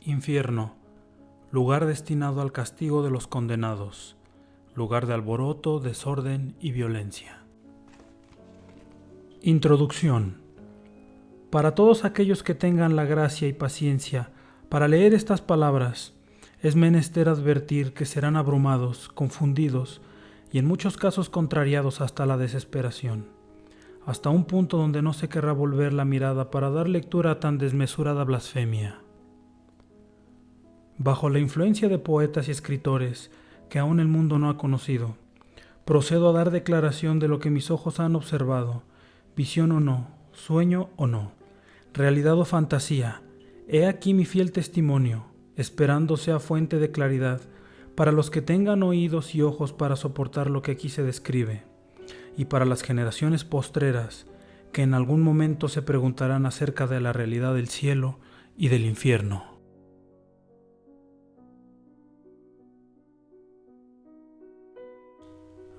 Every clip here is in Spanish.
Infierno, lugar destinado al castigo de los condenados, lugar de alboroto, desorden y violencia. Introducción. Para todos aquellos que tengan la gracia y paciencia para leer estas palabras, es menester advertir que serán abrumados, confundidos y en muchos casos contrariados hasta la desesperación, hasta un punto donde no se querrá volver la mirada para dar lectura a tan desmesurada blasfemia. Bajo la influencia de poetas y escritores que aún el mundo no ha conocido, procedo a dar declaración de lo que mis ojos han observado, visión o no, sueño o no, realidad o fantasía. He aquí mi fiel testimonio, esperando sea fuente de claridad para los que tengan oídos y ojos para soportar lo que aquí se describe, y para las generaciones postreras que en algún momento se preguntarán acerca de la realidad del cielo y del infierno.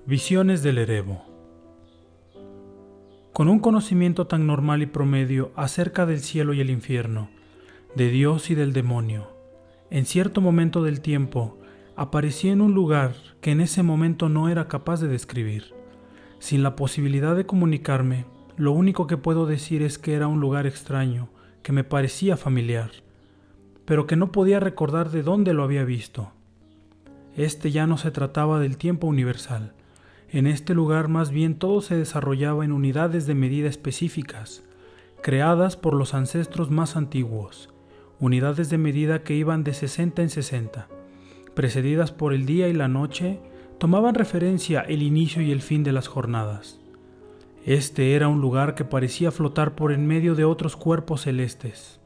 Visiones del Erebo. Con un conocimiento tan normal y promedio acerca del cielo y el infierno, de Dios y del demonio, en cierto momento del tiempo aparecí en un lugar que en ese momento no era capaz de describir. Sin la posibilidad de comunicarme, lo único que puedo decir es que era un lugar extraño, que me parecía familiar, pero que no podía recordar de dónde lo había visto. Este ya no se trataba del tiempo universal. En este lugar más bien todo se desarrollaba en unidades de medida específicas, creadas por los ancestros más antiguos, unidades de medida que iban de 60 en 60, precedidas por el día y la noche, tomaban referencia el inicio y el fin de las jornadas. Este era un lugar que parecía flotar por en medio de otros cuerpos celestes.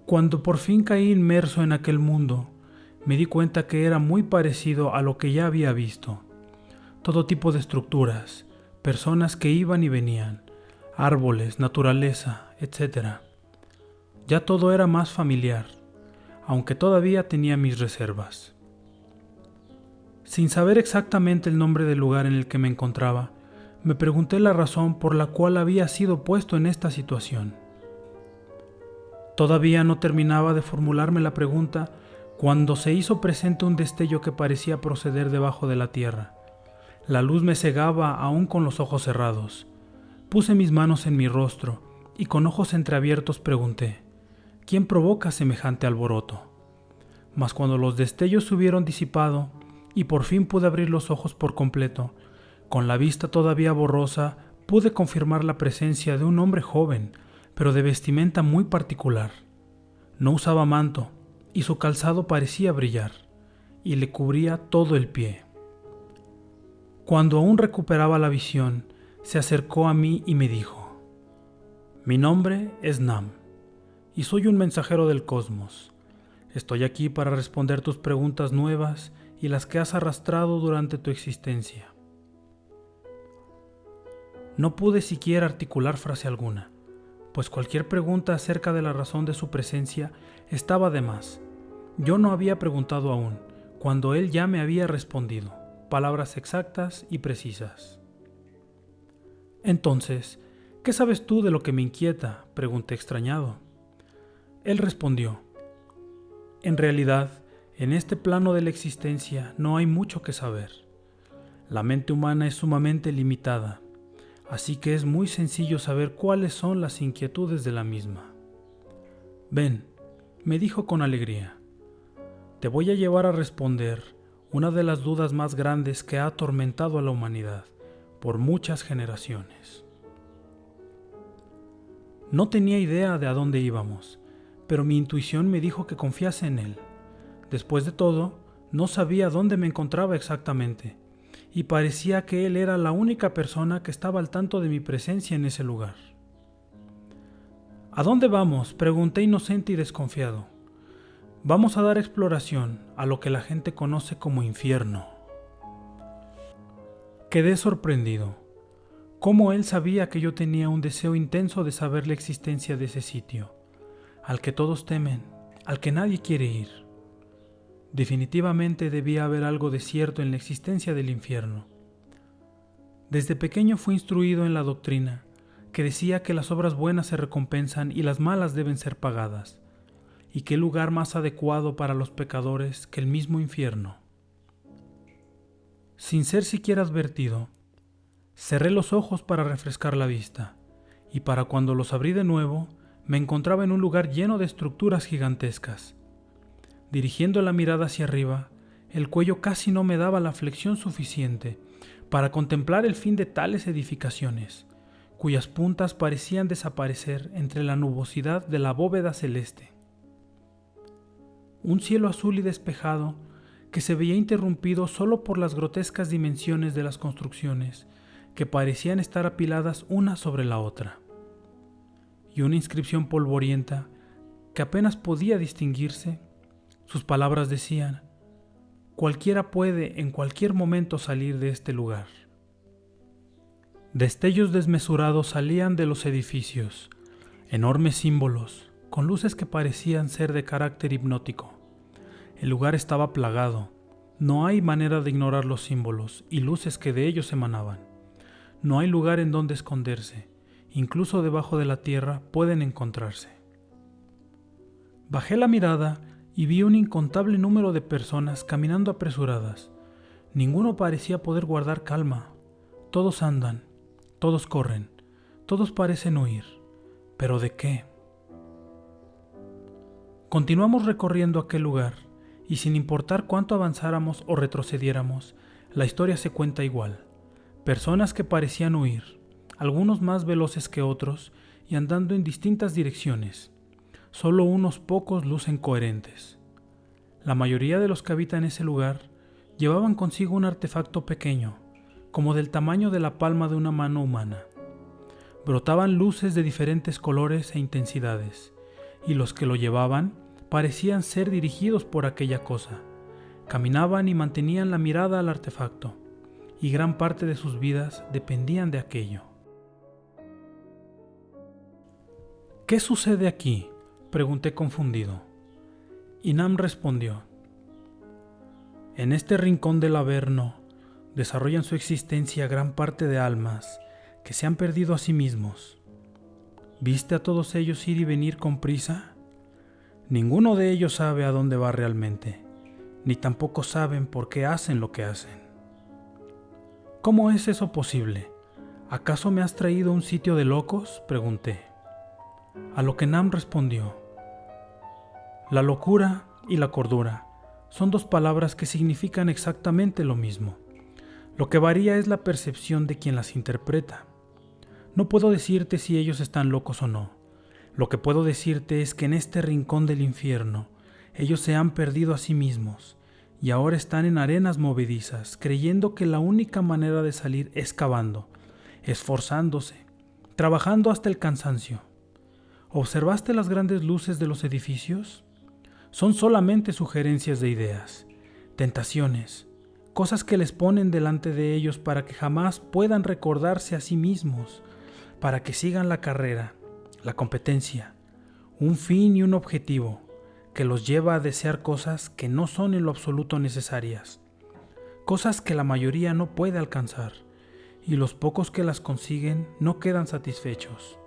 Cuando por fin caí inmerso en aquel mundo, me di cuenta que era muy parecido a lo que ya había visto. Todo tipo de estructuras, personas que iban y venían, árboles, naturaleza, etc. Ya todo era más familiar, aunque todavía tenía mis reservas. Sin saber exactamente el nombre del lugar en el que me encontraba, me pregunté la razón por la cual había sido puesto en esta situación. Todavía no terminaba de formularme la pregunta cuando se hizo presente un destello que parecía proceder debajo de la tierra. La luz me cegaba aún con los ojos cerrados. Puse mis manos en mi rostro y con ojos entreabiertos pregunté: ¿quién provoca semejante alboroto? Mas cuando los destellos se hubieron disipado y por fin pude abrir los ojos por completo, con la vista todavía borrosa pude confirmar la presencia de un hombre joven, pero de vestimenta muy particular. No usaba manto y su calzado parecía brillar y le cubría todo el pie. Cuando aún recuperaba la visión, se acercó a mí y me dijo: mi nombre es Nam, y soy un mensajero del cosmos. Estoy aquí para responder tus preguntas nuevas y las que has arrastrado durante tu existencia. No pude siquiera articular frase alguna, pues cualquier pregunta acerca de la razón de su presencia estaba de más. Yo no había preguntado aún, cuando él ya me había respondido. Palabras exactas y precisas. Entonces, ¿qué sabes tú de lo que me inquieta?, pregunté extrañado. Él respondió: en realidad, en este plano de la existencia no hay mucho que saber. La mente humana es sumamente limitada, así que es muy sencillo saber cuáles son las inquietudes de la misma. Ven, me dijo con alegría, te voy a llevar a responder una de las dudas más grandes que ha atormentado a la humanidad por muchas generaciones. No tenía idea de a dónde íbamos, pero mi intuición me dijo que confiase en él. Después de todo, no sabía dónde me encontraba exactamente, y parecía que él era la única persona que estaba al tanto de mi presencia en ese lugar. ¿A dónde vamos?, pregunté inocente y desconfiado. Vamos a dar exploración a lo que la gente conoce como infierno. Quedé sorprendido. ¿Cómo él sabía que yo tenía un deseo intenso de saber la existencia de ese sitio, al que todos temen, al que nadie quiere ir? Definitivamente debía haber algo de cierto en la existencia del infierno. Desde pequeño fui instruido en la doctrina, que decía que las obras buenas se recompensan y las malas deben ser pagadas. y qué lugar más adecuado para los pecadores que el mismo infierno. Sin ser siquiera advertido, cerré los ojos para refrescar la vista, y para cuando los abrí de nuevo, me encontraba en un lugar lleno de estructuras gigantescas. Dirigiendo la mirada hacia arriba, el cuello casi no me daba la flexión suficiente para contemplar el fin de tales edificaciones, cuyas puntas parecían desaparecer entre la nubosidad de la bóveda celeste. Un cielo azul y despejado que se veía interrumpido solo por las grotescas dimensiones de las construcciones, que parecían estar apiladas una sobre la otra, y una inscripción polvorienta que apenas podía distinguirse. Sus palabras decían: cualquiera puede en cualquier momento salir de este lugar. Destellos desmesurados salían de los edificios, enormes símbolos, con luces que parecían ser de carácter hipnótico. El lugar estaba plagado, no hay manera de ignorar los símbolos y luces que de ellos emanaban. No hay lugar en donde esconderse, incluso debajo de la tierra pueden encontrarse. Bajé la mirada y vi un incontable número de personas caminando apresuradas. Ninguno parecía poder guardar calma. Todos andan, todos corren, todos parecen huir. ¿Pero de qué? Continuamos recorriendo aquel lugar, y sin importar cuánto avanzáramos o retrocediéramos, la historia se cuenta igual. Personas que parecían huir, algunos más veloces que otros y andando en distintas direcciones. Solo unos pocos lucen coherentes. La mayoría de los que habitan ese lugar llevaban consigo un artefacto pequeño, como del tamaño de la palma de una mano humana. Brotaban luces de diferentes colores e intensidades, y los que lo llevaban parecían ser dirigidos por aquella cosa. Caminaban y mantenían la mirada al artefacto, y gran parte de sus vidas dependían de aquello. ¿Qué sucede aquí?, pregunté confundido. Y Nam respondió: en este rincón del Averno desarrollan su existencia gran parte de almas que se han perdido a sí mismos. ¿Viste a todos ellos ir y venir con prisa? Ninguno de ellos sabe a dónde va realmente, ni tampoco saben por qué hacen lo que hacen. ¿Cómo es eso posible? ¿Acaso me has traído a un sitio de locos?, pregunté. A lo que Nam respondió: la locura y la cordura son dos palabras que significan exactamente lo mismo. Lo que varía es la percepción de quien las interpreta. No puedo decirte si ellos están locos o no. Lo que puedo decirte es que en este rincón del infierno ellos se han perdido a sí mismos y ahora están en arenas movedizas, creyendo que la única manera de salir es cavando, esforzándose, trabajando hasta el cansancio. ¿Observaste las grandes luces de los edificios? Son solamente sugerencias de ideas, tentaciones, cosas que les ponen delante de ellos para que jamás puedan recordarse a sí mismos, para que sigan la carrera, la competencia, un fin y un objetivo que los lleva a desear cosas que no son en lo absoluto necesarias, cosas que la mayoría no puede alcanzar, y los pocos que las consiguen no quedan satisfechos.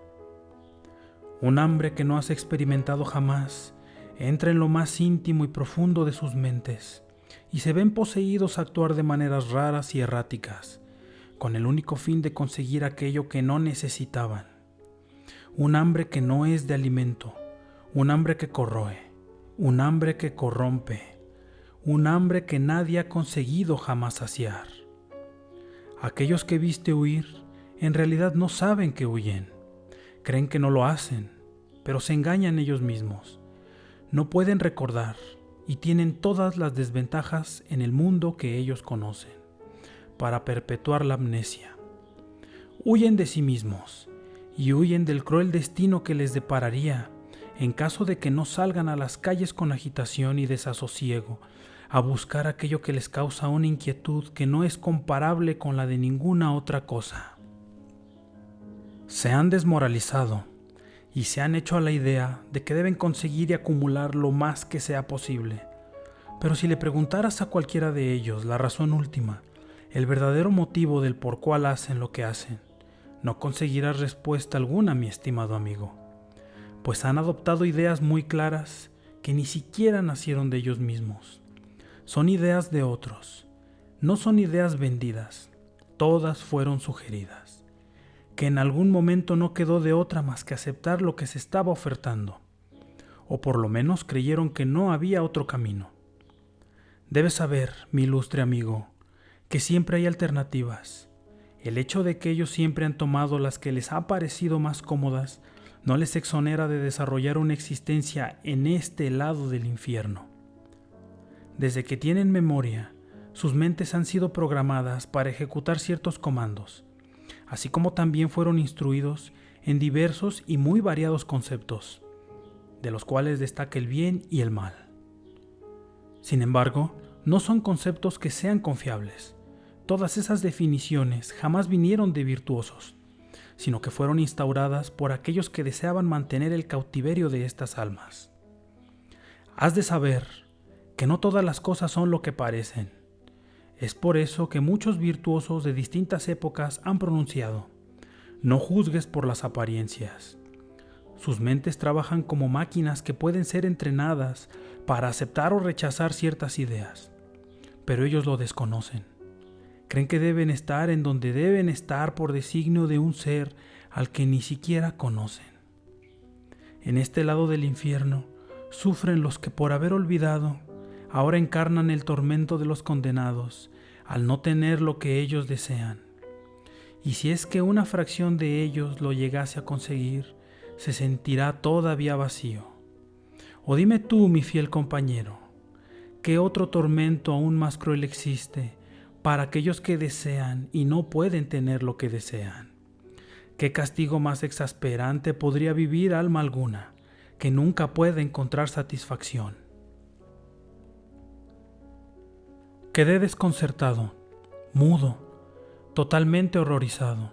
Un hambre que no has experimentado jamás entra en lo más íntimo y profundo de sus mentes y se ven poseídos a actuar de maneras raras y erráticas, con el único fin de conseguir aquello que no necesitaban. Un hambre que no es de alimento, un hambre que corroe, un hambre que corrompe, un hambre que nadie ha conseguido jamás saciar. Aquellos que viste huir en realidad no saben que huyen, creen que no lo hacen, pero se engañan ellos mismos. No pueden recordar y tienen todas las desventajas en el mundo que ellos conocen para perpetuar la amnesia. Huyen de sí mismos y huyen del cruel destino que les depararía en caso de que no salgan a las calles con agitación y desasosiego a buscar aquello que les causa una inquietud que no es comparable con la de ninguna otra cosa. Se han desmoralizado y se han hecho a la idea de que deben conseguir y acumular lo más que sea posible. Pero si le preguntaras a cualquiera de ellos la razón última, el verdadero motivo del por cuál hacen lo que hacen, no conseguirás respuesta alguna, mi estimado amigo, pues han adoptado ideas muy claras que ni siquiera nacieron de ellos mismos. Son ideas de otros, no son ideas vendidas, todas fueron sugeridas, que en algún momento no quedó de otra más que aceptar lo que se estaba ofertando, o por lo menos creyeron que no había otro camino. Debes saber, mi ilustre amigo, que siempre hay alternativas. El hecho de que ellos siempre han tomado las que les ha parecido más cómodas no les exonera de desarrollar una existencia en este lado del infierno. Desde que tienen memoria, sus mentes han sido programadas para ejecutar ciertos comandos, así como también fueron instruidos en diversos y muy variados conceptos, de los cuales destaca el bien y el mal. Sin embargo, no son conceptos que sean confiables. Todas esas definiciones jamás vinieron de virtuosos, sino que fueron instauradas por aquellos que deseaban mantener el cautiverio de estas almas. Has de saber que no todas las cosas son lo que parecen. Es por eso que muchos virtuosos de distintas épocas han pronunciado: no juzgues por las apariencias. Sus mentes trabajan como máquinas que pueden ser entrenadas para aceptar o rechazar ciertas ideas, pero ellos lo desconocen. Creen que deben estar en donde deben estar por designio de un ser al que ni siquiera conocen. En este lado del infierno sufren los que por haber olvidado ahora encarnan el tormento de los condenados al no tener lo que ellos desean. Y si es que una fracción de ellos lo llegase a conseguir, se sentirá todavía vacío. O dime tú, mi fiel compañero, ¿qué otro tormento aún más cruel existe para aquellos que desean y no pueden tener lo que desean? ¿Qué castigo más exasperante podría vivir alma alguna que nunca puede encontrar satisfacción? Quedé desconcertado, mudo, totalmente horrorizado,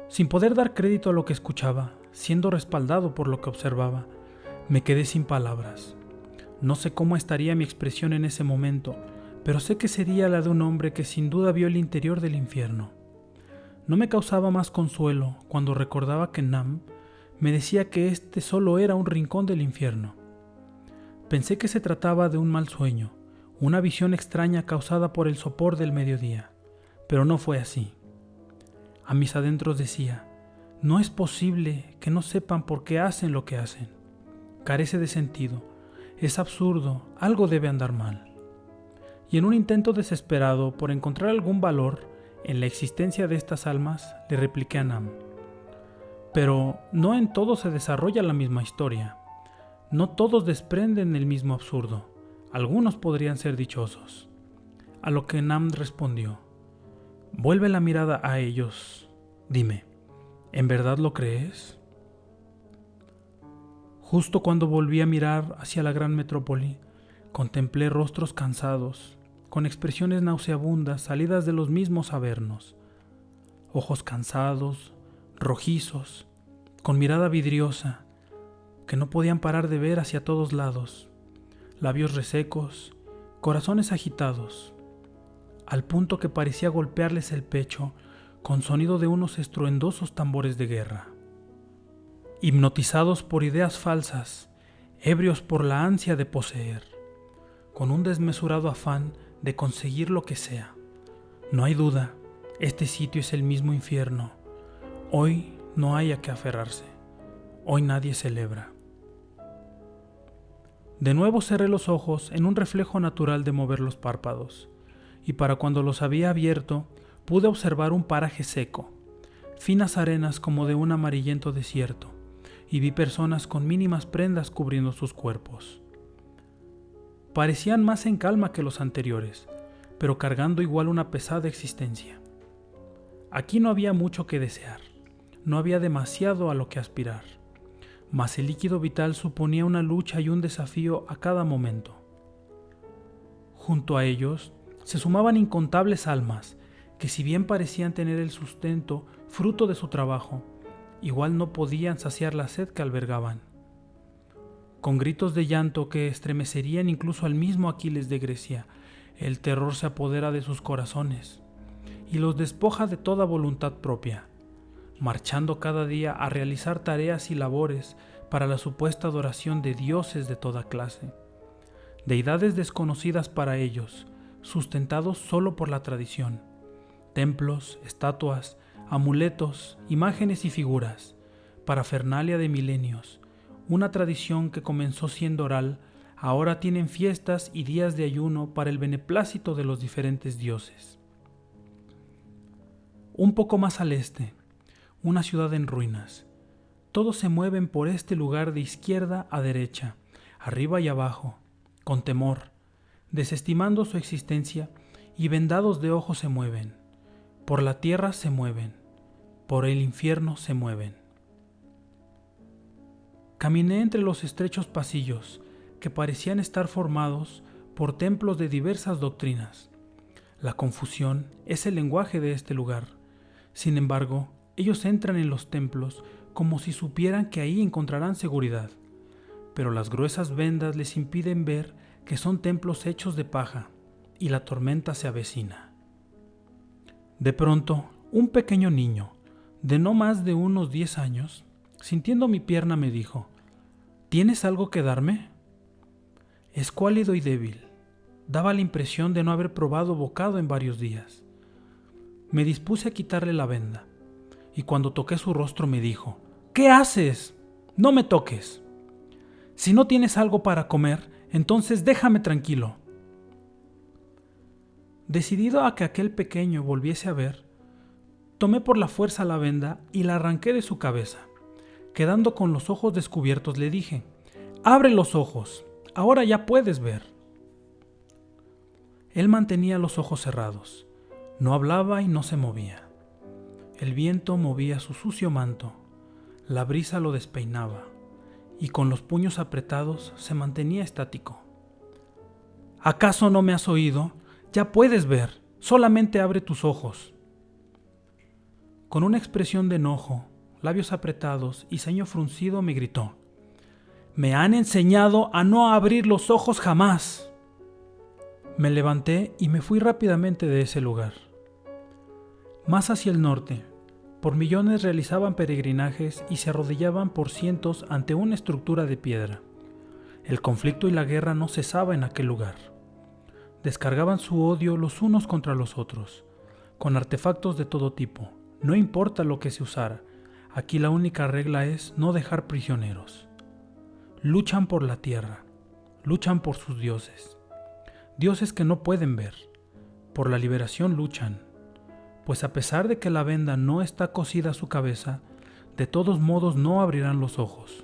sin poder dar crédito a lo que escuchaba, siendo respaldado por lo que observaba. Me quedé sin palabras. No sé cómo estaría mi expresión en ese momento, pero sé que sería la de un hombre que sin duda vio el interior del infierno. No me causaba más consuelo cuando recordaba que Nam me decía que este solo era un rincón del infierno. Pensé que se trataba de un mal sueño, una visión extraña causada por el sopor del mediodía, pero no fue así. A mis adentros decía: no es posible que no sepan por qué hacen lo que hacen. Carece de sentido, es absurdo, algo debe andar mal. Y en un intento desesperado por encontrar algún valor en la existencia de estas almas, le repliqué a Nam: pero no en todo se desarrolla la misma historia. No todos desprenden el mismo absurdo. Algunos podrían ser dichosos. A lo que Nam respondió: vuelve la mirada a ellos. Dime, ¿en verdad lo crees? Justo cuando volví a mirar hacia la gran metrópoli, contemplé rostros cansados, con expresiones nauseabundas salidas de los mismos avernos. Ojos cansados, rojizos, con mirada vidriosa, que no podían parar de ver hacia todos lados. Labios resecos, corazones agitados, al punto que parecía golpearles el pecho con sonido de unos estruendosos tambores de guerra. Hipnotizados por ideas falsas, ebrios por la ansia de poseer, con un desmesurado afán de conseguir lo que sea. No hay duda, este sitio es el mismo infierno. Hoy no hay a qué aferrarse, hoy nadie celebra. De nuevo cerré los ojos en un reflejo natural de mover los párpados, y para cuando los había abierto, pude observar un paraje seco, finas arenas como de un amarillento desierto, y vi personas con mínimas prendas cubriendo sus cuerpos. Parecían más en calma que los anteriores, pero cargando igual una pesada existencia. Aquí no había mucho que desear, no había demasiado a lo que aspirar, mas el líquido vital suponía una lucha y un desafío a cada momento. Junto a ellos se sumaban incontables almas que, si bien parecían tener el sustento fruto de su trabajo, igual no podían saciar la sed que albergaban. Con gritos de llanto que estremecerían incluso al mismo Aquiles de Grecia, el terror se apodera de sus corazones y los despoja de toda voluntad propia, marchando cada día a realizar tareas y labores para la supuesta adoración de dioses de toda clase, deidades desconocidas para ellos, sustentados solo por la tradición, templos, estatuas, amuletos, imágenes y figuras, parafernalia de milenios, una tradición que comenzó siendo oral, ahora tienen fiestas y días de ayuno para el beneplácito de los diferentes dioses. Un poco más al este, una ciudad en ruinas. Todos se mueven por este lugar de izquierda a derecha, arriba y abajo, con temor, desestimando su existencia, y vendados de ojos se mueven. Por la tierra se mueven, por el infierno se mueven. Caminé entre los estrechos pasillos que parecían estar formados por templos de diversas doctrinas. La confusión es el lenguaje de este lugar. Sin embargo, ellos entran en los templos como si supieran que ahí encontrarán seguridad, pero las gruesas vendas les impiden ver que son templos hechos de paja, y la tormenta se avecina. De pronto, un pequeño niño, de no más de unos 10 años, sintiendo mi pierna me dijo: ¿Tienes algo que darme? Escuálido y débil, daba la impresión de no haber probado bocado en varios días. Me dispuse a quitarle la venda, y cuando toqué su rostro me dijo: ¿Qué haces? No me toques. Si no tienes algo para comer, entonces déjame tranquilo. Decidido a que aquel pequeño volviese a ver, tomé por la fuerza la venda y la arranqué de su cabeza. Quedando con los ojos descubiertos, le dije: «Abre los ojos, ahora ya puedes ver». Él mantenía los ojos cerrados, no hablaba y no se movía. El viento movía su sucio manto, la brisa lo despeinaba, y con los puños apretados se mantenía estático. «¿Acaso no me has oído? Ya puedes ver, solamente abre tus ojos». Con una expresión de enojo, labios apretados y ceño fruncido me gritó: «Me han enseñado a no abrir los ojos jamás». Me levanté y me fui rápidamente de ese lugar. Más hacia el norte, por millones realizaban peregrinajes y se arrodillaban por cientos ante una estructura de piedra. El conflicto y la guerra no cesaba en aquel lugar. Descargaban su odio los unos contra los otros, con artefactos de todo tipo. No importa lo que se usara, aquí la única regla es no dejar prisioneros. Luchan por la tierra, luchan por sus dioses, dioses que no pueden ver. Por la liberación luchan, pues a pesar de que la venda no está cosida a su cabeza, de todos modos no abrirán los ojos.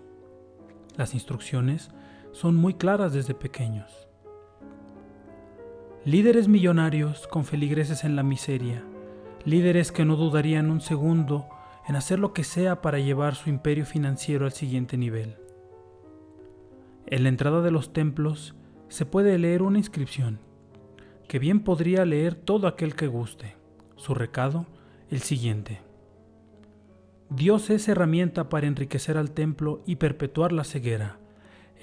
Las instrucciones son muy claras desde pequeños. Líderes millonarios con feligreses en la miseria, líderes que no dudarían un segundo en hacer lo que sea para llevar su imperio financiero al siguiente nivel. En la entrada de los templos se puede leer una inscripción, que bien podría leer todo aquel que guste. Su recado, el siguiente: Dios es herramienta para enriquecer al templo y perpetuar la ceguera.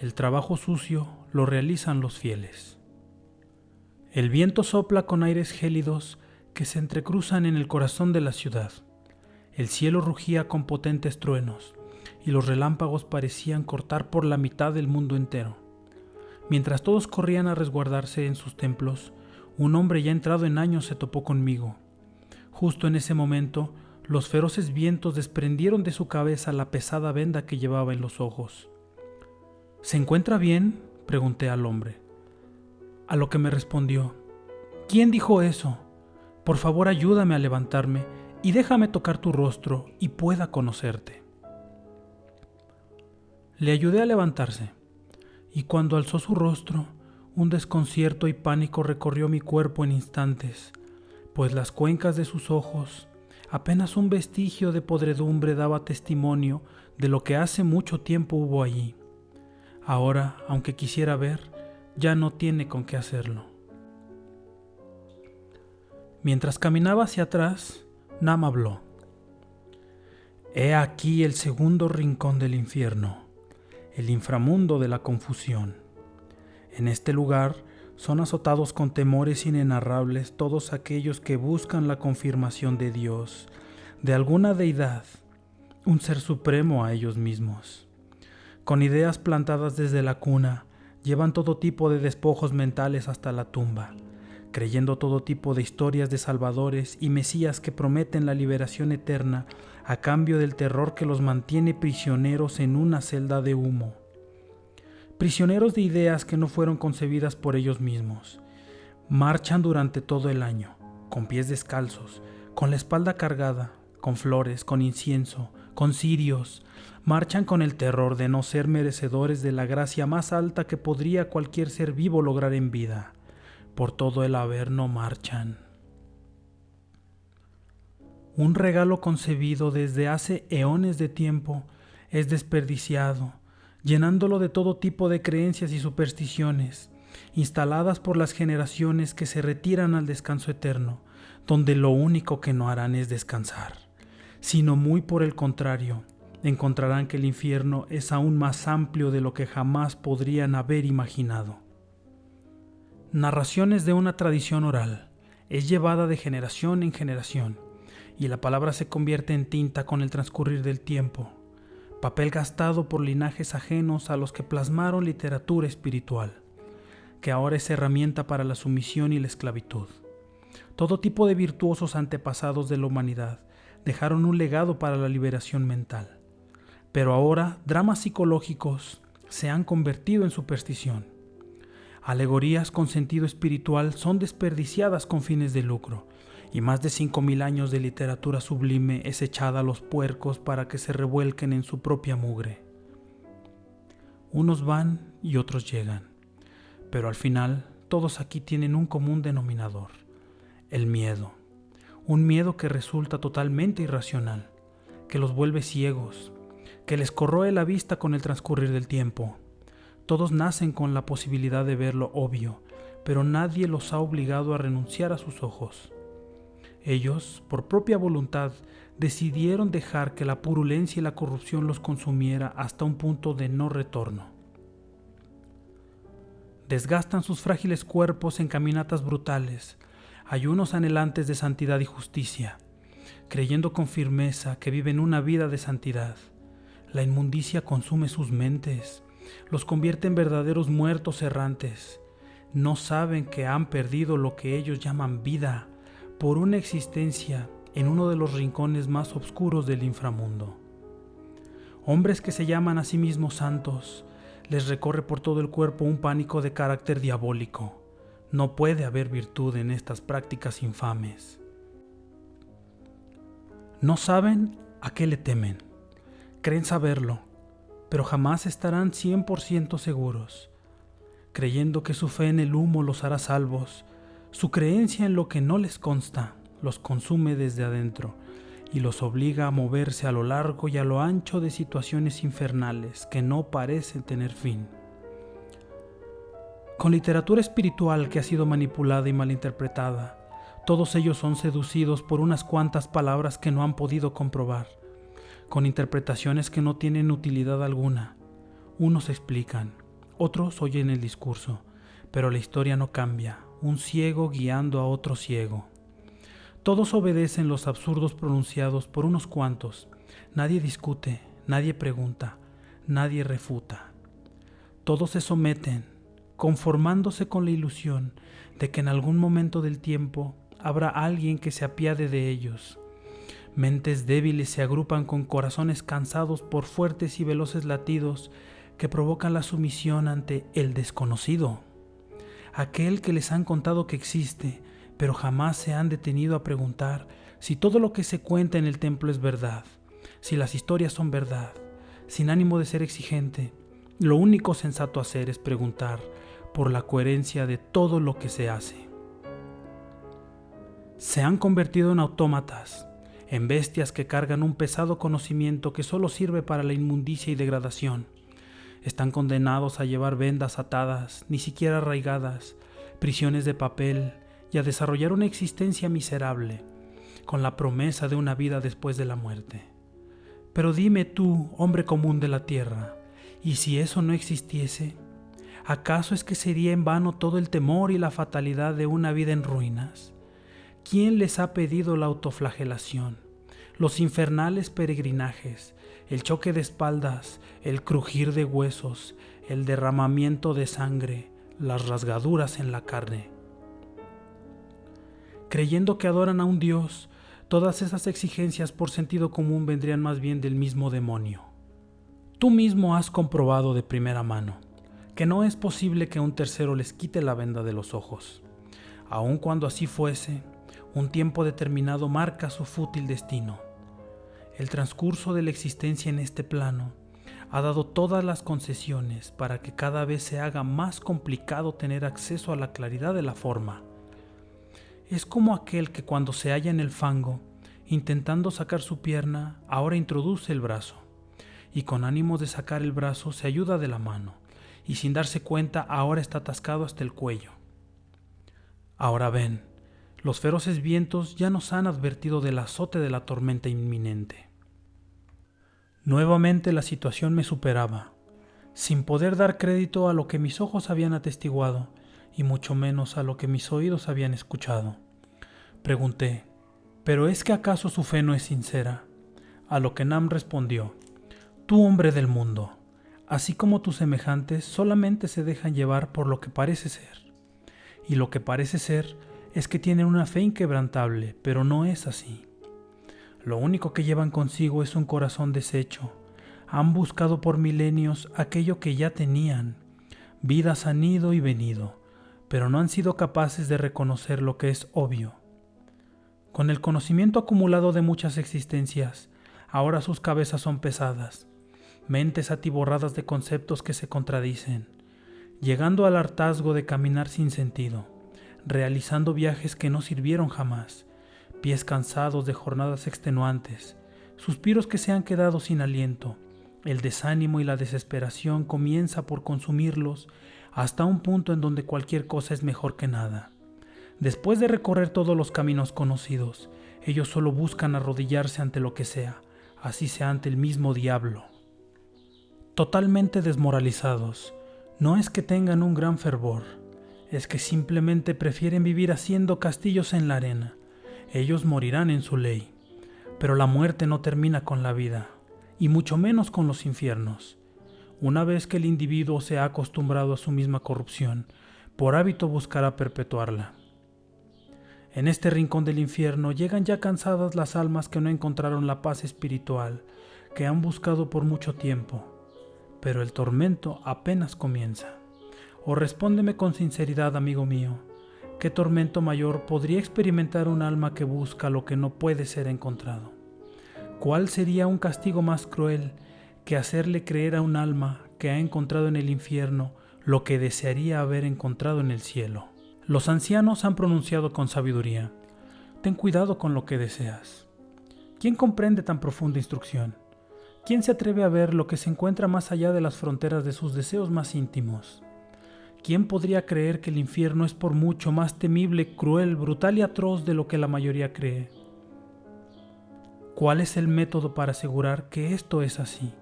El trabajo sucio lo realizan los fieles. El viento sopla con aires gélidos que se entrecruzan en el corazón de la ciudad. El cielo rugía con potentes truenos, y los relámpagos parecían cortar por la mitad el mundo entero. Mientras todos corrían a resguardarse en sus templos, un hombre ya entrado en años se topó conmigo. Justo en ese momento, los feroces vientos desprendieron de su cabeza la pesada venda que llevaba en los ojos. ¿Se encuentra bien?, pregunté al hombre. A lo que me respondió: ¿Quién dijo eso? Por favor, ayúdame a levantarme y déjame tocar tu rostro y pueda conocerte. Le ayudé a levantarse, y cuando alzó su rostro, un desconcierto y pánico recorrió mi cuerpo en instantes, pues las cuencas de sus ojos, apenas un vestigio de podredumbre daba testimonio de lo que hace mucho tiempo hubo allí. Ahora, aunque quisiera ver, ya no tiene con qué hacerlo. Mientras caminaba hacia atrás, Nam habló: «He aquí el segundo rincón del infierno, el inframundo de la confusión. En este lugar son azotados con temores inenarrables todos aquellos que buscan la confirmación de Dios, de alguna deidad, un ser supremo a ellos mismos. Con ideas plantadas desde la cuna, llevan todo tipo de despojos mentales hasta la tumba, creyendo todo tipo de historias de salvadores y mesías que prometen la liberación eterna a cambio del terror que los mantiene prisioneros en una celda de humo. Prisioneros de ideas que no fueron concebidas por ellos mismos. Marchan durante todo el año, con pies descalzos, con la espalda cargada, con flores, con incienso, con cirios. Marchan con el terror de no ser merecedores de la gracia más alta que podría cualquier ser vivo lograr en vida. Por todo el Averno marchan. Un regalo concebido desde hace eones de tiempo es desperdiciado, llenándolo de todo tipo de creencias y supersticiones, instaladas por las generaciones que se retiran al descanso eterno, donde lo único que no harán es descansar, sino muy por el contrario, encontrarán que el infierno es aún más amplio de lo que jamás podrían haber imaginado. Narraciones de una tradición oral, es llevada de generación en generación, y la palabra se convierte en tinta con el transcurrir del tiempo, papel gastado por linajes ajenos a los que plasmaron literatura espiritual, que ahora es herramienta para la sumisión y la esclavitud. Todo tipo de virtuosos antepasados de la humanidad dejaron un legado para la liberación mental, pero ahora dramas psicológicos se han convertido en superstición. Alegorías con sentido espiritual son desperdiciadas con fines de lucro, y más de 5,000 años de literatura sublime es echada a los puercos para que se revuelquen en su propia mugre. Unos van y otros llegan, pero al final todos aquí tienen un común denominador: el miedo. Un miedo que resulta totalmente irracional, que los vuelve ciegos, que les corroe la vista con el transcurrir del tiempo. Todos nacen con la posibilidad de ver lo obvio, pero nadie los ha obligado a renunciar a sus ojos. Ellos, por propia voluntad, decidieron dejar que la purulencia y la corrupción los consumiera hasta un punto de no retorno. Desgastan sus frágiles cuerpos en caminatas brutales, ayunos anhelantes de santidad y justicia, creyendo con firmeza que viven una vida de santidad. La inmundicia consume sus mentes, los convierte en verdaderos muertos errantes. No saben que han perdido lo que ellos llaman vida por una existencia en uno de los rincones más oscuros del inframundo. Hombres que se llaman a sí mismos santos, les recorre por todo el cuerpo un pánico de carácter diabólico. No puede haber virtud en estas prácticas infames. No saben a qué le temen. Creen saberlo, pero jamás estarán 100% seguros, creyendo que su fe en el humo los hará salvos. Su creencia en lo que no les consta los consume desde adentro y los obliga a moverse a lo largo y a lo ancho de situaciones infernales que no parecen tener fin. Con literatura espiritual que ha sido manipulada y malinterpretada, todos ellos son seducidos por unas cuantas palabras que no han podido comprobar, con interpretaciones que no tienen utilidad alguna. Unos explican, otros oyen el discurso, pero la historia no cambia, un ciego guiando a otro ciego. Todos obedecen los absurdos pronunciados por unos cuantos. Nadie discute, nadie pregunta, nadie refuta. Todos se someten, conformándose con la ilusión de que en algún momento del tiempo habrá alguien que se apiade de ellos. Mentes débiles se agrupan con corazones cansados por fuertes y veloces latidos que provocan la sumisión ante el desconocido, aquel que les han contado que existe, pero jamás se han detenido a preguntar si todo lo que se cuenta en el templo es verdad, si las historias son verdad. Sin ánimo de ser exigente, lo único sensato hacer es preguntar por la coherencia de todo lo que se hace. Se han convertido en autómatas, en bestias que cargan un pesado conocimiento que solo sirve para la inmundicia y degradación. Están condenados a llevar vendas atadas, ni siquiera arraigadas, prisiones de papel y a desarrollar una existencia miserable, con la promesa de una vida después de la muerte. Pero dime tú, hombre común de la tierra, ¿y si eso no existiese? ¿Acaso es que sería en vano todo el temor y la fatalidad de una vida en ruinas? ¿Quién les ha pedido la autoflagelación, los infernales peregrinajes el choque de espaldas, el crujir de huesos, el derramamiento de sangre, las rasgaduras en la carne. Creyendo que adoran a un Dios, todas esas exigencias por sentido común vendrían más bien del mismo demonio. Tú mismo has comprobado de primera mano que no es posible que un tercero les quite la venda de los ojos. Aun cuando así fuese, un tiempo determinado marca su fútil destino. El transcurso de la existencia en este plano ha dado todas las concesiones para que cada vez se haga más complicado tener acceso a la claridad de la forma. Es como aquel que cuando se halla en el fango, intentando sacar su pierna, ahora introduce el brazo, y con ánimo de sacar el brazo se ayuda de la mano, y sin darse cuenta ahora está atascado hasta el cuello. Ahora ven, los feroces vientos ya nos han advertido del azote de la tormenta inminente. Nuevamente la situación me superaba, sin poder dar crédito a lo que mis ojos habían atestiguado, y mucho menos a lo que mis oídos habían escuchado. Pregunté, ¿pero es que acaso su fe no es sincera? A lo que Nam respondió, tú hombre del mundo, así como tus semejantes solamente se dejan llevar por lo que parece ser. Y lo que parece ser es que tienen una fe inquebrantable, pero no es así. Lo único que llevan consigo es un corazón deshecho. Han buscado por milenios aquello que ya tenían. Vidas han ido y venido, pero no han sido capaces de reconocer lo que es obvio. Con el conocimiento acumulado de muchas existencias, ahora sus cabezas son pesadas, mentes atiborradas de conceptos que se contradicen, llegando al hartazgo de caminar sin sentido, realizando viajes que no sirvieron jamás, pies cansados de jornadas extenuantes, suspiros que se han quedado sin aliento. El desánimo y la desesperación comienza por consumirlos hasta un punto en donde cualquier cosa es mejor que nada. Después de recorrer todos los caminos conocidos, ellos solo buscan arrodillarse ante lo que sea, así sea ante el mismo diablo. Totalmente desmoralizados, no es que tengan un gran fervor, es que simplemente prefieren vivir haciendo castillos en la arena. Ellos morirán en su ley, pero la muerte no termina con la vida, y mucho menos con los infiernos. Una vez que el individuo se ha acostumbrado a su misma corrupción, por hábito buscará perpetuarla. En este rincón del infierno llegan ya cansadas las almas que no encontraron la paz espiritual, que han buscado por mucho tiempo, pero el tormento apenas comienza. O respóndeme con sinceridad, amigo mío, ¿qué tormento mayor podría experimentar un alma que busca lo que no puede ser encontrado? ¿Cuál sería un castigo más cruel que hacerle creer a un alma que ha encontrado en el infierno lo que desearía haber encontrado en el cielo? Los ancianos han pronunciado con sabiduría, ten cuidado con lo que deseas. ¿Quién comprende tan profunda instrucción? ¿Quién se atreve a ver lo que se encuentra más allá de las fronteras de sus deseos más íntimos? ¿Quién podría creer que el infierno es por mucho más temible, cruel, brutal y atroz de lo que la mayoría cree? ¿Cuál es el método para asegurar que esto es así?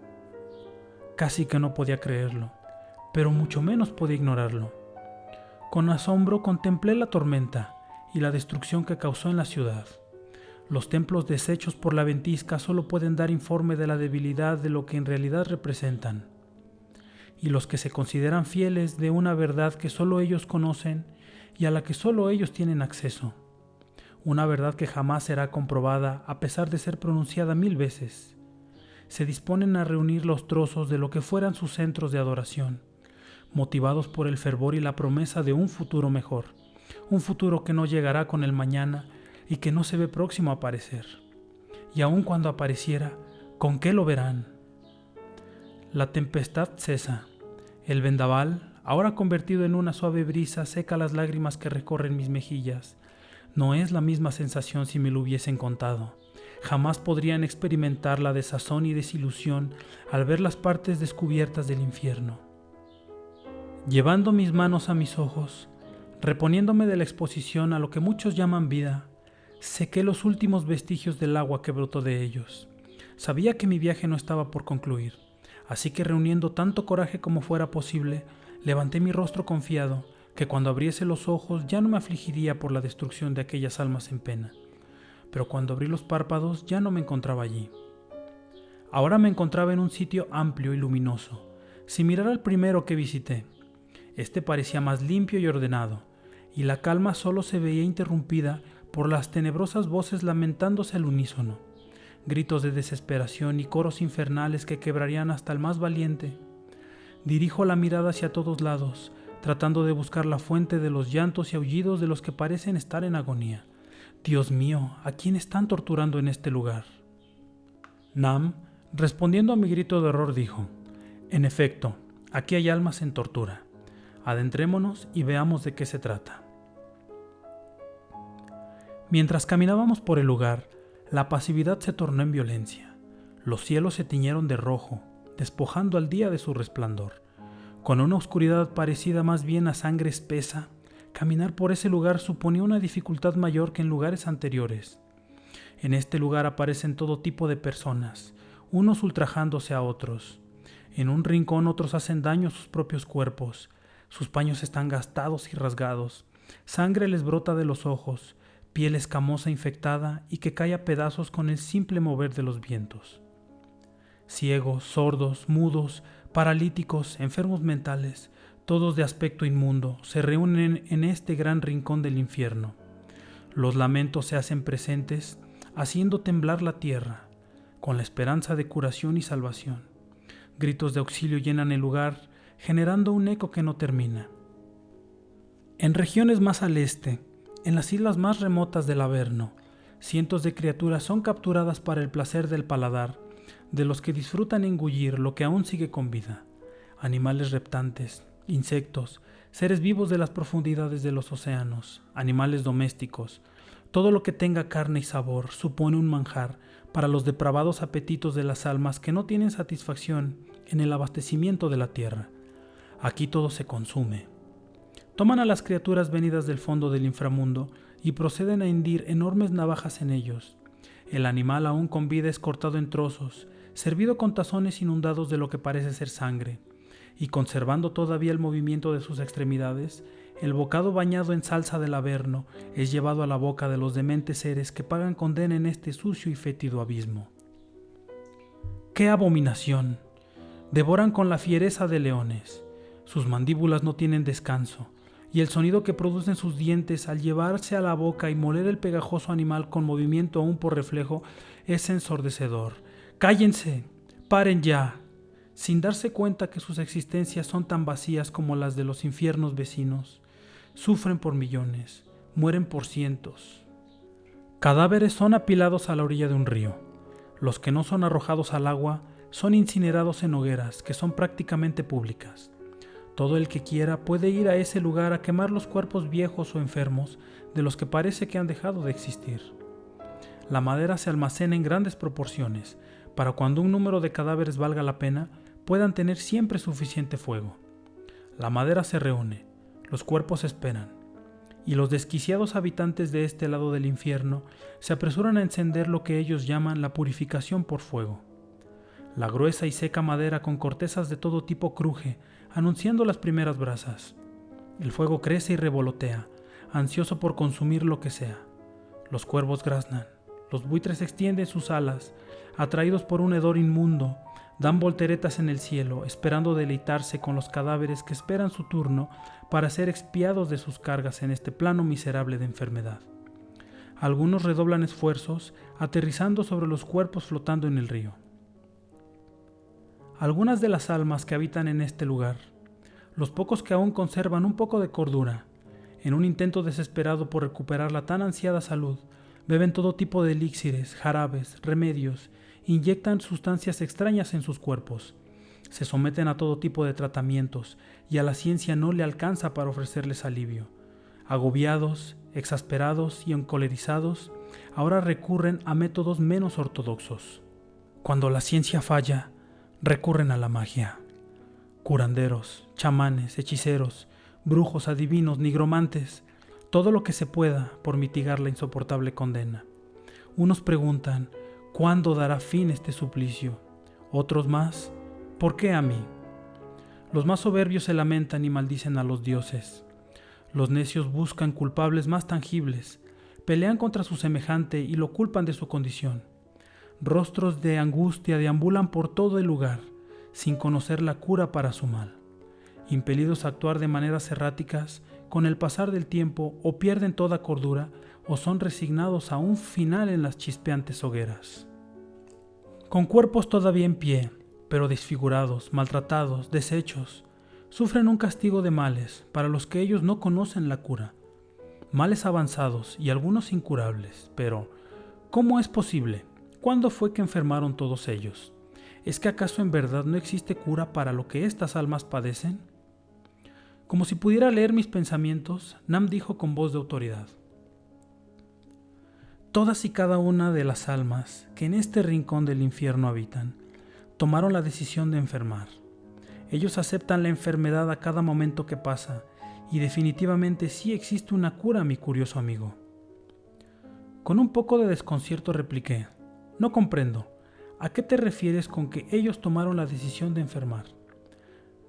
Casi que no podía creerlo, pero mucho menos podía ignorarlo. Con asombro contemplé la tormenta y la destrucción que causó en la ciudad. Los templos deshechos por la ventisca solo pueden dar informe de la debilidad de lo que en realidad representan. Y los que se consideran fieles de una verdad que solo ellos conocen y a la que solo ellos tienen acceso. Una verdad que jamás será comprobada a pesar de ser pronunciada 1000 veces. Se disponen a reunir los trozos de lo que fueran sus centros de adoración, motivados por el fervor y la promesa de un futuro mejor, un futuro que no llegará con el mañana y que no se ve próximo a aparecer. Y aun cuando apareciera, ¿con qué lo verán? La tempestad cesa. El vendaval, ahora convertido en una suave brisa, seca las lágrimas que recorren mis mejillas. No es la misma sensación si me lo hubiesen contado. Jamás podrían experimentar la desazón y desilusión al ver las partes descubiertas del infierno. Llevando mis manos a mis ojos, reponiéndome de la exposición a lo que muchos llaman vida, sequé los últimos vestigios del agua que brotó de ellos. Sabía que mi viaje no estaba por concluir, así que reuniendo tanto coraje como fuera posible, levanté mi rostro confiado, que cuando abriese los ojos ya no me afligiría por la destrucción de aquellas almas en pena. Pero cuando abrí los párpados ya no me encontraba allí. Ahora me encontraba en un sitio amplio y luminoso, sin mirar al primero que visité. Este parecía más limpio y ordenado, y la calma solo se veía interrumpida por las tenebrosas voces lamentándose al unísono, gritos de desesperación y coros infernales que quebrarían hasta el más valiente. Dirijo la mirada hacia todos lados, tratando de buscar la fuente de los llantos y aullidos de los que parecen estar en agonía. Dios mío, ¿a quién están torturando en este lugar? Nam, respondiendo a mi grito de horror, dijo: en efecto, aquí hay almas en tortura. Adentrémonos y veamos de qué se trata. Mientras caminábamos por el lugar, la pasividad se tornó en violencia. Los cielos se tiñeron de rojo, despojando al día de su resplandor. Con una oscuridad parecida más bien a sangre espesa, caminar por ese lugar suponía una dificultad mayor que en lugares anteriores. En este lugar aparecen todo tipo de personas, unos ultrajándose a otros. En un rincón otros hacen daño a sus propios cuerpos. Sus paños están gastados y rasgados. Sangre les brota de los ojos, piel escamosa infectada y que cae a pedazos con el simple mover de los vientos. Ciegos, sordos, mudos, paralíticos, enfermos mentales, todos de aspecto inmundo, se reúnen en este gran rincón del infierno. Los lamentos se hacen presentes, haciendo temblar la tierra, con la esperanza de curación y salvación. Gritos de auxilio llenan el lugar, generando un eco que no termina. En regiones más al este, en las islas más remotas del Averno, cientos de criaturas son capturadas para el placer del paladar, de los que disfrutan engullir lo que aún sigue con vida. Animales reptantes, insectos, seres vivos de las profundidades de los océanos, animales domésticos, todo lo que tenga carne y sabor supone un manjar para los depravados apetitos de las almas que no tienen satisfacción en el abastecimiento de la tierra. Aquí todo se consume. Toman a las criaturas venidas del fondo del inframundo y proceden a hendir enormes navajas en ellos. El animal aún con vida es cortado en trozos, servido con tazones inundados de lo que parece ser sangre, y conservando todavía el movimiento de sus extremidades, el bocado bañado en salsa del Averno es llevado a la boca de los dementes seres que pagan condena en este sucio y fétido abismo. ¡Qué abominación! Devoran con la fiereza de leones. Sus mandíbulas no tienen descanso, y el sonido que producen sus dientes al llevarse a la boca y moler el pegajoso animal con movimiento aún por reflejo es ensordecedor. ¡Cállense! ¡Paren ya! Sin darse cuenta que sus existencias son tan vacías como las de los infiernos vecinos. Sufren por millones, mueren por cientos. Cadáveres son apilados a la orilla de un río. Los que no son arrojados al agua son incinerados en hogueras que son prácticamente públicas. Todo el que quiera puede ir a ese lugar a quemar los cuerpos viejos o enfermos de los que parece que han dejado de existir. La madera se almacena en grandes proporciones, para cuando un número de cadáveres valga la pena, puedan tener siempre suficiente fuego. La madera se reúne, los cuerpos esperan, y los desquiciados habitantes de este lado del infierno se apresuran a encender lo que ellos llaman la purificación por fuego. La gruesa y seca madera con cortezas de todo tipo cruje, anunciando las primeras brasas. El fuego crece y revolotea, ansioso por consumir lo que sea. Los cuervos graznan, los buitres extienden sus alas, atraídos por un hedor inmundo, dan volteretas en el cielo, esperando deleitarse con los cadáveres que esperan su turno para ser expiados de sus cargas en este plano miserable de enfermedad. Algunos redoblan esfuerzos, aterrizando sobre los cuerpos flotando en el río. Algunas de las almas que habitan en este lugar, los pocos que aún conservan un poco de cordura, en un intento desesperado por recuperar la tan ansiada salud, beben todo tipo de elixires, jarabes, remedios, inyectan sustancias extrañas en sus cuerpos, se someten a todo tipo de tratamientos y a la ciencia no le alcanza para ofrecerles alivio. Agobiados, exasperados y encolerizados, ahora recurren a métodos menos ortodoxos. Cuando la ciencia falla, recurren a la magia. Curanderos, chamanes, hechiceros, brujos, adivinos, nigromantes, todo lo que se pueda por mitigar la insoportable condena. Unos preguntan, ¿cuándo dará fin este suplicio? Otros más, ¿por qué a mí? Los más soberbios se lamentan y maldicen a los dioses. Los necios buscan culpables más tangibles, pelean contra su semejante y lo culpan de su condición. rostros de angustia deambulan por todo el lugar, sin conocer la cura para su mal. Impelidos a actuar de maneras erráticas, con el pasar del tiempo o pierden toda cordura o son resignados a un final en las chispeantes hogueras. Con cuerpos todavía en pie, pero desfigurados, maltratados, deshechos, sufren un castigo de males para los que ellos no conocen la cura. Males avanzados y algunos incurables, pero ¿cómo es posible? ¿Cuándo fue que enfermaron todos ellos? ¿Es que acaso en verdad no existe cura para lo que estas almas padecen? Como si pudiera leer mis pensamientos, Nam dijo con voz de autoridad: todas y cada una de las almas que en este rincón del infierno habitan, tomaron la decisión de enfermar. Ellos aceptan la enfermedad a cada momento que pasa, y definitivamente sí existe una cura, mi curioso amigo. Con un poco de desconcierto repliqué: no comprendo. ¿A qué te refieres con que ellos tomaron la decisión de enfermar?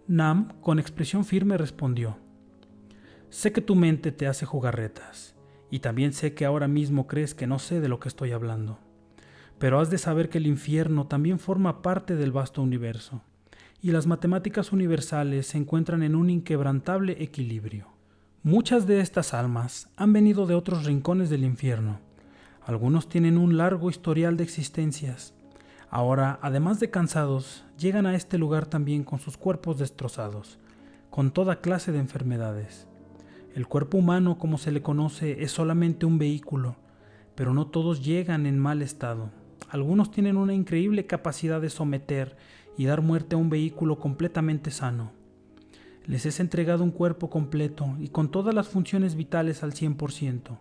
Nam, con expresión firme, respondió: sé que tu mente te hace jugarretas, y también sé que ahora mismo crees que no sé de lo que estoy hablando. Pero has de saber que el infierno también forma parte del vasto universo, y las matemáticas universales se encuentran en un inquebrantable equilibrio. Muchas de estas almas han venido de otros rincones del infierno. Algunos tienen un largo historial de existencias. Ahora, además de cansados, llegan a este lugar también con sus cuerpos destrozados, con toda clase de enfermedades. El cuerpo humano, como se le conoce, es solamente un vehículo, pero no todos llegan en mal estado. Algunos tienen una increíble capacidad de someter y dar muerte a un vehículo completamente sano. Les es entregado un cuerpo completo y con todas las funciones vitales al 100%,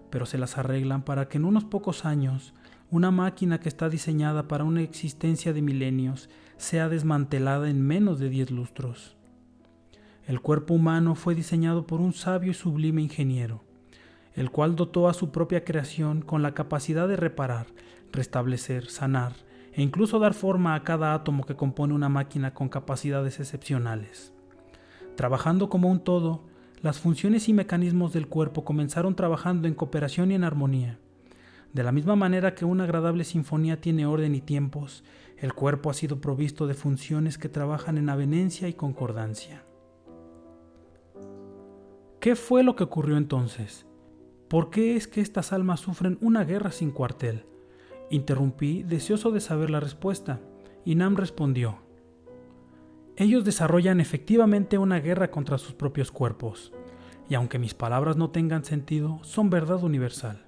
pero se las arreglan para que en unos pocos años una máquina que está diseñada para una existencia de milenios sea desmantelada en menos de 10 lustros. El cuerpo humano fue diseñado por un sabio y sublime ingeniero, el cual dotó a su propia creación con la capacidad de reparar, restablecer, sanar e incluso dar forma a cada átomo que compone una máquina con capacidades excepcionales. Trabajando como un todo, las funciones y mecanismos del cuerpo comenzaron trabajando en cooperación y en armonía. De la misma manera que una agradable sinfonía tiene orden y tiempos, el cuerpo ha sido provisto de funciones que trabajan en avenencia y concordancia. ¿Qué fue lo que ocurrió entonces? ¿Por qué es que estas almas sufren una guerra sin cuartel? Interrumpí, deseoso de saber la respuesta, y Nam respondió: ellos desarrollan efectivamente una guerra contra sus propios cuerpos, y aunque mis palabras no tengan sentido, son verdad universal.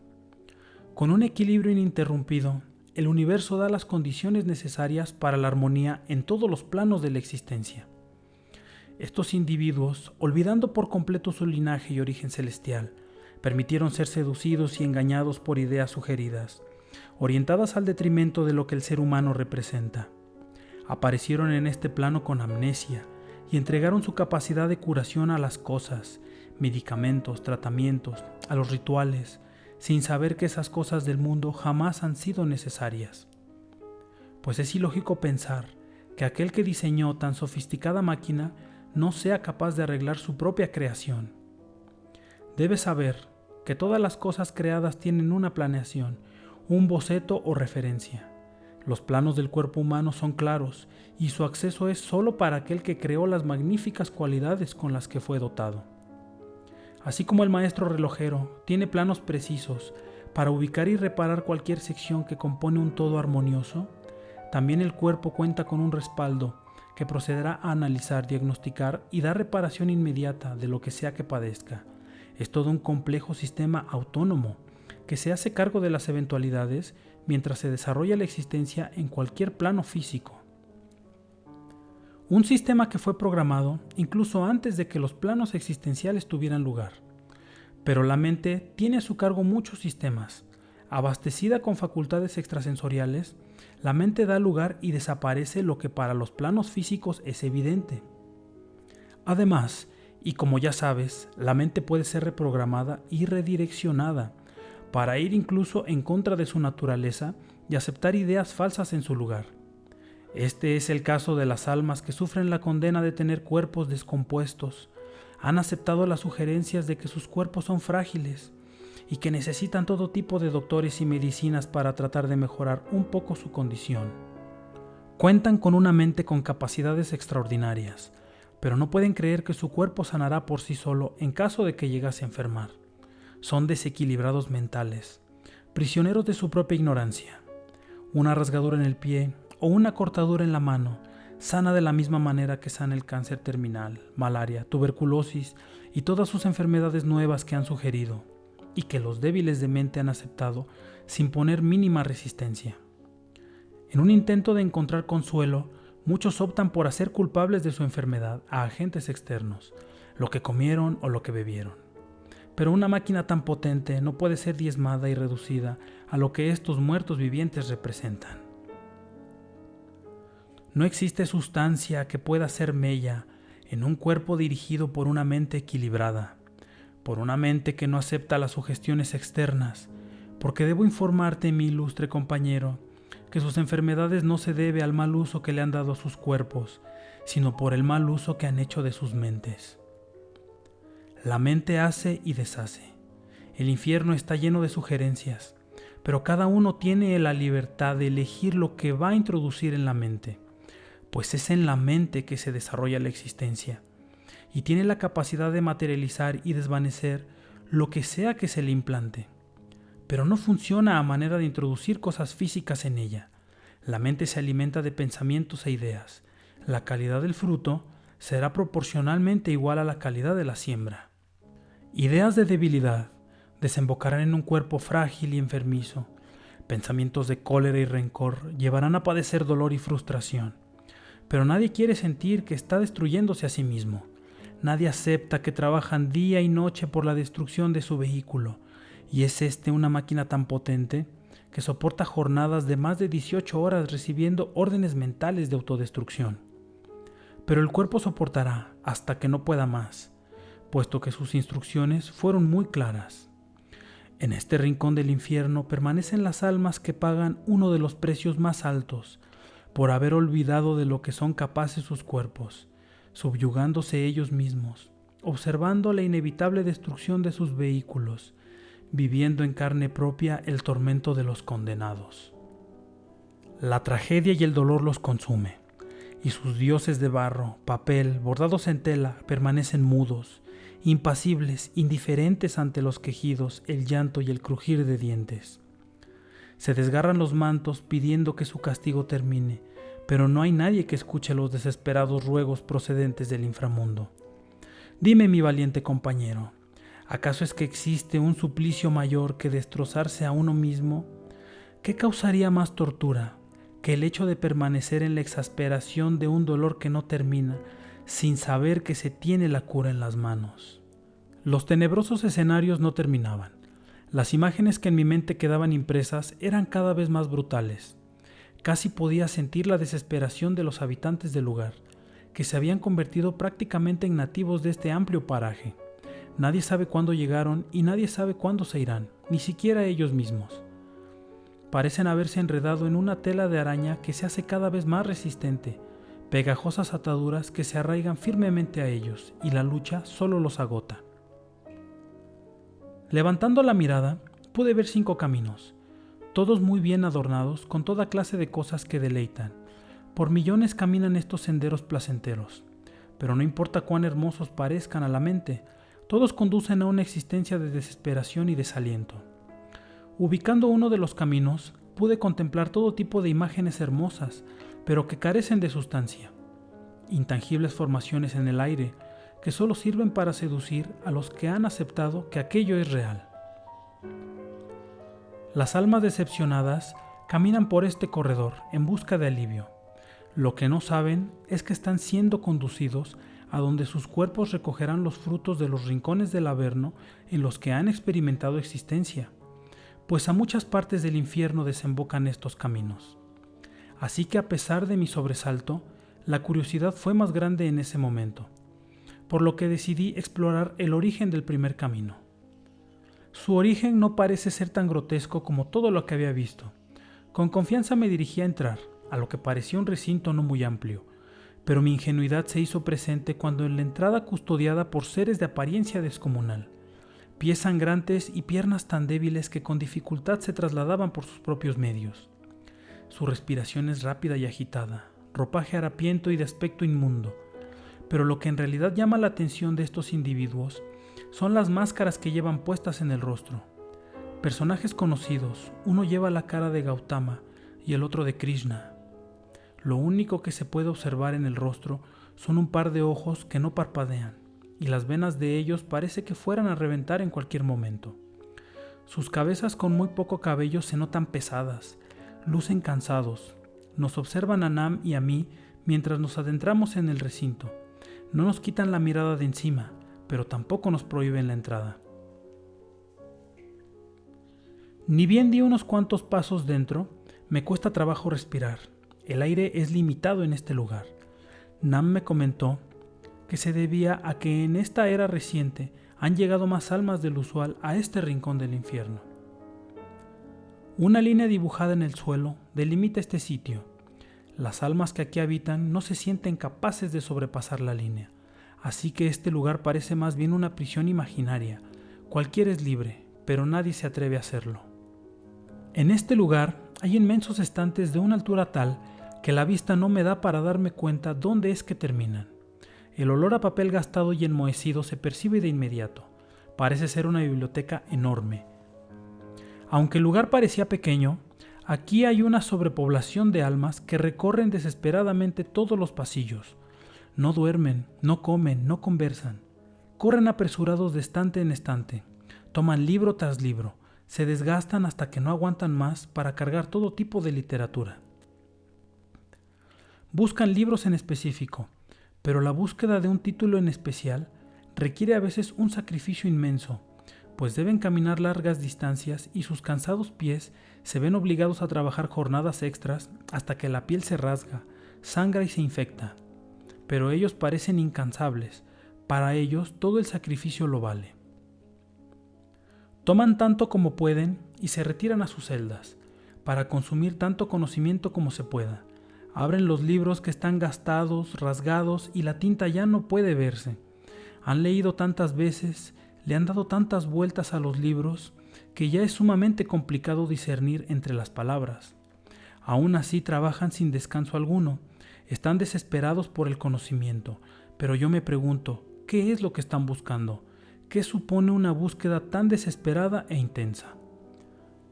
Con un equilibrio ininterrumpido, el universo da las condiciones necesarias para la armonía en todos los planos de la existencia. Estos individuos, olvidando por completo su linaje y origen celestial, permitieron ser seducidos y engañados por ideas sugeridas, orientadas al detrimento de lo que el ser humano representa. Aparecieron en este plano con amnesia y entregaron su capacidad de curación a las cosas, medicamentos, tratamientos, a los rituales, sin saber que esas cosas del mundo jamás han sido necesarias. Pues es ilógico pensar que aquel que diseñó tan sofisticada máquina no sea capaz de arreglar su propia creación. Debes saber que todas las cosas creadas tienen una planeación, un boceto o referencia. Los planos del cuerpo humano son claros y su acceso es solo para aquel que creó las magníficas cualidades con las que fue dotado. Así como el maestro relojero tiene planos precisos para ubicar y reparar cualquier sección que compone un todo armonioso, también el cuerpo cuenta con un respaldo que procederá a analizar, diagnosticar y dar reparación inmediata de lo que sea que padezca. Es todo un complejo sistema autónomo que se hace cargo de las eventualidades mientras se desarrolla la existencia en cualquier plano físico. Un sistema que fue programado incluso antes de que los planos existenciales tuvieran lugar. Pero la mente tiene a su cargo muchos sistemas. Abastecida con facultades extrasensoriales, la mente da lugar y desaparece lo que para los planos físicos es evidente. Además, y como ya sabes, la mente puede ser reprogramada y redireccionada para ir incluso en contra de su naturaleza y aceptar ideas falsas en su lugar. Este es el caso de las almas que sufren la condena de tener cuerpos descompuestos. Han aceptado las sugerencias de que sus cuerpos son frágiles y que necesitan todo tipo de doctores y medicinas para tratar de mejorar un poco su condición. Cuentan con una mente con capacidades extraordinarias, pero no pueden creer que su cuerpo sanará por sí solo en caso de que llegase a enfermar. Son desequilibrados mentales, prisioneros de su propia ignorancia. Una rasgadura en el pie o una cortadura en la mano sana de la misma manera que sana el cáncer terminal, malaria, tuberculosis y todas sus enfermedades nuevas que han sugerido y que los débiles de mente han aceptado sin poner mínima resistencia. En un intento de encontrar consuelo, muchos optan por hacer culpables de su enfermedad a agentes externos, lo que comieron o lo que bebieron. Pero una máquina tan potente no puede ser diezmada y reducida a lo que estos muertos vivientes representan. No existe sustancia que pueda ser mella en un cuerpo dirigido por una mente equilibrada, por una mente que no acepta las sugestiones externas, porque debo informarte, mi ilustre compañero, que sus enfermedades no se debe al mal uso que le han dado a sus cuerpos, sino por el mal uso que han hecho de sus mentes. La mente hace y deshace. El infierno está lleno de sugerencias, pero cada uno tiene la libertad de elegir lo que va a introducir en la mente, pues es en la mente que se desarrolla la existencia, y tiene la capacidad de materializar y desvanecer lo que sea que se le implante. Pero no funciona a manera de introducir cosas físicas en ella. La mente se alimenta de pensamientos e ideas. La calidad del fruto será proporcionalmente igual a la calidad de la siembra. Ideas de debilidad desembocarán en un cuerpo frágil y enfermizo. Pensamientos de cólera y rencor llevarán a padecer dolor y frustración. Pero nadie quiere sentir que está destruyéndose a sí mismo. Nadie acepta que trabajan día y noche por la destrucción de su vehículo. Y es una máquina tan potente que soporta jornadas de más de 18 horas recibiendo órdenes mentales de autodestrucción. Pero el cuerpo soportará hasta que no pueda más, puesto que sus instrucciones fueron muy claras. En este rincón del infierno permanecen las almas que pagan uno de los precios más altos por haber olvidado de lo que son capaces sus cuerpos, subyugándose ellos mismos, observando la inevitable destrucción de sus vehículos, viviendo en carne propia el tormento de los condenados. La tragedia y el dolor los consume, y sus dioses de barro, papel, bordados en tela, permanecen mudos, impasibles, indiferentes ante los quejidos, el llanto y el crujir de dientes. Se desgarran los mantos pidiendo que su castigo termine, pero no hay nadie que escuche los desesperados ruegos procedentes del inframundo. Dime, mi valiente compañero, ¿acaso es que existe un suplicio mayor que destrozarse a uno mismo? ¿Qué causaría más tortura que el hecho de permanecer en la exasperación de un dolor que no termina, sin saber que se tiene la cura en las manos? Los tenebrosos escenarios no terminaban. Las imágenes que en mi mente quedaban impresas eran cada vez más brutales. Casi podía sentir la desesperación de los habitantes del lugar, que se habían convertido prácticamente en nativos de este amplio paraje. Nadie sabe cuándo llegaron y nadie sabe cuándo se irán, ni siquiera ellos mismos. Parecen haberse enredado en una tela de araña que se hace cada vez más resistente, pegajosas ataduras que se arraigan firmemente a ellos y la lucha solo los agota. Levantando la mirada, pude ver 5 caminos, todos muy bien adornados con toda clase de cosas que deleitan. Por millones caminan estos senderos placenteros, pero no importa cuán hermosos parezcan a la mente, todos conducen a una existencia de desesperación y desaliento. Ubicando uno de los caminos, pude contemplar todo tipo de imágenes hermosas, pero que carecen de sustancia. Intangibles formaciones en el aire, que solo sirven para seducir a los que han aceptado que aquello es real. Las almas decepcionadas caminan por este corredor en busca de alivio. Lo que no saben es que están siendo conducidos a donde sus cuerpos recogerán los frutos de los rincones del Averno en los que han experimentado existencia, pues a muchas partes del infierno desembocan estos caminos. Así que a pesar de mi sobresalto, la curiosidad fue más grande en ese momento, por lo que decidí explorar el origen del primer camino. Su origen no parece ser tan grotesco como todo lo que había visto. Con confianza me dirigí a entrar, a lo que parecía un recinto no muy amplio, pero mi ingenuidad se hizo presente cuando en la entrada custodiada por seres de apariencia descomunal, pies sangrantes y piernas tan débiles que con dificultad se trasladaban por sus propios medios. Su respiración es rápida y agitada, ropaje harapiento y de aspecto inmundo. Pero lo que en realidad llama la atención de estos individuos son las máscaras que llevan puestas en el rostro. Personajes conocidos, uno lleva la cara de Gautama y el otro de Krishna. Lo único que se puede observar en el rostro son un par de ojos que no parpadean, y las venas de ellos parece que fueran a reventar en cualquier momento. Sus cabezas con muy poco cabello se notan pesadas, lucen cansados. Nos observan a Nam y a mí mientras nos adentramos en el recinto. No nos quitan la mirada de encima, pero tampoco nos prohíben la entrada. Ni bien di unos cuantos pasos dentro, me cuesta trabajo respirar. El aire es limitado en este lugar. Nam me comentó que se debía a que en esta era reciente han llegado más almas del usual a este rincón del infierno. Una línea dibujada en el suelo delimita este sitio. Las almas que aquí habitan no se sienten capaces de sobrepasar la línea, así que este lugar parece más bien una prisión imaginaria. Cualquiera es libre, pero nadie se atreve a hacerlo. En este lugar hay inmensos estantes de una altura tal que la vista no me da para darme cuenta dónde es que terminan. El olor a papel gastado y enmohecido se percibe de inmediato. Parece ser una biblioteca enorme. Aunque el lugar parecía pequeño, aquí hay una sobrepoblación de almas que recorren desesperadamente todos los pasillos. No duermen, no comen, no conversan. Corren apresurados de estante en estante. Toman libro tras libro. Se desgastan hasta que no aguantan más para cargar todo tipo de literatura. Buscan libros en específico, pero la búsqueda de un título en especial requiere a veces un sacrificio inmenso, pues deben caminar largas distancias y sus cansados pies se ven obligados a trabajar jornadas extras hasta que la piel se rasga, sangra y se infecta. Pero ellos parecen incansables, para ellos todo el sacrificio lo vale. Toman tanto como pueden y se retiran a sus celdas, para consumir tanto conocimiento como se pueda. Abren los libros que están gastados, rasgados y la tinta ya no puede verse. Han leído tantas veces, le han dado tantas vueltas a los libros, que ya es sumamente complicado discernir entre las palabras. Aún así trabajan sin descanso alguno, están desesperados por el conocimiento, pero yo me pregunto, ¿qué es lo que están buscando? ¿Qué supone una búsqueda tan desesperada e intensa?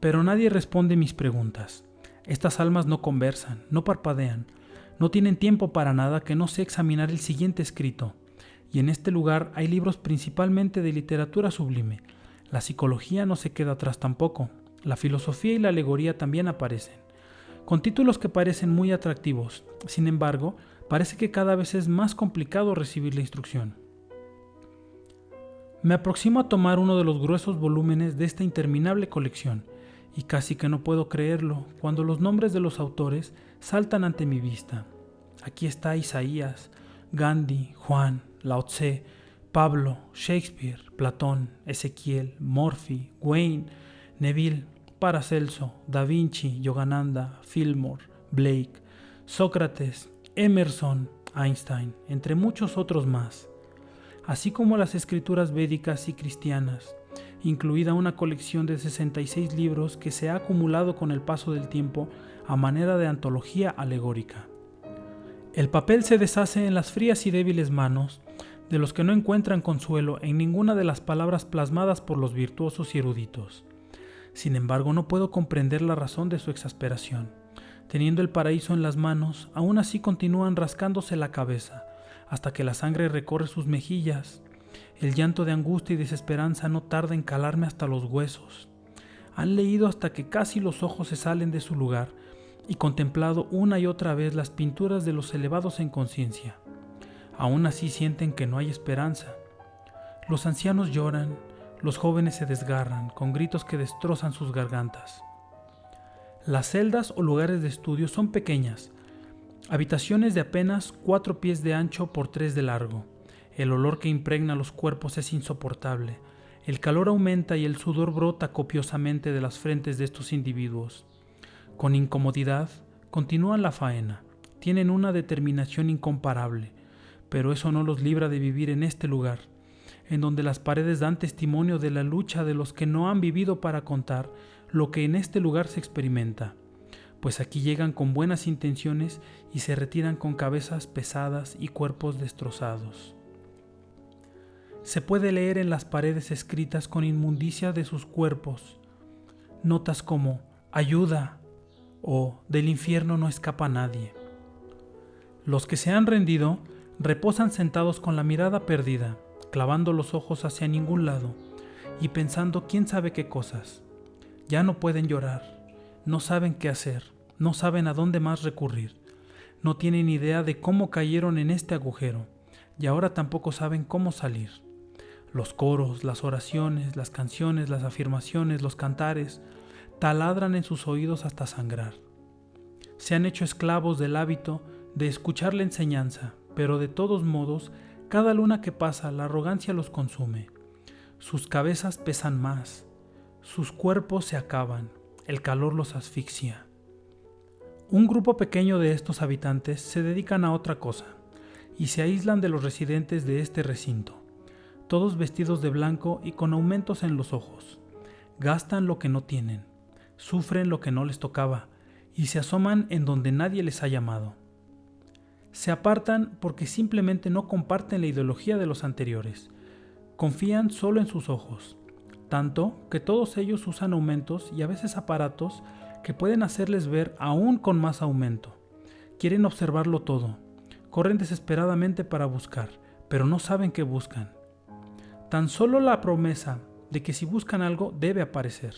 Pero nadie responde mis preguntas. Estas almas no conversan, no parpadean, no tienen tiempo para nada que no sea examinar el siguiente escrito. Y en este lugar hay libros principalmente de literatura sublime. La psicología no se queda atrás tampoco. La filosofía y la alegoría también aparecen, con títulos que parecen muy atractivos. Sin embargo, parece que cada vez es más complicado recibir la instrucción. Me aproximo a tomar uno de los gruesos volúmenes de esta interminable colección, y casi que no puedo creerlo cuando los nombres de los autores saltan ante mi vista. Aquí está Isaías, Gandhi, Juan, Lao Tse, Pablo, Shakespeare, Platón, Ezequiel, Morphy, Wayne, Neville, Paracelso, Da Vinci, Yogananda, Fillmore, Blake, Sócrates, Emerson, Einstein, entre muchos otros más, así como las escrituras védicas y cristianas, incluida una colección de 66 libros que se ha acumulado con el paso del tiempo a manera de antología alegórica. El papel se deshace en las frías y débiles manos de los que no encuentran consuelo en ninguna de las palabras plasmadas por los virtuosos y eruditos. Sin embargo, no puedo comprender la razón de su exasperación. Teniendo el paraíso en las manos, aún así continúan rascándose la cabeza, hasta que la sangre recorre sus mejillas. El llanto de angustia y desesperanza no tarda en calarme hasta los huesos. Han leído hasta que casi los ojos se salen de su lugar y contemplado una y otra vez las pinturas de los elevados en conciencia. Aún así sienten que no hay esperanza. Los ancianos lloran, los jóvenes se desgarran con gritos que destrozan sus gargantas. Las celdas o lugares de estudio son pequeñas, habitaciones de apenas 4 pies de ancho por 3 de largo. El olor que impregna los cuerpos es insoportable. El calor aumenta y el sudor brota copiosamente de las frentes de estos individuos. Con incomodidad, continúan la faena. Tienen una determinación incomparable, pero eso no los libra de vivir en este lugar. en donde las paredes dan testimonio de la lucha de los que no han vivido para contar lo que en este lugar se experimenta, pues aquí llegan con buenas intenciones y se retiran con cabezas pesadas y cuerpos destrozados. Se puede leer en las paredes escritas con inmundicia de sus cuerpos notas como «ayuda» o «del infierno no escapa nadie». Los que se han rendido reposan sentados con la mirada perdida, clavando los ojos hacia ningún lado y pensando quién sabe qué cosas. Ya no pueden llorar, no saben qué hacer, no saben a dónde más recurrir, no tienen idea de cómo cayeron en este agujero y ahora tampoco saben cómo salir. Los coros, las oraciones, las canciones, las afirmaciones, los cantares, taladran en sus oídos hasta sangrar. Se han hecho esclavos del hábito de escuchar la enseñanza, pero de todos modos, cada luna que pasa la arrogancia los consume. Sus cabezas pesan más, sus cuerpos se acaban, el calor los asfixia. Un grupo pequeño de estos habitantes se dedican a otra cosa y se aíslan de los residentes de este recinto. Todos vestidos de blanco y con aumentos en los ojos. Gastan lo que no tienen, sufren lo que no les tocaba y se asoman en donde nadie les ha llamado. Se apartan porque simplemente no comparten la ideología de los anteriores. Confían solo en sus ojos, tanto que todos ellos usan aumentos y a veces aparatos que pueden hacerles ver aún con más aumento. Quieren observarlo todo, corren desesperadamente para buscar, pero no saben qué buscan. Tan solo la promesa de que si buscan algo debe aparecer.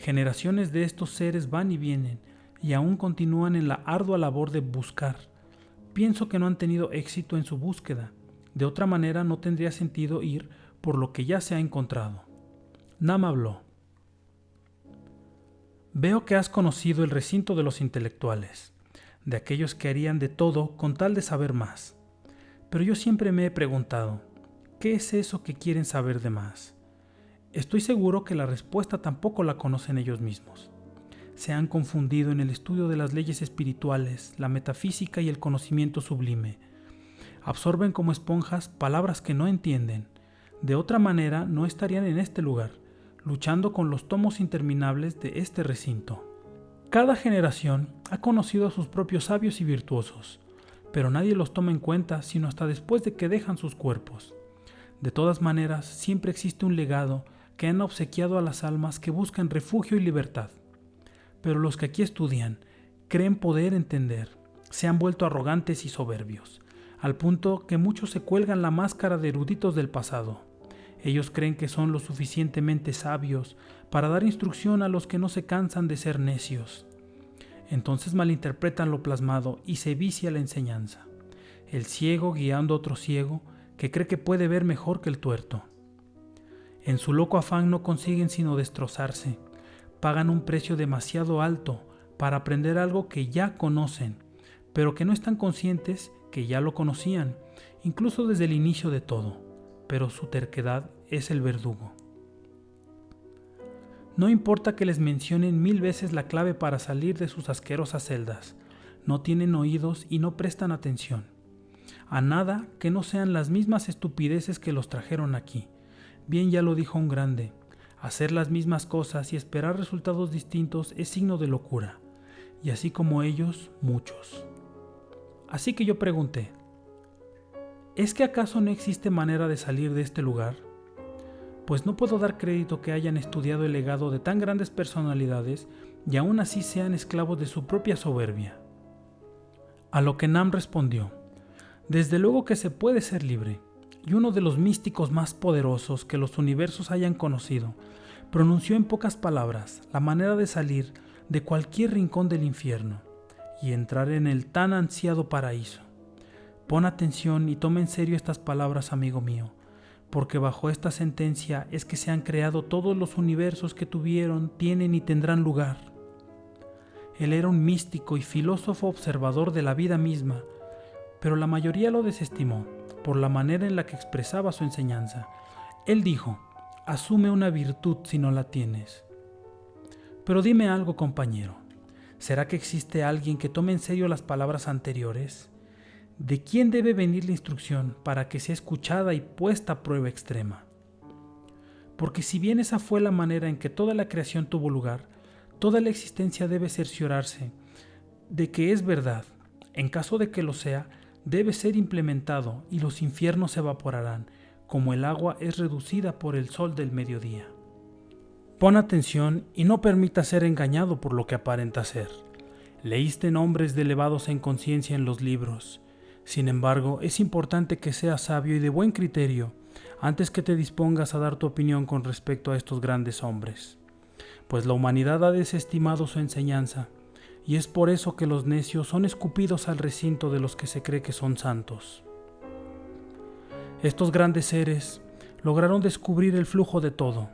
Generaciones de estos seres van y vienen y aún continúan en la ardua labor de buscar. Pienso que no han tenido éxito en su búsqueda. De otra manera no tendría sentido ir por lo que ya se ha encontrado. Nam habló. Veo que has conocido el recinto de los intelectuales, de aquellos que harían de todo con tal de saber más. Pero yo siempre me he preguntado, ¿qué es eso que quieren saber de más? Estoy seguro que la respuesta tampoco la conocen ellos mismos. Se han confundido en el estudio de las leyes espirituales, la metafísica y el conocimiento sublime. Absorben como esponjas palabras que no entienden. De otra manera no estarían en este lugar, luchando con los tomos interminables de este recinto. Cada generación ha conocido a sus propios sabios y virtuosos, pero nadie los toma en cuenta sino hasta después de que dejan sus cuerpos. De todas maneras, siempre existe un legado que han obsequiado a las almas que buscan refugio y libertad. Pero los que aquí estudian creen poder entender, se han vuelto arrogantes y soberbios, al punto que muchos se cuelgan la máscara de eruditos del pasado. Ellos creen que son lo suficientemente sabios para dar instrucción a los que no se cansan de ser necios. Entonces malinterpretan lo plasmado y se vicia la enseñanza. El ciego guiando a otro ciego que cree que puede ver mejor que el tuerto. En su loco afán no consiguen sino destrozarse, pagan un precio demasiado alto para aprender algo que ya conocen, pero que no están conscientes que ya lo conocían, incluso desde el inicio de todo, pero su terquedad es el verdugo. No importa que les mencionen 1000 veces la clave para salir de sus asquerosas celdas, no tienen oídos y no prestan atención. A nada que no sean las mismas estupideces que los trajeron aquí. Bien ya lo dijo un grande, hacer las mismas cosas y esperar resultados distintos es signo de locura, y así como ellos, muchos. Así que yo pregunté, ¿es que acaso no existe manera de salir de este lugar? Pues no puedo dar crédito que hayan estudiado el legado de tan grandes personalidades y aún así sean esclavos de su propia soberbia. A lo que Nam respondió, desde luego que se puede ser libre, y uno de los místicos más poderosos que los universos hayan conocido, pronunció en pocas palabras la manera de salir de cualquier rincón del infierno y entrar en el tan ansiado paraíso. Pon atención y toma en serio estas palabras, amigo mío, porque bajo esta sentencia es que se han creado todos los universos que tuvieron, tienen y tendrán lugar. Él era un místico y filósofo observador de la vida misma, pero la mayoría lo desestimó por la manera en la que expresaba su enseñanza. Él dijo, asume una virtud si no la tienes. Pero dime algo, compañero, ¿será que existe alguien que tome en serio las palabras anteriores? ¿de quién debe venir la instrucción para que sea escuchada y puesta a prueba extrema? Porque si bien esa fue la manera en que toda la creación tuvo lugar, toda la existencia debe cerciorarse de que es verdad. En caso de que lo sea, debe ser implementado y los infiernos se evaporarán, como el agua es reducida por el sol del mediodía. Pon atención y no permita ser engañado por lo que aparenta ser. Leíste nombres de elevados en conciencia en los libros. Sin embargo, es importante que seas sabio y de buen criterio antes que te dispongas a dar tu opinión con respecto a estos grandes hombres, pues la humanidad ha desestimado su enseñanza, y es por eso que los necios son escupidos al recinto de los que se cree que son santos. Estos grandes seres lograron descubrir el flujo de todo,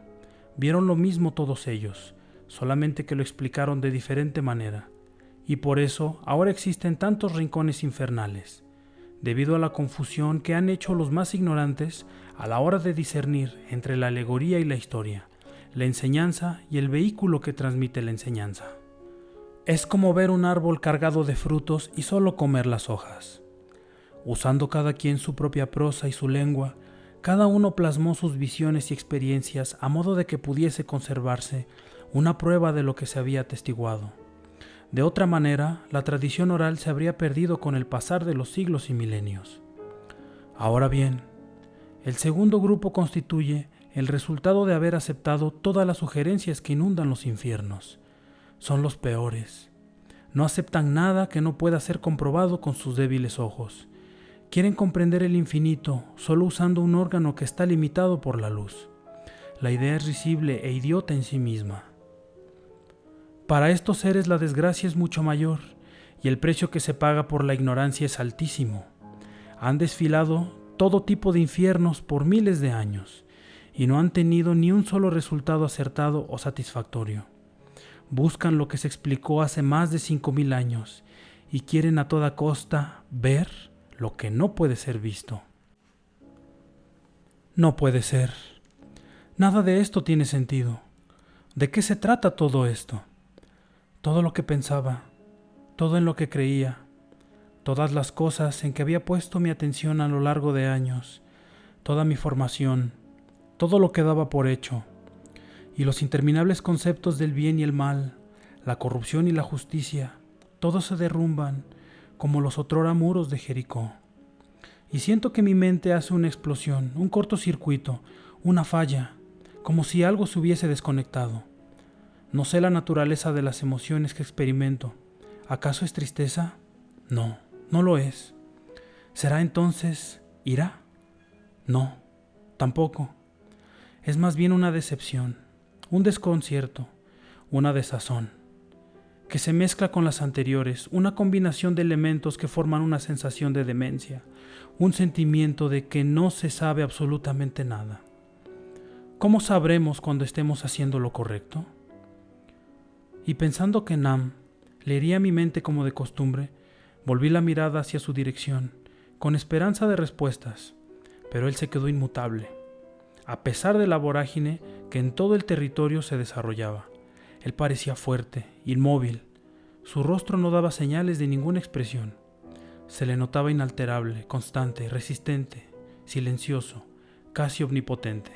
vieron lo mismo todos ellos, solamente que lo explicaron de diferente manera, y por eso ahora existen tantos rincones infernales, debido a la confusión que han hecho los más ignorantes a la hora de discernir entre la alegoría y la historia, la enseñanza y el vehículo que transmite la enseñanza. Es como ver un árbol cargado de frutos y solo comer las hojas. Usando cada quien su propia prosa y su lengua, cada uno plasmó sus visiones y experiencias a modo de que pudiese conservarse una prueba de lo que se había atestiguado. De otra manera, la tradición oral se habría perdido con el pasar de los siglos y milenios. Ahora bien, el segundo grupo constituye el resultado de haber aceptado todas las sugerencias que inundan los infiernos. Son los peores. No aceptan nada que no pueda ser comprobado con sus débiles ojos. Quieren comprender el infinito solo usando un órgano que está limitado por la luz. La idea es risible e idiota en sí misma. Para estos seres la desgracia es mucho mayor y el precio que se paga por la ignorancia es altísimo. Han desfilado todo tipo de infiernos por miles de años y no han tenido ni un solo resultado acertado o satisfactorio. Buscan lo que se explicó hace más de 5000 años y quieren a toda costa ver lo que no puede ser visto. No puede ser. Nada de esto tiene sentido. ¿De qué se trata todo esto? Todo lo que pensaba, todo en lo que creía, todas las cosas en que había puesto mi atención a lo largo de años, toda mi formación, todo lo que daba por hecho, y los interminables conceptos del bien y el mal, la corrupción y la justicia, todos se derrumban como los otrora muros de Jericó. Y siento que mi mente hace una explosión, un cortocircuito, una falla, como si algo se hubiese desconectado. No sé la naturaleza de las emociones que experimento. ¿Acaso es tristeza? No, no lo es. ¿Será entonces ira? No, tampoco. Es más bien una decepción, un desconcierto, una desazón, que se mezcla con las anteriores, una combinación de elementos que forman una sensación de demencia, un sentimiento de que no se sabe absolutamente nada. ¿Cómo sabremos cuando estemos haciendo lo correcto? Y pensando que Nam leería mi mente como de costumbre, volví la mirada hacia su dirección, con esperanza de respuestas, pero él se quedó inmutable, a pesar de la vorágine que en todo el territorio se desarrollaba. Él parecía fuerte, inmóvil, su rostro no daba señales de ninguna expresión. Se le notaba inalterable, constante, resistente, silencioso, casi omnipotente.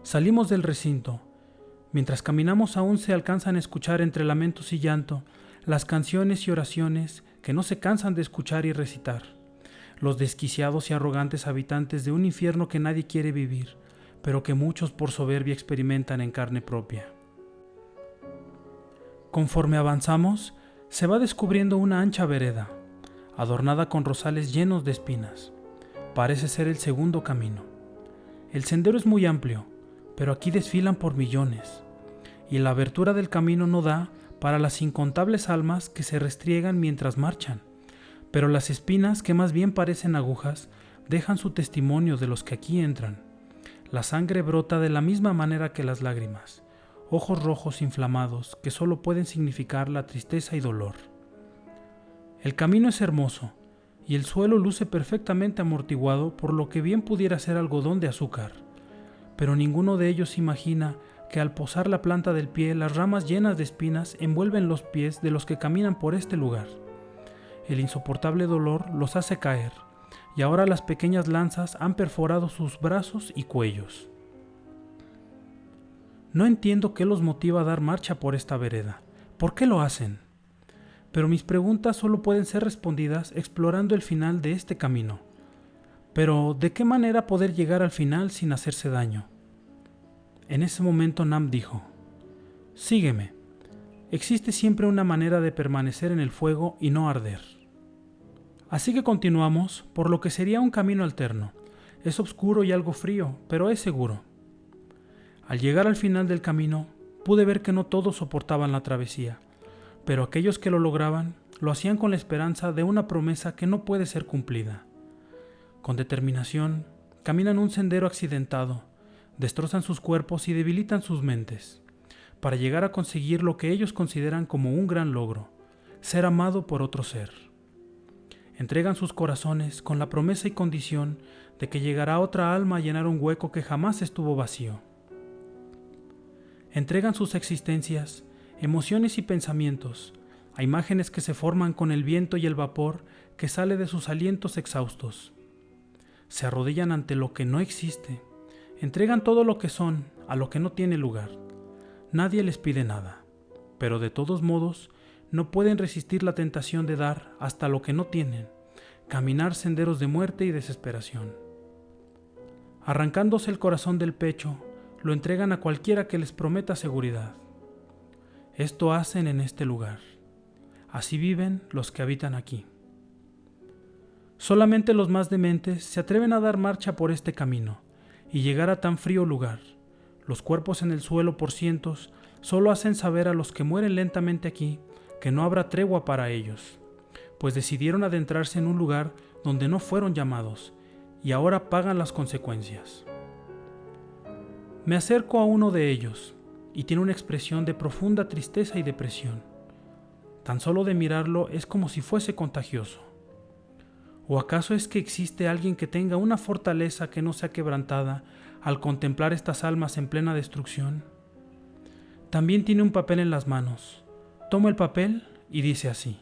Salimos del recinto. Mientras caminamos aún se alcanzan a escuchar entre lamentos y llanto las canciones y oraciones que no se cansan de escuchar y recitar, los desquiciados y arrogantes habitantes de un infierno que nadie quiere vivir, pero que muchos por soberbia experimentan en carne propia. Conforme avanzamos, se va descubriendo una ancha vereda, adornada con rosales llenos de espinas. Parece ser el segundo camino. El sendero es muy amplio, pero aquí desfilan por millones, y la abertura del camino no da para las incontables almas que se restriegan mientras marchan, pero las espinas, que más bien parecen agujas, dejan su testimonio de los que aquí entran. La sangre brota de la misma manera que las lágrimas, ojos rojos inflamados que solo pueden significar la tristeza y dolor. El camino es hermoso, y el suelo luce perfectamente amortiguado por lo que bien pudiera ser algodón de azúcar. Pero ninguno de ellos imagina que al posar la planta del pie, las ramas llenas de espinas envuelven los pies de los que caminan por este lugar. El insoportable dolor los hace caer, y ahora las pequeñas lanzas han perforado sus brazos y cuellos. No entiendo qué los motiva a dar marcha por esta vereda. ¿Por qué lo hacen? Pero mis preguntas solo pueden ser respondidas explorando el final de este camino. Pero, ¿de qué manera poder llegar al final sin hacerse daño? En ese momento Nam dijo: «Sígueme. Existe siempre una manera de permanecer en el fuego y no arder». Así que continuamos por lo que sería un camino alterno. Es oscuro y algo frío, pero es seguro. Al llegar al final del camino, pude ver que no todos soportaban la travesía, pero aquellos que lo lograban, lo hacían con la esperanza de una promesa que no puede ser cumplida. Con determinación, caminan un sendero accidentado, destrozan sus cuerpos y debilitan sus mentes, para llegar a conseguir lo que ellos consideran como un gran logro: ser amado por otro ser. Entregan sus corazones con la promesa y condición de que llegará otra alma a llenar un hueco que jamás estuvo vacío. Entregan sus existencias, emociones y pensamientos a imágenes que se forman con el viento y el vapor que sale de sus alientos exhaustos. Se arrodillan ante lo que no existe, entregan todo lo que son a lo que no tiene lugar. Nadie les pide nada, pero de todos modos no pueden resistir la tentación de dar hasta lo que no tienen, caminar senderos de muerte y desesperación. Arrancándose el corazón del pecho, lo entregan a cualquiera que les prometa seguridad. Esto hacen en este lugar. Así viven los que habitan aquí. Solamente los más dementes se atreven a dar marcha por este camino y llegar a tan frío lugar. Los cuerpos en el suelo por cientos solo hacen saber a los que mueren lentamente aquí que no habrá tregua para ellos, pues decidieron adentrarse en un lugar donde no fueron llamados y ahora pagan las consecuencias. Me acerco a uno de ellos y tiene una expresión de profunda tristeza y depresión. Tan solo de mirarlo es como si fuese contagioso. ¿O acaso es que existe alguien que tenga una fortaleza que no sea quebrantada al contemplar estas almas en plena destrucción? También tiene un papel en las manos. Toma el papel y dice así: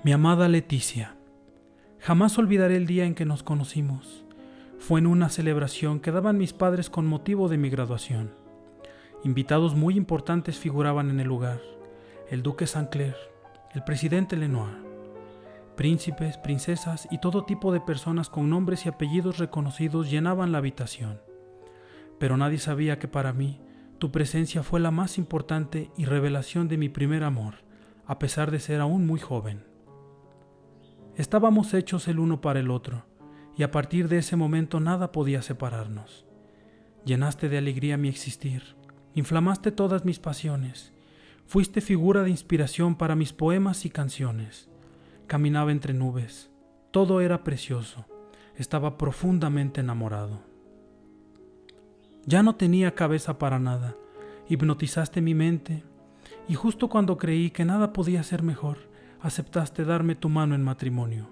«Mi amada Leticia, jamás olvidaré el día en que nos conocimos. Fue en una celebración que daban mis padres con motivo de mi graduación. Invitados muy importantes figuraban en el lugar: el duque Saint-Clair, el presidente Lenoir, príncipes, princesas y todo tipo de personas con nombres y apellidos reconocidos llenaban la habitación. Pero nadie sabía que para mí tu presencia fue la más importante y revelación de mi primer amor, a pesar de ser aún muy joven. Estábamos hechos el uno para el otro, y a partir de ese momento nada podía separarnos. Llenaste de alegría mi existir, inflamaste todas mis pasiones, fuiste figura de inspiración para mis poemas y canciones. Caminaba entre nubes, todo era precioso, estaba profundamente enamorado. Ya no tenía cabeza para nada, hipnotizaste mi mente, y justo cuando creí que nada podía ser mejor, aceptaste darme tu mano en matrimonio.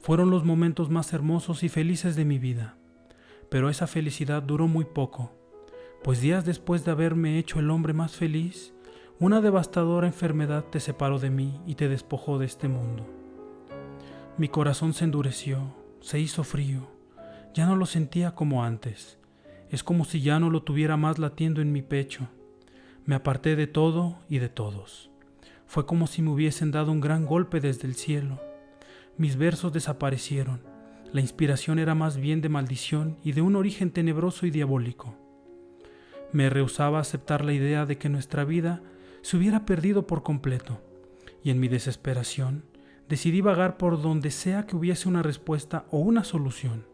Fueron los momentos más hermosos y felices de mi vida, pero esa felicidad duró muy poco, pues días después de haberme hecho el hombre más feliz, una devastadora enfermedad te separó de mí y te despojó de este mundo. Mi corazón se endureció, se hizo frío, ya no lo sentía como antes, es como si ya no lo tuviera más latiendo en mi pecho. Me aparté de todo y de todos. Fue como si me hubiesen dado un gran golpe desde el cielo. Mis versos desaparecieron. La inspiración era más bien de maldición y de un origen tenebroso y diabólico. Me rehusaba a aceptar la idea de que nuestra vida se hubiera perdido por completo, y en mi desesperación decidí vagar por donde sea que hubiese una respuesta o una solución.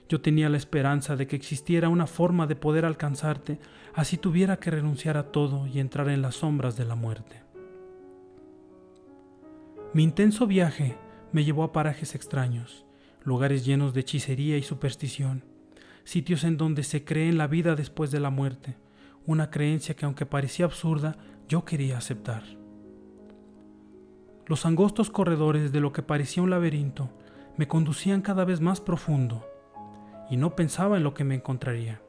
Yo tenía la esperanza de que existiera una forma de poder alcanzarte, así tuviera que renunciar a todo y entrar en las sombras de la muerte. Mi intenso viaje me llevó a parajes extraños, lugares llenos de hechicería y superstición, sitios en donde se cree en la vida después de la muerte, una creencia que, aunque parecía absurda, yo quería aceptar. Los angostos corredores de lo que parecía un laberinto me conducían cada vez más profundo, y no pensaba en lo que me encontraría,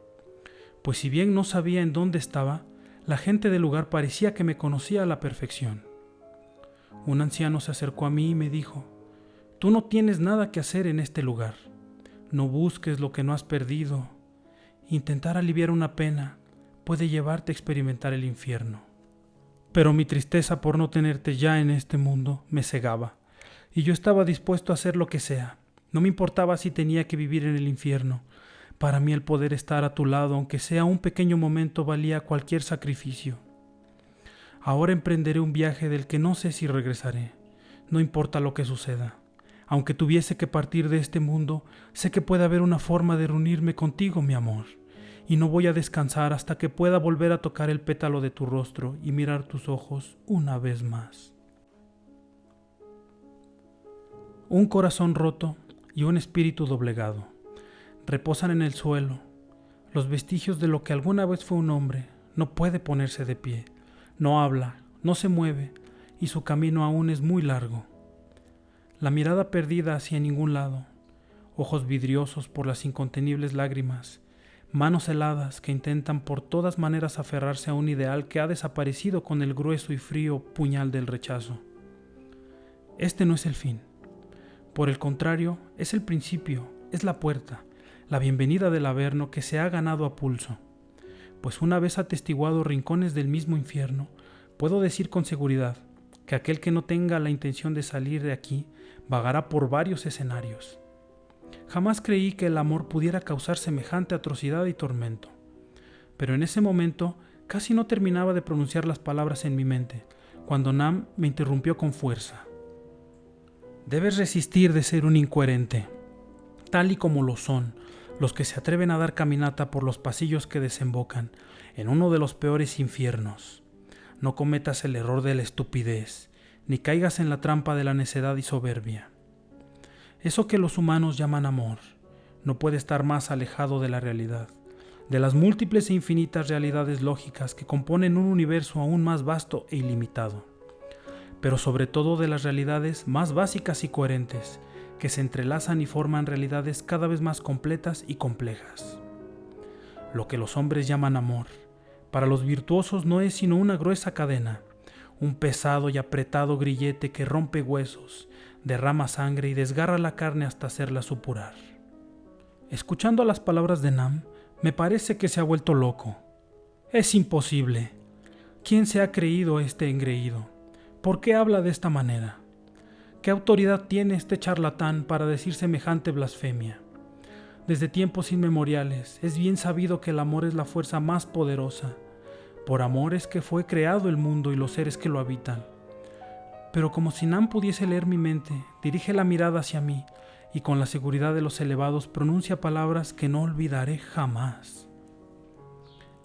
pues si bien no sabía en dónde estaba, la gente del lugar parecía que me conocía a la perfección. Un anciano se acercó a mí y me dijo: «Tú no tienes nada que hacer en este lugar. No busques lo que no has perdido. Intentar aliviar una pena puede llevarte a experimentar el infierno». Pero mi tristeza por no tenerte ya en este mundo me cegaba, y yo estaba dispuesto a hacer lo que sea. No me importaba si tenía que vivir en el infierno. Para mí el poder estar a tu lado, aunque sea un pequeño momento, valía cualquier sacrificio. Ahora emprenderé un viaje del que no sé si regresaré. No importa lo que suceda. Aunque tuviese que partir de este mundo, sé que puede haber una forma de reunirme contigo, mi amor. Y no voy a descansar hasta que pueda volver a tocar el pétalo de tu rostro y mirar tus ojos una vez más. Un corazón roto y un espíritu doblegado reposan en el suelo. Los vestigios de lo que alguna vez fue un hombre. No puede ponerse de pie, no habla, no se mueve, y su camino aún es muy largo. La mirada perdida hacia ningún lado, ojos vidriosos por las incontenibles lágrimas, manos heladas que intentan por todas maneras aferrarse a un ideal que ha desaparecido con el grueso y frío puñal del rechazo. Este no es el fin. Por el contrario, es el principio, es la puerta, la bienvenida del Averno que se ha ganado a pulso. Pues una vez atestiguado rincones del mismo infierno, puedo decir con seguridad que aquel que no tenga la intención de salir de aquí vagará por varios escenarios. Jamás creí que el amor pudiera causar semejante atrocidad y tormento. Pero en ese momento casi no terminaba de pronunciar las palabras en mi mente, cuando Nam me interrumpió con fuerza. Debes resistir de ser un incoherente, tal y como lo son los que se atreven a dar caminata por los pasillos que desembocan en uno de los peores infiernos. No cometas el error de la estupidez, ni caigas en la trampa de la necedad y soberbia. Eso que los humanos llaman amor no puede estar más alejado de la realidad, de las múltiples e infinitas realidades lógicas que componen un universo aún más vasto e ilimitado, pero sobre todo de las realidades más básicas y coherentes, que se entrelazan y forman realidades cada vez más completas y complejas. Lo que los hombres llaman amor, para los virtuosos no es sino una gruesa cadena, un pesado y apretado grillete que rompe huesos, derrama sangre y desgarra la carne hasta hacerla supurar. Escuchando las palabras de Nam, me parece que se ha vuelto loco. Es imposible. ¿Quién se ha creído este engreído? ¿Por qué habla de esta manera? ¿Qué autoridad tiene este charlatán para decir semejante blasfemia? Desde tiempos inmemoriales es bien sabido que el amor es la fuerza más poderosa. Por amor es que fue creado el mundo y los seres que lo habitan. Pero como si Nam pudiese leer mi mente, dirige la mirada hacia mí y con la seguridad de los elevados pronuncia palabras que no olvidaré jamás.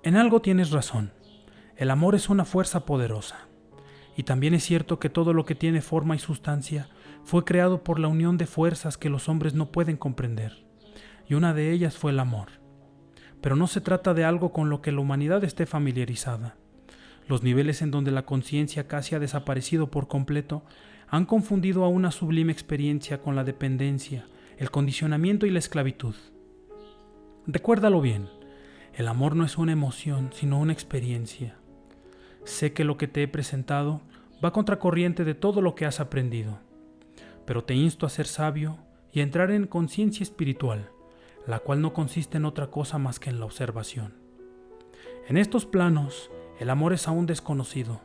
En algo tienes razón. El amor es una fuerza poderosa. Y también es cierto que todo lo que tiene forma y sustancia fue creado por la unión de fuerzas que los hombres no pueden comprender. Y una de ellas fue el amor. Pero no se trata de algo con lo que la humanidad esté familiarizada. Los niveles en donde la conciencia casi ha desaparecido por completo han confundido a una sublime experiencia con la dependencia, el condicionamiento y la esclavitud. Recuérdalo bien, el amor no es una emoción, sino una experiencia. Sé que lo que te he presentado va contracorriente de todo lo que has aprendido, pero te insto a ser sabio y a entrar en conciencia espiritual, la cual no consiste en otra cosa más que en la observación. En estos planos, el amor es aún desconocido.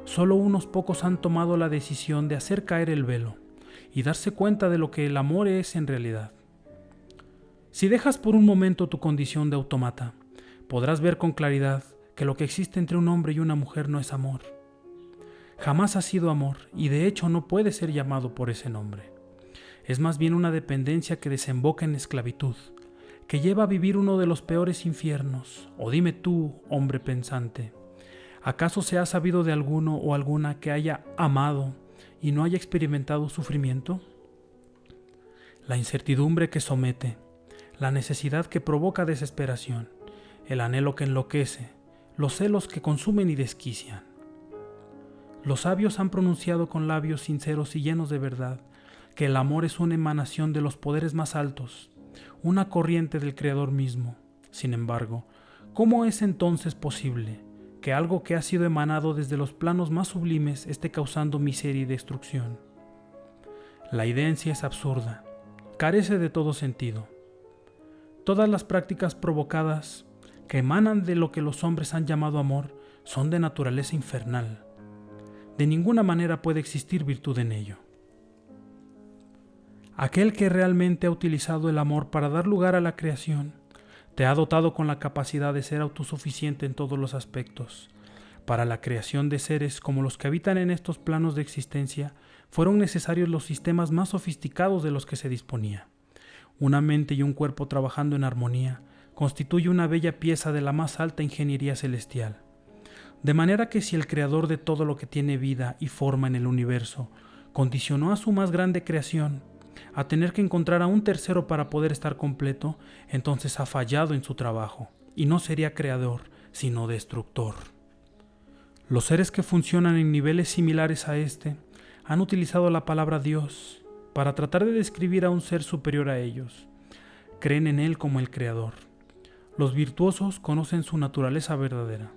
Solo unos pocos han tomado la decisión de hacer caer el velo y darse cuenta de lo que el amor es en realidad. Si dejas por un momento tu condición de autómata, podrás ver con claridad que lo que existe entre un hombre y una mujer no es amor. Jamás ha sido amor y de hecho no puede ser llamado por ese nombre. Es más bien una dependencia que desemboca en esclavitud, que lleva a vivir uno de los peores infiernos. O dime tú, hombre pensante, ¿acaso se ha sabido de alguno o alguna que haya amado y no haya experimentado sufrimiento? La incertidumbre que somete, la necesidad que provoca desesperación, el anhelo que enloquece, los celos que consumen y desquician. Los sabios han pronunciado con labios sinceros y llenos de verdad que el amor es una emanación de los poderes más altos, una corriente del Creador mismo. Sin embargo, ¿cómo es entonces posible que algo que ha sido emanado desde los planos más sublimes esté causando miseria y destrucción. La idea en sí es absurda, carece de todo sentido. Todas las prácticas provocadas que emanan de lo que los hombres han llamado amor son de naturaleza infernal. De ninguna manera puede existir virtud en ello. Aquel que realmente ha utilizado el amor para dar lugar a la creación, te ha dotado con la capacidad de ser autosuficiente en todos los aspectos. Para la creación de seres como los que habitan en estos planos de existencia, fueron necesarios los sistemas más sofisticados de los que se disponía. Una mente y un cuerpo trabajando en armonía constituye una bella pieza de la más alta ingeniería celestial. De manera que si el creador de todo lo que tiene vida y forma en el universo condicionó a su más grande creación a tener que encontrar a un tercero para poder estar completo, entonces ha fallado en su trabajo, y no sería creador, sino destructor. Los seres que funcionan en niveles similares a este han utilizado la palabra Dios para tratar de describir a un ser superior a ellos. Creen en él como el creador. Los virtuosos conocen su naturaleza verdadera.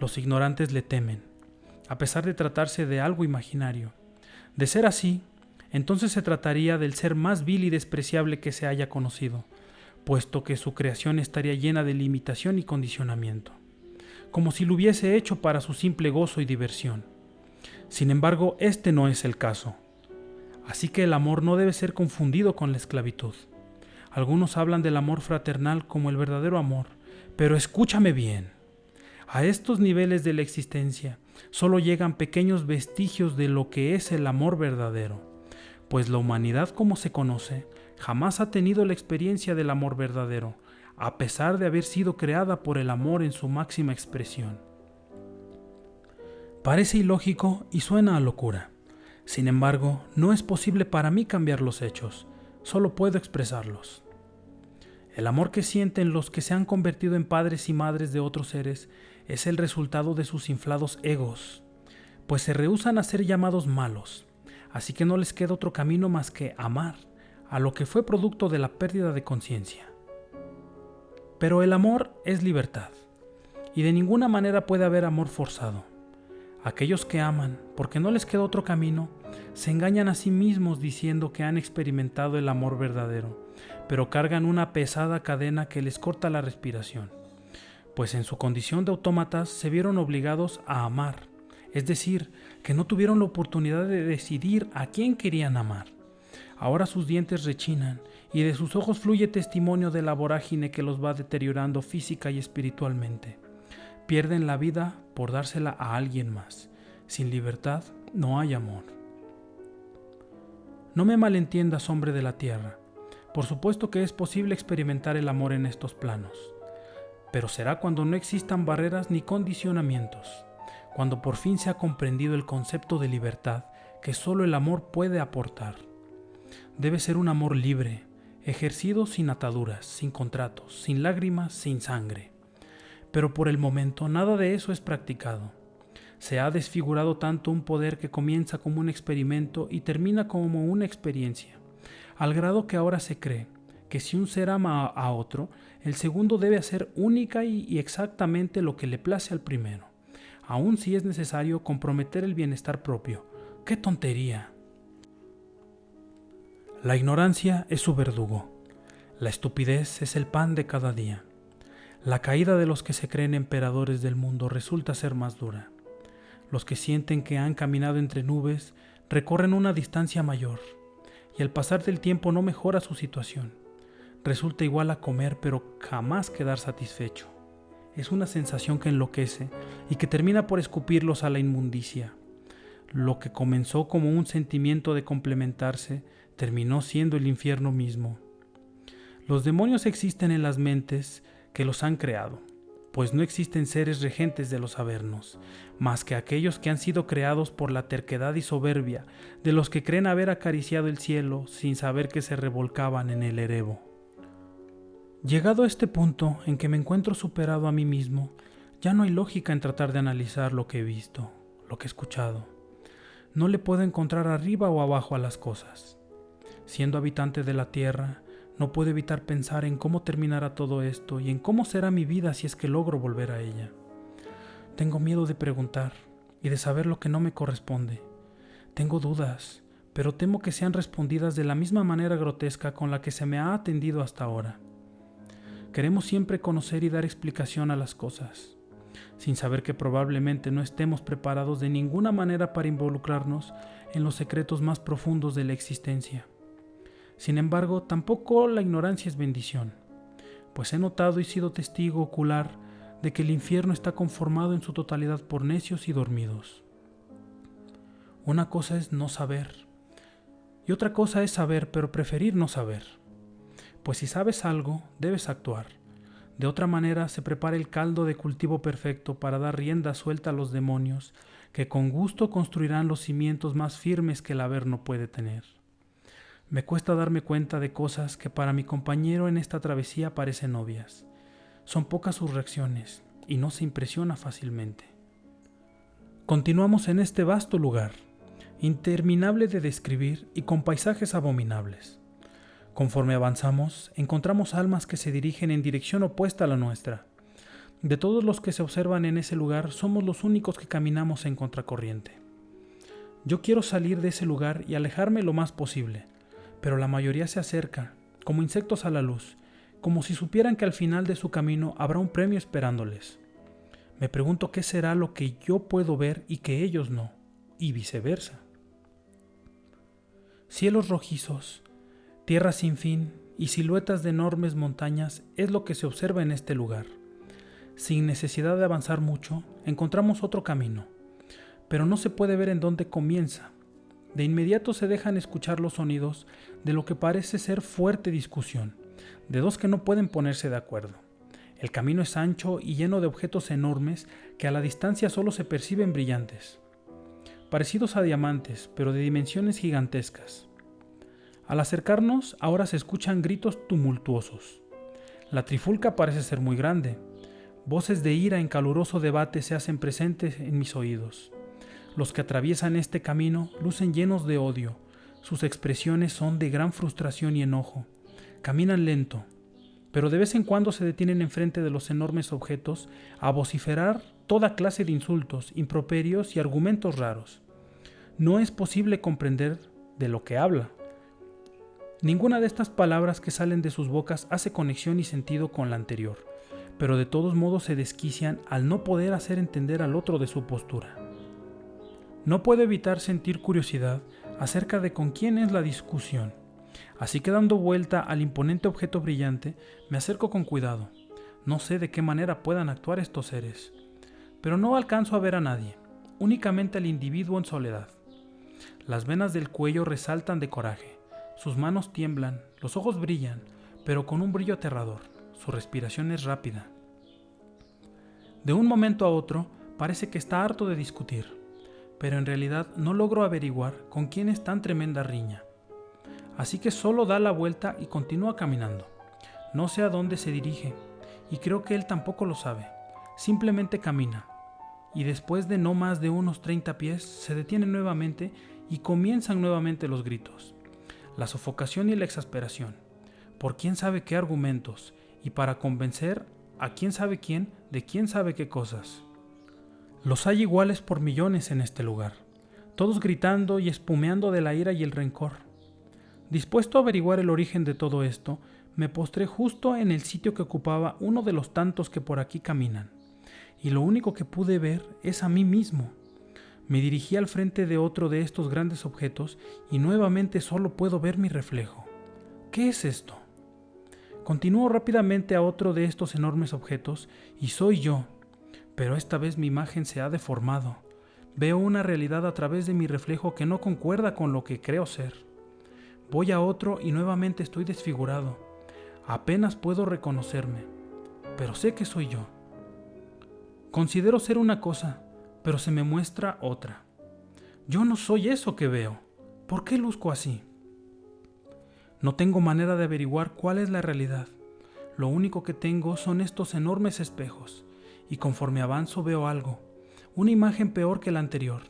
Los ignorantes le temen, a pesar de tratarse de algo imaginario. De ser así, entonces se trataría del ser más vil y despreciable que se haya conocido, puesto que su creación estaría llena de limitación y condicionamiento, como si lo hubiese hecho para su simple gozo y diversión. Sin embargo, este no es el caso. Así que el amor no debe ser confundido con la esclavitud. Algunos hablan del amor fraternal como el verdadero amor, pero escúchame bien. A estos niveles de la existencia solo llegan pequeños vestigios de lo que es el amor verdadero, pues la humanidad como se conoce jamás ha tenido la experiencia del amor verdadero, a pesar de haber sido creada por el amor en su máxima expresión. Parece ilógico y suena a locura. Sin embargo, no es posible para mí cambiar los hechos, solo puedo expresarlos. El amor que sienten los que se han convertido en padres y madres de otros seres es el resultado de sus inflados egos, pues se rehúsan a ser llamados malos. Así que no les queda otro camino más que amar a lo que fue producto de la pérdida de conciencia. Pero el amor es libertad, y de ninguna manera puede haber amor forzado. Aquellos que aman, porque no les queda otro camino, se engañan a sí mismos diciendo que han experimentado el amor verdadero, pero cargan una pesada cadena que les corta la respiración, pues en su condición de autómatas se vieron obligados a amar. Es decir, que no tuvieron la oportunidad de decidir a quién querían amar. Ahora sus dientes rechinan y de sus ojos fluye testimonio de la vorágine que los va deteriorando física y espiritualmente. Pierden la vida por dársela a alguien más. Sin libertad no hay amor. No me malentiendas, hombre de la tierra. Por supuesto que es posible experimentar el amor en estos planos, pero será cuando no existan barreras ni condicionamientos. Cuando por fin se ha comprendido el concepto de libertad que solo el amor puede aportar. Debe ser un amor libre, ejercido sin ataduras, sin contratos, sin lágrimas, sin sangre. Pero por el momento nada de eso es practicado. Se ha desfigurado tanto un poder que comienza como un experimento y termina como una experiencia, al grado que ahora se cree que si un ser ama a otro, el segundo debe hacer única y exactamente lo que le place al primero, aun si es necesario comprometer el bienestar propio. ¡Qué tontería! La ignorancia es su verdugo. La estupidez es el pan de cada día. La caída de los que se creen emperadores del mundo resulta ser más dura. Los que sienten que han caminado entre nubes recorren una distancia mayor, y al pasar del tiempo no mejora su situación. Resulta igual a comer, pero jamás quedar satisfecho. Es una sensación que enloquece y que termina por escupirlos a la inmundicia. Lo que comenzó como un sentimiento de complementarse terminó siendo el infierno mismo. Los demonios existen en las mentes que los han creado, pues no existen seres regentes de los avernos, más que aquellos que han sido creados por la terquedad y soberbia de los que creen haber acariciado el cielo sin saber que se revolcaban en el erebo. Llegado a este punto en que me encuentro superado a mí mismo, ya no hay lógica en tratar de analizar lo que he visto, lo que he escuchado. No le puedo encontrar arriba o abajo a las cosas. Siendo habitante de la tierra, no puedo evitar pensar en cómo terminará todo esto y en cómo será mi vida si es que logro volver a ella. Tengo miedo de preguntar y de saber lo que no me corresponde. Tengo dudas, pero temo que sean respondidas de la misma manera grotesca con la que se me ha atendido hasta ahora. Queremos siempre conocer y dar explicación a las cosas, sin saber que probablemente no estemos preparados de ninguna manera para involucrarnos en los secretos más profundos de la existencia. Sin embargo, tampoco la ignorancia es bendición, pues he notado y sido testigo ocular de que el infierno está conformado en su totalidad por necios y dormidos. Una cosa es no saber, y otra cosa es saber pero preferir no saber. Pues si sabes algo, debes actuar. De otra manera se prepara el caldo de cultivo perfecto para dar rienda suelta a los demonios, que con gusto construirán los cimientos más firmes que el Averno puede tener. Me cuesta darme cuenta de cosas que para mi compañero en esta travesía parecen obvias. Son pocas sus reacciones y no se impresiona fácilmente. Continuamos en este vasto lugar, interminable de describir y con paisajes abominables. Conforme avanzamos, encontramos almas que se dirigen en dirección opuesta a la nuestra. De todos los que se observan en ese lugar, somos los únicos que caminamos en contracorriente. Yo quiero salir de ese lugar y alejarme lo más posible, pero la mayoría se acerca, como insectos a la luz, como si supieran que al final de su camino habrá un premio esperándoles. Me pregunto qué será lo que yo puedo ver y que ellos no, y viceversa. Cielos rojizos, tierra sin fin y siluetas de enormes montañas es lo que se observa en este lugar. Sin necesidad de avanzar mucho, encontramos otro camino, pero no se puede ver en dónde comienza. De inmediato se dejan escuchar los sonidos de lo que parece ser fuerte discusión, de dos que no pueden ponerse de acuerdo. El camino es ancho y lleno de objetos enormes que a la distancia solo se perciben brillantes, parecidos a diamantes, pero de dimensiones gigantescas. Al acercarnos, ahora se escuchan gritos tumultuosos. La trifulca parece ser muy grande. Voces de ira en caluroso debate se hacen presentes en mis oídos. Los que atraviesan este camino lucen llenos de odio. Sus expresiones son de gran frustración y enojo. Caminan lento, pero de vez en cuando se detienen enfrente de los enormes objetos a vociferar toda clase de insultos, improperios y argumentos raros. No es posible comprender de lo que habla. Ninguna de estas palabras que salen de sus bocas hace conexión y sentido con la anterior, pero de todos modos se desquician al no poder hacer entender al otro de su postura. No puedo evitar sentir curiosidad acerca de con quién es la discusión, así que dando vuelta al imponente objeto brillante, me acerco con cuidado. No sé de qué manera puedan actuar estos seres, pero no alcanzo a ver a nadie, únicamente al individuo en soledad. Las venas del cuello resaltan de coraje. Sus manos tiemblan, los ojos brillan, pero con un brillo aterrador. Su respiración es rápida. De un momento a otro, parece que está harto de discutir, pero en realidad no logro averiguar con quién es tan tremenda riña. Así que solo da la vuelta y continúa caminando. No sé a dónde se dirige, y creo que él tampoco lo sabe. Simplemente camina, y después de no más de unos 30 pies, se detiene nuevamente y comienzan nuevamente los gritos. La sofocación y la exasperación, por quién sabe qué argumentos, y para convencer a quién sabe quién de quién sabe qué cosas. Los hay iguales por millones en este lugar, todos gritando y espumeando de la ira y el rencor. Dispuesto a averiguar el origen de todo esto, me postré justo en el sitio que ocupaba uno de los tantos que por aquí caminan, y lo único que pude ver es a mí mismo. Me dirigí al frente de otro de estos grandes objetos y nuevamente solo puedo ver mi reflejo. ¿Qué es esto? Continúo rápidamente a otro de estos enormes objetos y soy yo, pero esta vez mi imagen se ha deformado. Veo una realidad a través de mi reflejo que no concuerda con lo que creo ser. Voy a otro y nuevamente estoy desfigurado. Apenas puedo reconocerme, pero sé que soy yo. Considero ser una cosa, pero se me muestra otra. Yo no soy eso que veo. ¿Por qué luzco así? No tengo manera de averiguar cuál es la realidad. Lo único que tengo son estos enormes espejos, y conforme avanzo veo algo, una imagen peor que la anterior.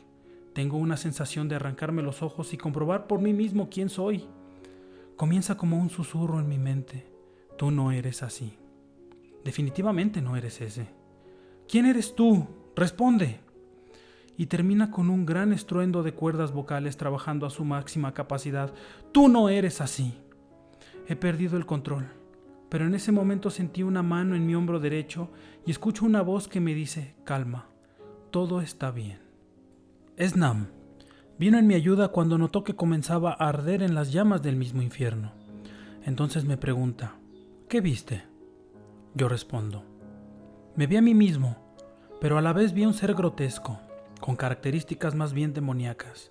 Tengo una sensación de arrancarme los ojos y comprobar por mí mismo quién soy. Comienza como un susurro en mi mente. Tú no eres así. Definitivamente no eres ese. ¿Quién eres tú? ¡Responde! Y termina con un gran estruendo de cuerdas vocales trabajando a su máxima capacidad. ¡Tú no eres así! He perdido el control, pero en ese momento sentí una mano en mi hombro derecho y escucho una voz que me dice, calma, todo está bien. Es Nam. Vino en mi ayuda cuando notó que comenzaba a arder en las llamas del mismo infierno. Entonces me pregunta, ¿qué viste? Yo respondo, me vi a mí mismo, pero a la vez vi a un ser grotesco, con características más bien demoníacas.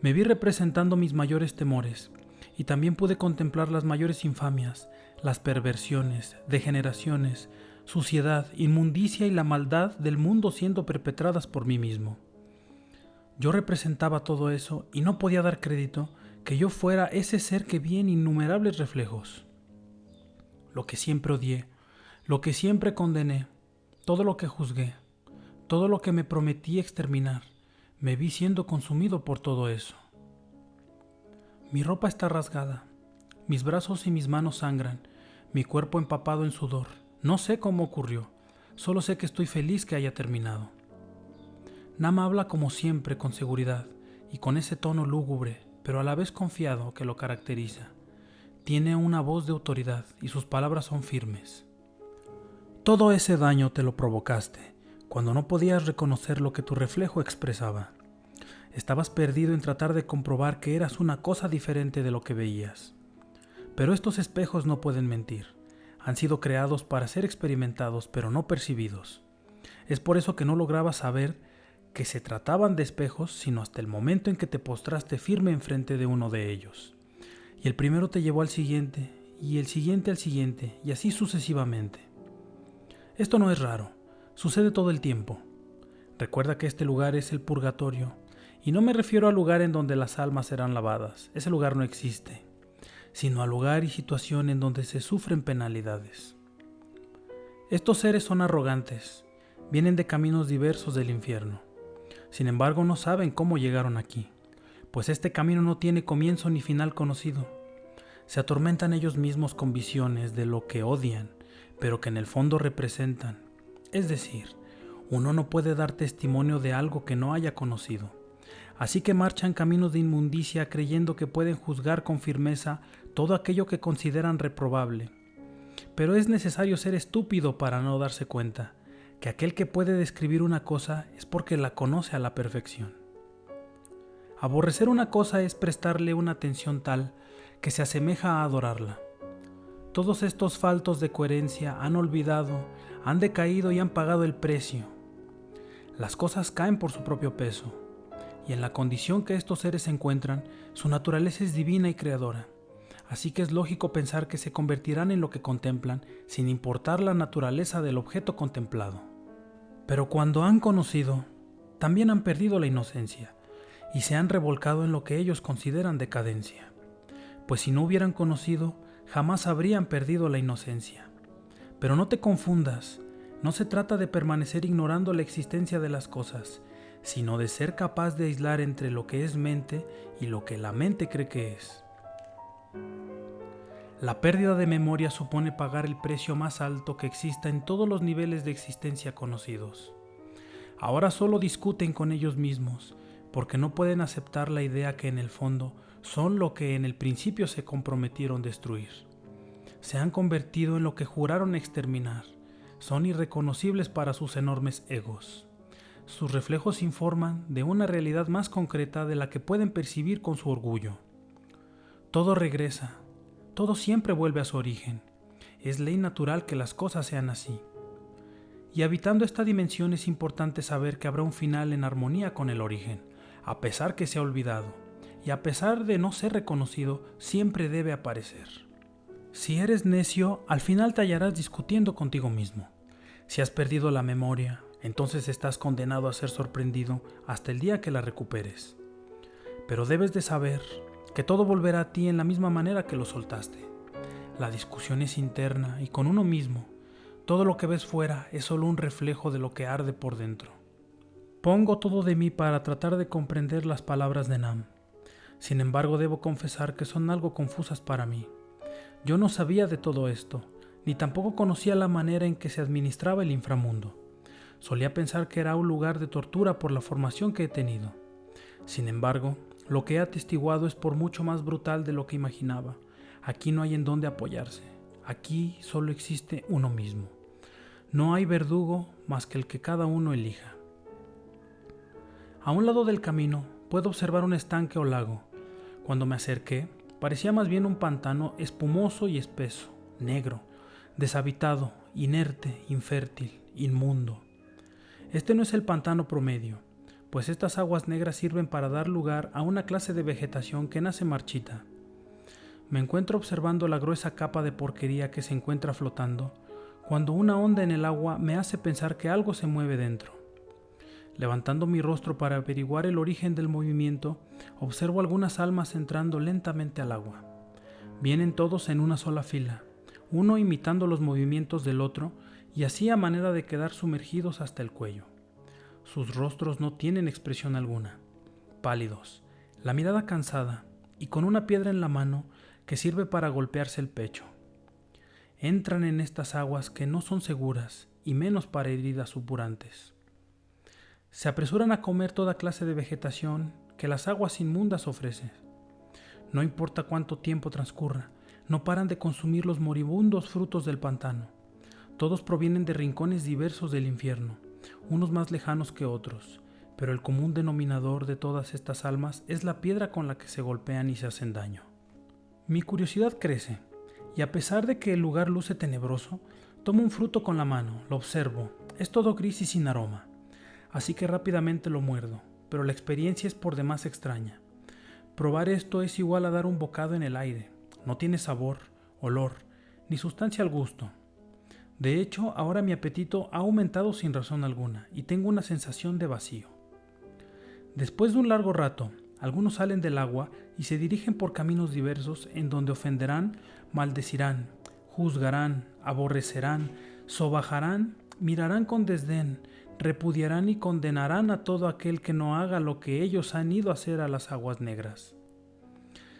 Me vi representando mis mayores temores, y también pude contemplar las mayores infamias, las perversiones, degeneraciones, suciedad, inmundicia y la maldad del mundo siendo perpetradas por mí mismo. Yo representaba todo eso y no podía dar crédito que yo fuera ese ser que vi en innumerables reflejos. Lo que siempre odié, lo que siempre condené, todo lo que juzgué, todo lo que me prometí exterminar, me vi siendo consumido por todo eso. Mi ropa está rasgada, mis brazos y mis manos sangran, mi cuerpo empapado en sudor. No sé cómo ocurrió, solo sé que estoy feliz que haya terminado. Nam habla como siempre con seguridad y con ese tono lúgubre, pero a la vez confiado que lo caracteriza. Tiene una voz de autoridad y sus palabras son firmes. Todo ese daño te lo provocaste, cuando no podías reconocer lo que tu reflejo expresaba. Estabas perdido en tratar de comprobar que eras una cosa diferente de lo que veías. Pero estos espejos no pueden mentir. Han sido creados para ser experimentados, pero no percibidos. Es por eso que no lograbas saber que se trataban de espejos, sino hasta el momento en que te postraste firme enfrente de uno de ellos. Y el primero te llevó al siguiente, y el siguiente al siguiente, y así sucesivamente. Esto no es raro, sucede todo el tiempo. Recuerda que este lugar es el purgatorio, y no me refiero al lugar en donde las almas serán lavadas, ese lugar no existe, sino al lugar y situación en donde se sufren penalidades. Estos seres son arrogantes, vienen de caminos diversos del infierno. Sin embargo, no saben cómo llegaron aquí, pues este camino no tiene comienzo ni final conocido. Se atormentan ellos mismos con visiones de lo que odian, pero que en el fondo representan. Es decir, uno no puede dar testimonio de algo que no haya conocido. Así que marchan caminos de inmundicia creyendo que pueden juzgar con firmeza todo aquello que consideran reprobable. Pero es necesario ser estúpido para no darse cuenta que aquel que puede describir una cosa es porque la conoce a la perfección. Aborrecer una cosa es prestarle una atención tal que se asemeja a adorarla. Todos estos faltos de coherencia han olvidado, han decaído y han pagado el precio. Las cosas caen por su propio peso, y en la condición que estos seres se encuentran, su naturaleza es divina y creadora. Así que es lógico pensar que se convertirán en lo que contemplan, sin importar la naturaleza del objeto contemplado. Pero cuando han conocido, también han perdido la inocencia y se han revolcado en lo que ellos consideran decadencia. Pues si no hubieran conocido, jamás habrían perdido la inocencia. Pero no te confundas, no se trata de permanecer ignorando la existencia de las cosas, sino de ser capaz de aislar entre lo que es mente y lo que la mente cree que es. La pérdida de memoria supone pagar el precio más alto que exista en todos los niveles de existencia conocidos. Ahora solo discuten con ellos mismos, porque no pueden aceptar la idea que en el fondo son lo que en el principio se comprometieron destruir. Se han convertido en lo que juraron exterminar, son irreconocibles para sus enormes egos. Sus reflejos informan de una realidad más concreta de la que pueden percibir con su orgullo. Todo regresa. Todo siempre vuelve a su origen. Es ley natural que las cosas sean así. Y habitando esta dimensión es importante saber que habrá un final en armonía con el origen, a pesar que se ha olvidado, y a pesar de no ser reconocido, siempre debe aparecer. Si eres necio, al final te hallarás discutiendo contigo mismo. Si has perdido la memoria, entonces estás condenado a ser sorprendido hasta el día que la recuperes. Pero debes de saber que todo volverá a ti en la misma manera que lo soltaste. La discusión es interna y con uno mismo. Todo lo que ves fuera es solo un reflejo de lo que arde por dentro. Pongo todo de mí para tratar de comprender las palabras de Nam. Sin embargo, debo confesar que son algo confusas para mí. Yo no sabía de todo esto, ni tampoco conocía la manera en que se administraba el inframundo. Solía pensar que era un lugar de tortura por la formación que he tenido. Sin embargo, lo que he atestiguado es por mucho más brutal de lo que imaginaba. Aquí no hay en dónde apoyarse. Aquí solo existe uno mismo. No hay verdugo más que el que cada uno elija. A un lado del camino puedo observar un estanque o lago. Cuando me acerqué, parecía más bien un pantano espumoso y espeso, negro, deshabitado, inerte, infértil, inmundo. Este no es el pantano promedio, pues estas aguas negras sirven para dar lugar a una clase de vegetación que nace marchita. Me encuentro observando la gruesa capa de porquería que se encuentra flotando, cuando una onda en el agua me hace pensar que algo se mueve dentro. Levantando mi rostro para averiguar el origen del movimiento, observo algunas almas entrando lentamente al agua. Vienen todos en una sola fila, uno imitando los movimientos del otro y así a manera de quedar sumergidos hasta el cuello. Sus rostros no tienen expresión alguna, pálidos, la mirada cansada y con una piedra en la mano que sirve para golpearse el pecho. Entran en estas aguas que no son seguras y menos para heridas supurantes. Se apresuran a comer toda clase de vegetación que las aguas inmundas ofrecen. No importa cuánto tiempo transcurra, no paran de consumir los moribundos frutos del pantano. Todos provienen de rincones diversos del infierno, unos más lejanos que otros, pero el común denominador de todas estas almas es la piedra con la que se golpean y se hacen daño. Mi curiosidad crece, y a pesar de que el lugar luce tenebroso, tomo un fruto con la mano, lo observo, es todo gris y sin aroma, así que rápidamente lo muerdo, pero la experiencia es por demás extraña. Probar esto es igual a dar un bocado en el aire, no tiene sabor, olor, ni sustancia al gusto. De hecho, ahora mi apetito ha aumentado sin razón alguna y tengo una sensación de vacío. Después de un largo rato, algunos salen del agua y se dirigen por caminos diversos en donde ofenderán, maldecirán, juzgarán, aborrecerán, sobajarán, mirarán con desdén, repudiarán y condenarán a todo aquel que no haga lo que ellos han ido a hacer a las aguas negras.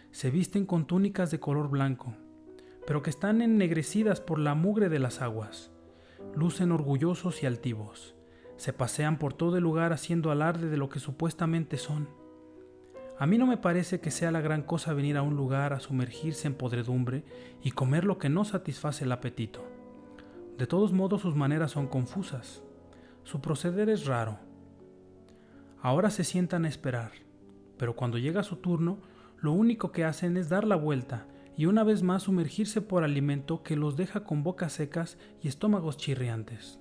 Se visten con túnicas de color blanco, pero que están ennegrecidas por la mugre de las aguas. Lucen orgullosos y altivos. Se pasean por todo el lugar haciendo alarde de lo que supuestamente son. A mí no me parece que sea la gran cosa venir a un lugar a sumergirse en podredumbre y comer lo que no satisface el apetito. De todos modos, sus maneras son confusas. Su proceder es raro. Ahora se sientan a esperar, pero cuando llega su turno, lo único que hacen es dar la vuelta y una vez más sumergirse por alimento que los deja con bocas secas y estómagos chirriantes.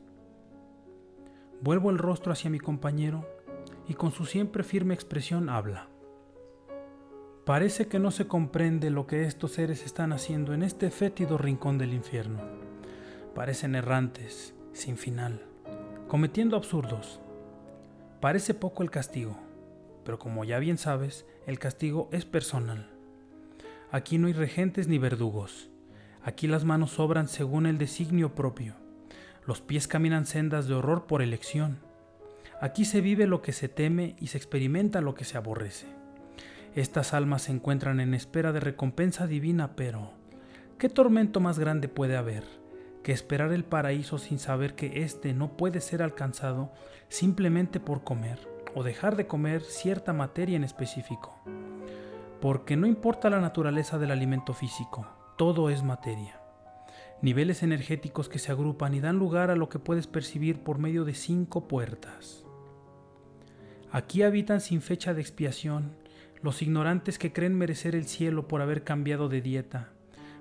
Vuelvo el rostro hacia mi compañero y con su siempre firme expresión habla. Parece que no se comprende lo que estos seres están haciendo en este fétido rincón del infierno. Parecen errantes, sin final, cometiendo absurdos. Parece poco el castigo, pero como ya bien sabes, el castigo es personal. Aquí no hay regentes ni verdugos. Aquí las manos obran según el designio propio. Los pies caminan sendas de horror por elección. Aquí se vive lo que se teme y se experimenta lo que se aborrece. Estas almas se encuentran en espera de recompensa divina, pero ¿qué tormento más grande puede haber que esperar el paraíso sin saber que éste no puede ser alcanzado simplemente por comer o dejar de comer cierta materia en específico? Porque no importa la naturaleza del alimento físico, todo es materia. Niveles energéticos que se agrupan y dan lugar a lo que puedes percibir por medio de 5 puertas. Aquí habitan sin fecha de expiación los ignorantes que creen merecer el cielo por haber cambiado de dieta,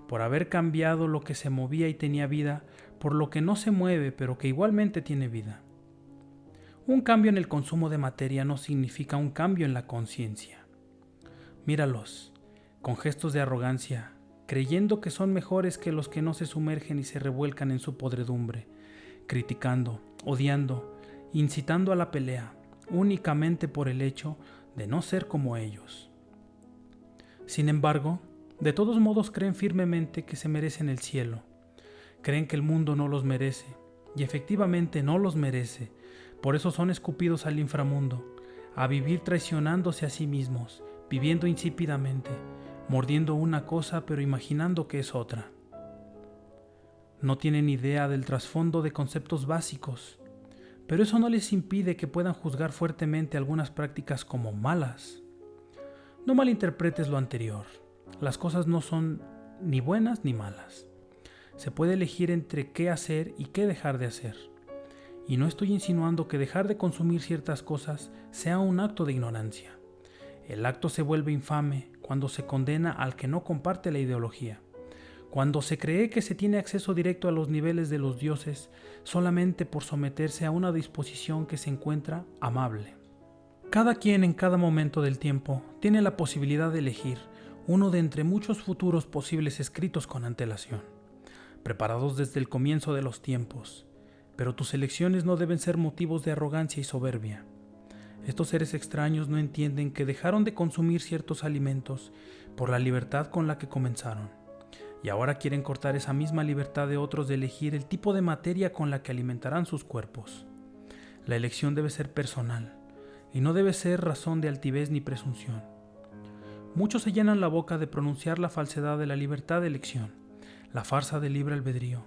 por haber cambiado lo que se movía y tenía vida por lo que no se mueve pero que igualmente tiene vida. Un cambio en el consumo de materia no significa un cambio en la conciencia. Míralos, con gestos de arrogancia, creyendo que son mejores que los que no se sumergen y se revuelcan en su podredumbre, criticando, odiando, incitando a la pelea, únicamente por el hecho de no ser como ellos. Sin embargo, de todos modos creen firmemente que se merecen el cielo. Creen que el mundo no los merece, y efectivamente no los merece. Por eso son escupidos al inframundo, a vivir traicionándose a sí mismos, viviendo insípidamente, mordiendo una cosa pero imaginando que es otra. No tienen idea del trasfondo de conceptos básicos. pero eso no les impide que puedan juzgar fuertemente algunas prácticas como malas. No malinterpretes lo anterior. Las cosas no son ni buenas ni malas. Se puede elegir entre qué hacer y qué dejar de hacer. Y no estoy insinuando que dejar de consumir ciertas cosas sea un acto de ignorancia. El acto se vuelve infame cuando se condena al que no comparte la ideología, cuando se cree que se tiene acceso directo a los niveles de los dioses solamente por someterse a una disposición que se encuentra amable. Cada quien en cada momento del tiempo tiene la posibilidad de elegir uno de entre muchos futuros posibles escritos con antelación, preparados desde el comienzo de los tiempos, pero tus elecciones no deben ser motivos de arrogancia y soberbia. Estos seres extraños no entienden que dejaron de consumir ciertos alimentos por la libertad con la que comenzaron, y ahora quieren cortar esa misma libertad de otros de elegir el tipo de materia con la que alimentarán sus cuerpos. La elección debe ser personal, y no debe ser razón de altivez ni presunción. Muchos se llenan la boca de pronunciar la falsedad de la libertad de elección, la farsa del libre albedrío.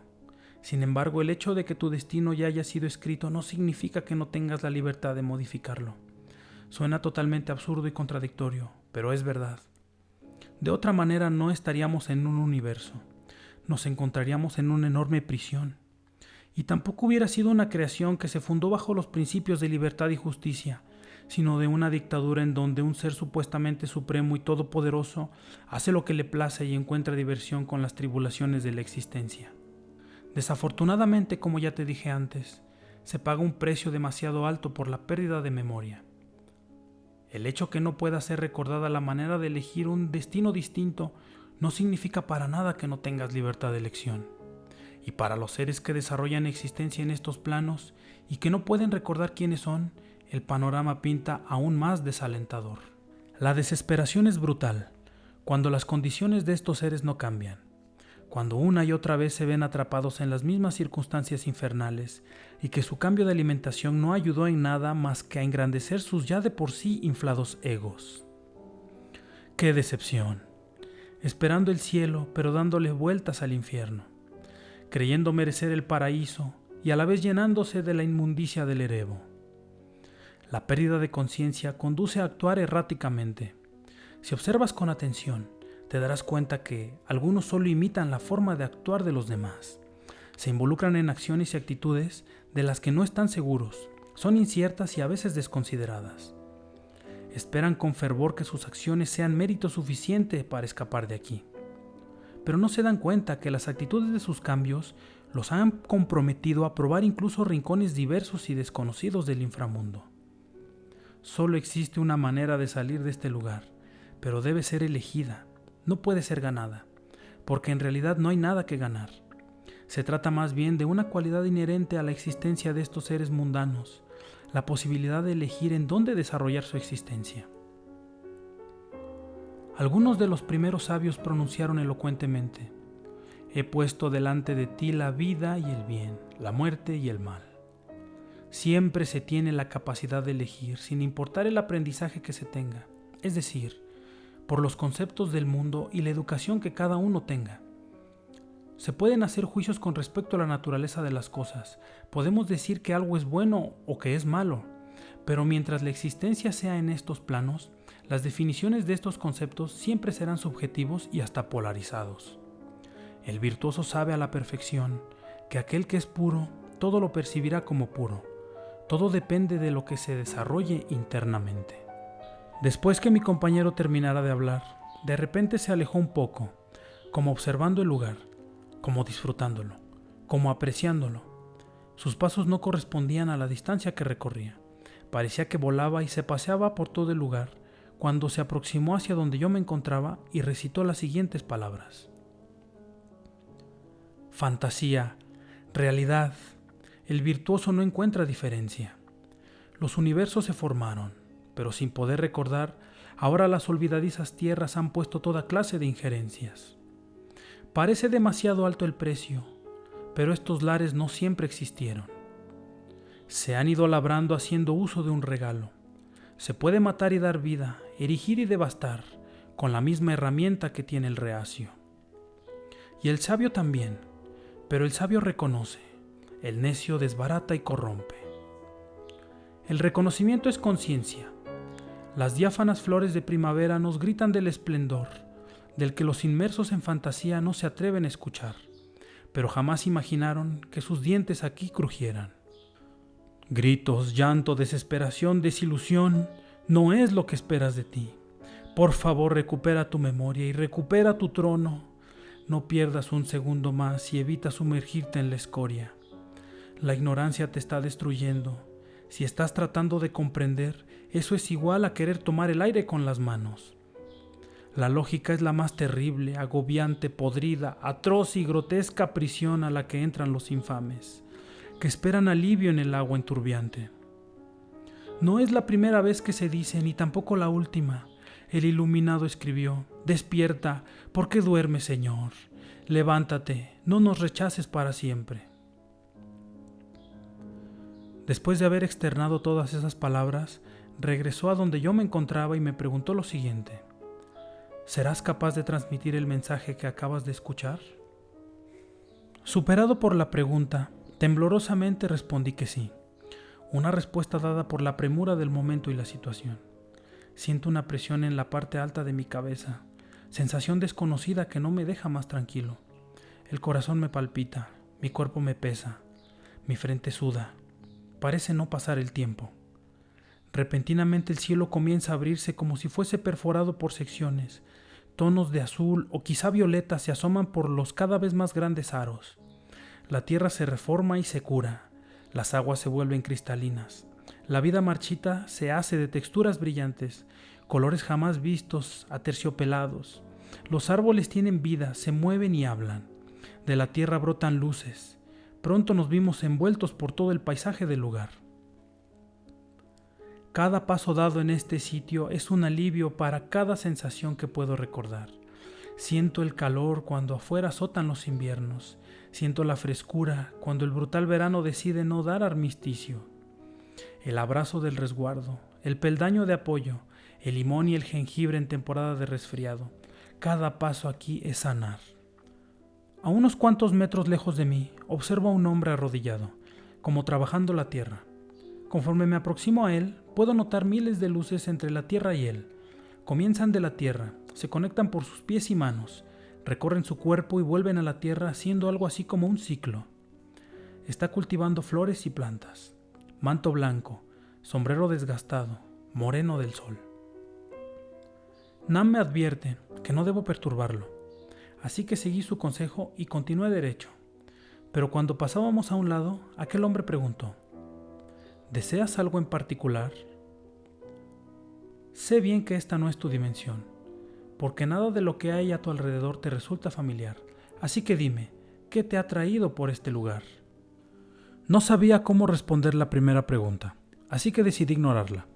Sin embargo, el hecho de que tu destino ya haya sido escrito no significa que no tengas la libertad de modificarlo. Suena totalmente absurdo y contradictorio, pero es verdad. De otra manera no estaríamos en un universo, nos encontraríamos en una enorme prisión. Y tampoco hubiera sido una creación que se fundó bajo los principios de libertad y justicia, sino de una dictadura en donde un ser supuestamente supremo y todopoderoso hace lo que le place y encuentra diversión con las tribulaciones de la existencia. Desafortunadamente, como ya te dije antes, se paga un precio demasiado alto por la pérdida de memoria. El hecho que no pueda ser recordada la manera de elegir un destino distinto no significa para nada que no tengas libertad de elección. Y para los seres que desarrollan existencia en estos planos y que no pueden recordar quiénes son, el panorama pinta aún más desalentador. La desesperación es brutal cuando las condiciones de estos seres no cambian, cuando una y otra vez se ven atrapados en las mismas circunstancias infernales y que su cambio de alimentación no ayudó en nada más que a engrandecer sus ya de por sí inflados egos. ¡Qué decepción! Esperando el cielo, pero dándole vueltas al infierno, creyendo merecer el paraíso y a la vez llenándose de la inmundicia del erebo. La pérdida de conciencia conduce a actuar erráticamente. Si observas con atención, te darás cuenta que algunos solo imitan la forma de actuar de los demás. Se involucran en acciones y actitudes de las que no están seguros, son inciertas y a veces desconsideradas. Esperan con fervor que sus acciones sean mérito suficiente para escapar de aquí. Pero no se dan cuenta que las actitudes de sus cambios los han comprometido a probar incluso rincones diversos y desconocidos del inframundo. Solo existe una manera de salir de este lugar, pero debe ser elegida. No puede ser ganada, porque en realidad no hay nada que ganar. Se trata más bien de una cualidad inherente a la existencia de estos seres mundanos, la posibilidad de elegir en dónde desarrollar su existencia. Algunos de los primeros sabios pronunciaron elocuentemente: «He puesto delante de ti la vida y el bien, la muerte y el mal». Siempre se tiene la capacidad de elegir, sin importar el aprendizaje que se tenga, es decir, por los conceptos del mundo y la educación que cada uno tenga. Se pueden hacer juicios con respecto a la naturaleza de las cosas, podemos decir que algo es bueno o que es malo, pero mientras la existencia sea en estos planos, las definiciones de estos conceptos siempre serán subjetivos y hasta polarizados. El virtuoso sabe a la perfección que aquel que es puro, todo lo percibirá como puro. Todo depende de lo que se desarrolle internamente. Después que mi compañero terminara de hablar, de repente se alejó un poco, como observando el lugar, como disfrutándolo, como apreciándolo. Sus pasos no correspondían a la distancia que recorría. Parecía que volaba y se paseaba por todo el lugar, cuando se aproximó hacia donde yo me encontraba y recitó las siguientes palabras: fantasía, realidad, el virtuoso no encuentra diferencia. Los universos se formaron, pero sin poder recordar, ahora las olvidadizas tierras han puesto toda clase de injerencias. Parece demasiado alto el precio, pero estos lares no siempre existieron. Se han ido labrando haciendo uso de un regalo. Se puede matar y dar vida, erigir y devastar, con la misma herramienta que tiene el reacio. Y el sabio también, pero el sabio reconoce, el necio desbarata y corrompe. El reconocimiento es conciencia. Las diáfanas flores de primavera nos gritan del esplendor, del que los inmersos en fantasía no se atreven a escuchar, pero jamás imaginaron que sus dientes aquí crujieran. Gritos, llanto, desesperación, desilusión, no es lo que esperas de ti. Por favor, recupera tu memoria y recupera tu trono. No pierdas un segundo más y evita sumergirte en la escoria. La ignorancia te está destruyendo. Si estás tratando de comprender, eso es igual a querer tomar el aire con las manos. La lógica es la más terrible, agobiante, podrida, atroz y grotesca prisión a la que entran los infames, que esperan alivio en el agua enturbiante. No es la primera vez que se dice, ni tampoco la última. El iluminado escribió: «Despierta, ¿por qué duermes, Señor? Levántate, no nos rechaces para siempre». Después de haber externado todas esas palabras, regresó a donde yo me encontraba y me preguntó lo siguiente: ¿serás capaz de transmitir el mensaje que acabas de escuchar? Superado por la pregunta, temblorosamente respondí que sí, una respuesta dada por la premura del momento y la situación. Siento una presión en la parte alta de mi cabeza, sensación desconocida que no me deja más tranquilo. El corazón me palpita, mi cuerpo me pesa, mi frente suda. Parece no pasar el tiempo. Repentinamente el cielo comienza a abrirse como si fuese perforado por secciones. Tonos de azul o quizá violeta se asoman por los cada vez más grandes aros. La tierra se reforma y se cura. Las aguas se vuelven cristalinas. La vida marchita se hace de texturas brillantes, colores jamás vistos, aterciopelados. Los árboles tienen vida, se mueven y hablan. De la tierra brotan luces. Pronto nos vimos envueltos por todo el paisaje del lugar. Cada paso dado en este sitio es un alivio para cada sensación que puedo recordar. Siento el calor cuando afuera azotan los inviernos. Siento la frescura cuando el brutal verano decide no dar armisticio. El abrazo del resguardo, el peldaño de apoyo, el limón y el jengibre en temporada de resfriado. Cada paso aquí es sanar. A unos cuantos metros lejos de mí, observo a un hombre arrodillado, como trabajando la tierra. Conforme me aproximo a él, puedo notar miles de luces entre la tierra y él. Comienzan de la tierra, se conectan por sus pies y manos, recorren su cuerpo y vuelven a la tierra haciendo algo así como un ciclo. Está cultivando flores y plantas. Manto blanco, sombrero desgastado, moreno del sol. Nam me advierte que no debo perturbarlo, así que seguí su consejo y continué derecho. Pero cuando pasábamos a un lado, aquel hombre preguntó: ¿deseas algo en particular? Sé bien que esta no es tu dimensión, porque nada de lo que hay a tu alrededor te resulta familiar, así que dime, ¿qué te ha traído por este lugar? No sabía cómo responder la primera pregunta, así que decidí ignorarla.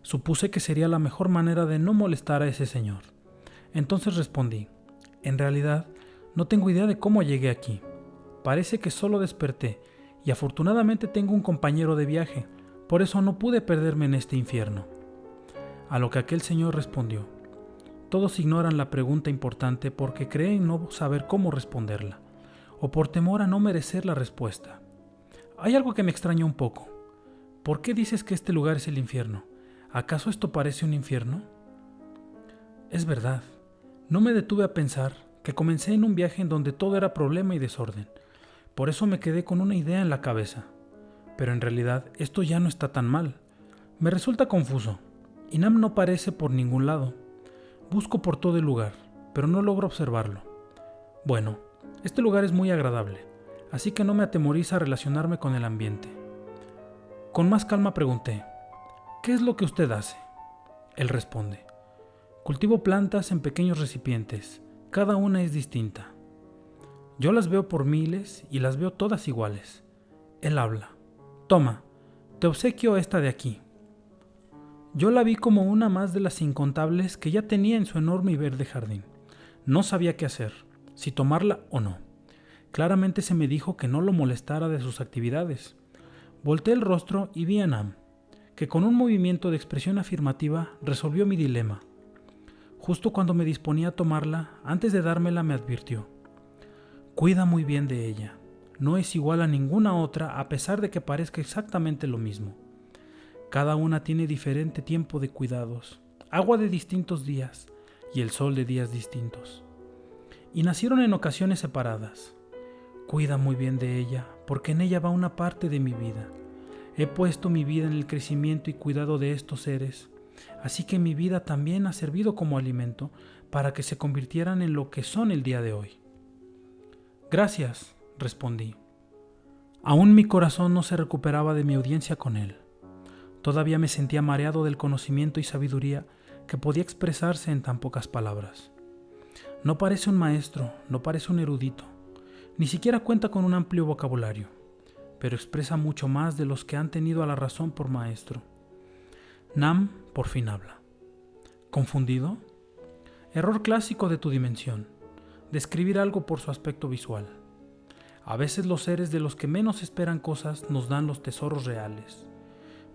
Supuse que sería la mejor manera de no molestar a ese señor. Entonces respondí: en realidad, no tengo idea de cómo llegué aquí. Parece que solo desperté y afortunadamente tengo un compañero de viaje, por eso no pude perderme en este infierno. A lo que aquel señor respondió: todos ignoran la pregunta importante porque creen no saber cómo responderla, o por temor a no merecer la respuesta. Hay algo que me extraña un poco. ¿Por qué dices que este lugar es el infierno? ¿Acaso esto parece un infierno? Es verdad. No me detuve a pensar que comencé en un viaje en donde todo era problema y desorden. Por eso me quedé con una idea en la cabeza. Pero en realidad esto ya no está tan mal. Me resulta confuso. Y Nam no parece por ningún lado. Busco por todo el lugar, pero no logro observarlo. Bueno, este lugar es muy agradable, así que no me atemoriza relacionarme con el ambiente. Con más calma pregunté: ¿qué es lo que usted hace? Él responde: cultivo plantas en pequeños recipientes, cada una es distinta. Yo las veo por miles y las veo todas iguales. Él habla: toma, te obsequio esta de aquí. Yo la vi como una más de las incontables que ya tenía en su enorme y verde jardín. No sabía qué hacer, si tomarla o no. Claramente se me dijo que no lo molestara de sus actividades. Volteé el rostro y vi a Nam, que con un movimiento de expresión afirmativa resolvió mi dilema. Justo cuando me disponía a tomarla, antes de dármela me advirtió: cuida muy bien de ella. No es igual a ninguna otra a pesar de que parezca exactamente lo mismo. Cada una tiene diferente tiempo de cuidados, agua de distintos días y el sol de días distintos. Y nacieron en ocasiones separadas. Cuida muy bien de ella, porque en ella va una parte de mi vida. He puesto mi vida en el crecimiento y cuidado de estos seres, así que mi vida también ha servido como alimento para que se convirtieran en lo que son el día de hoy. Gracias, respondí. Aún mi corazón no se recuperaba de mi audiencia con él. Todavía me sentía mareado del conocimiento y sabiduría que podía expresarse en tan pocas palabras. No parece un maestro, no parece un erudito, ni siquiera cuenta con un amplio vocabulario, pero expresa mucho más de los que han tenido a la razón por maestro. Nam por fin habla. ¿Confundido? Error clásico de tu dimensión, describir algo por su aspecto visual. A veces los seres de los que menos esperan cosas nos dan los tesoros reales.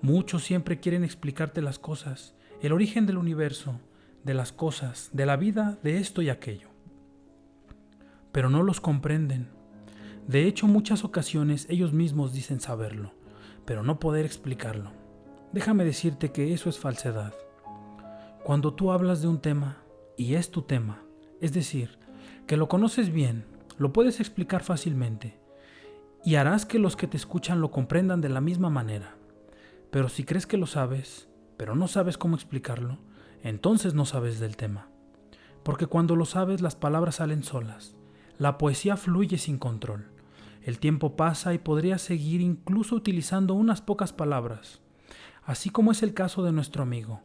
Muchos siempre quieren explicarte las cosas, el origen del universo, de las cosas, de la vida, de esto y aquello. Pero no los comprenden. De hecho, muchas ocasiones ellos mismos dicen saberlo, pero no poder explicarlo. Déjame decirte que eso es falsedad. Cuando tú hablas de un tema, y es tu tema, es decir, que lo conoces bien, lo puedes explicar fácilmente, y harás que los que te escuchan lo comprendan de la misma manera. Pero si crees que lo sabes, pero no sabes cómo explicarlo, entonces no sabes del tema. Porque cuando lo sabes, las palabras salen solas. La poesía fluye sin control. El tiempo pasa y podrías seguir incluso utilizando unas pocas palabras. Así como es el caso de nuestro amigo,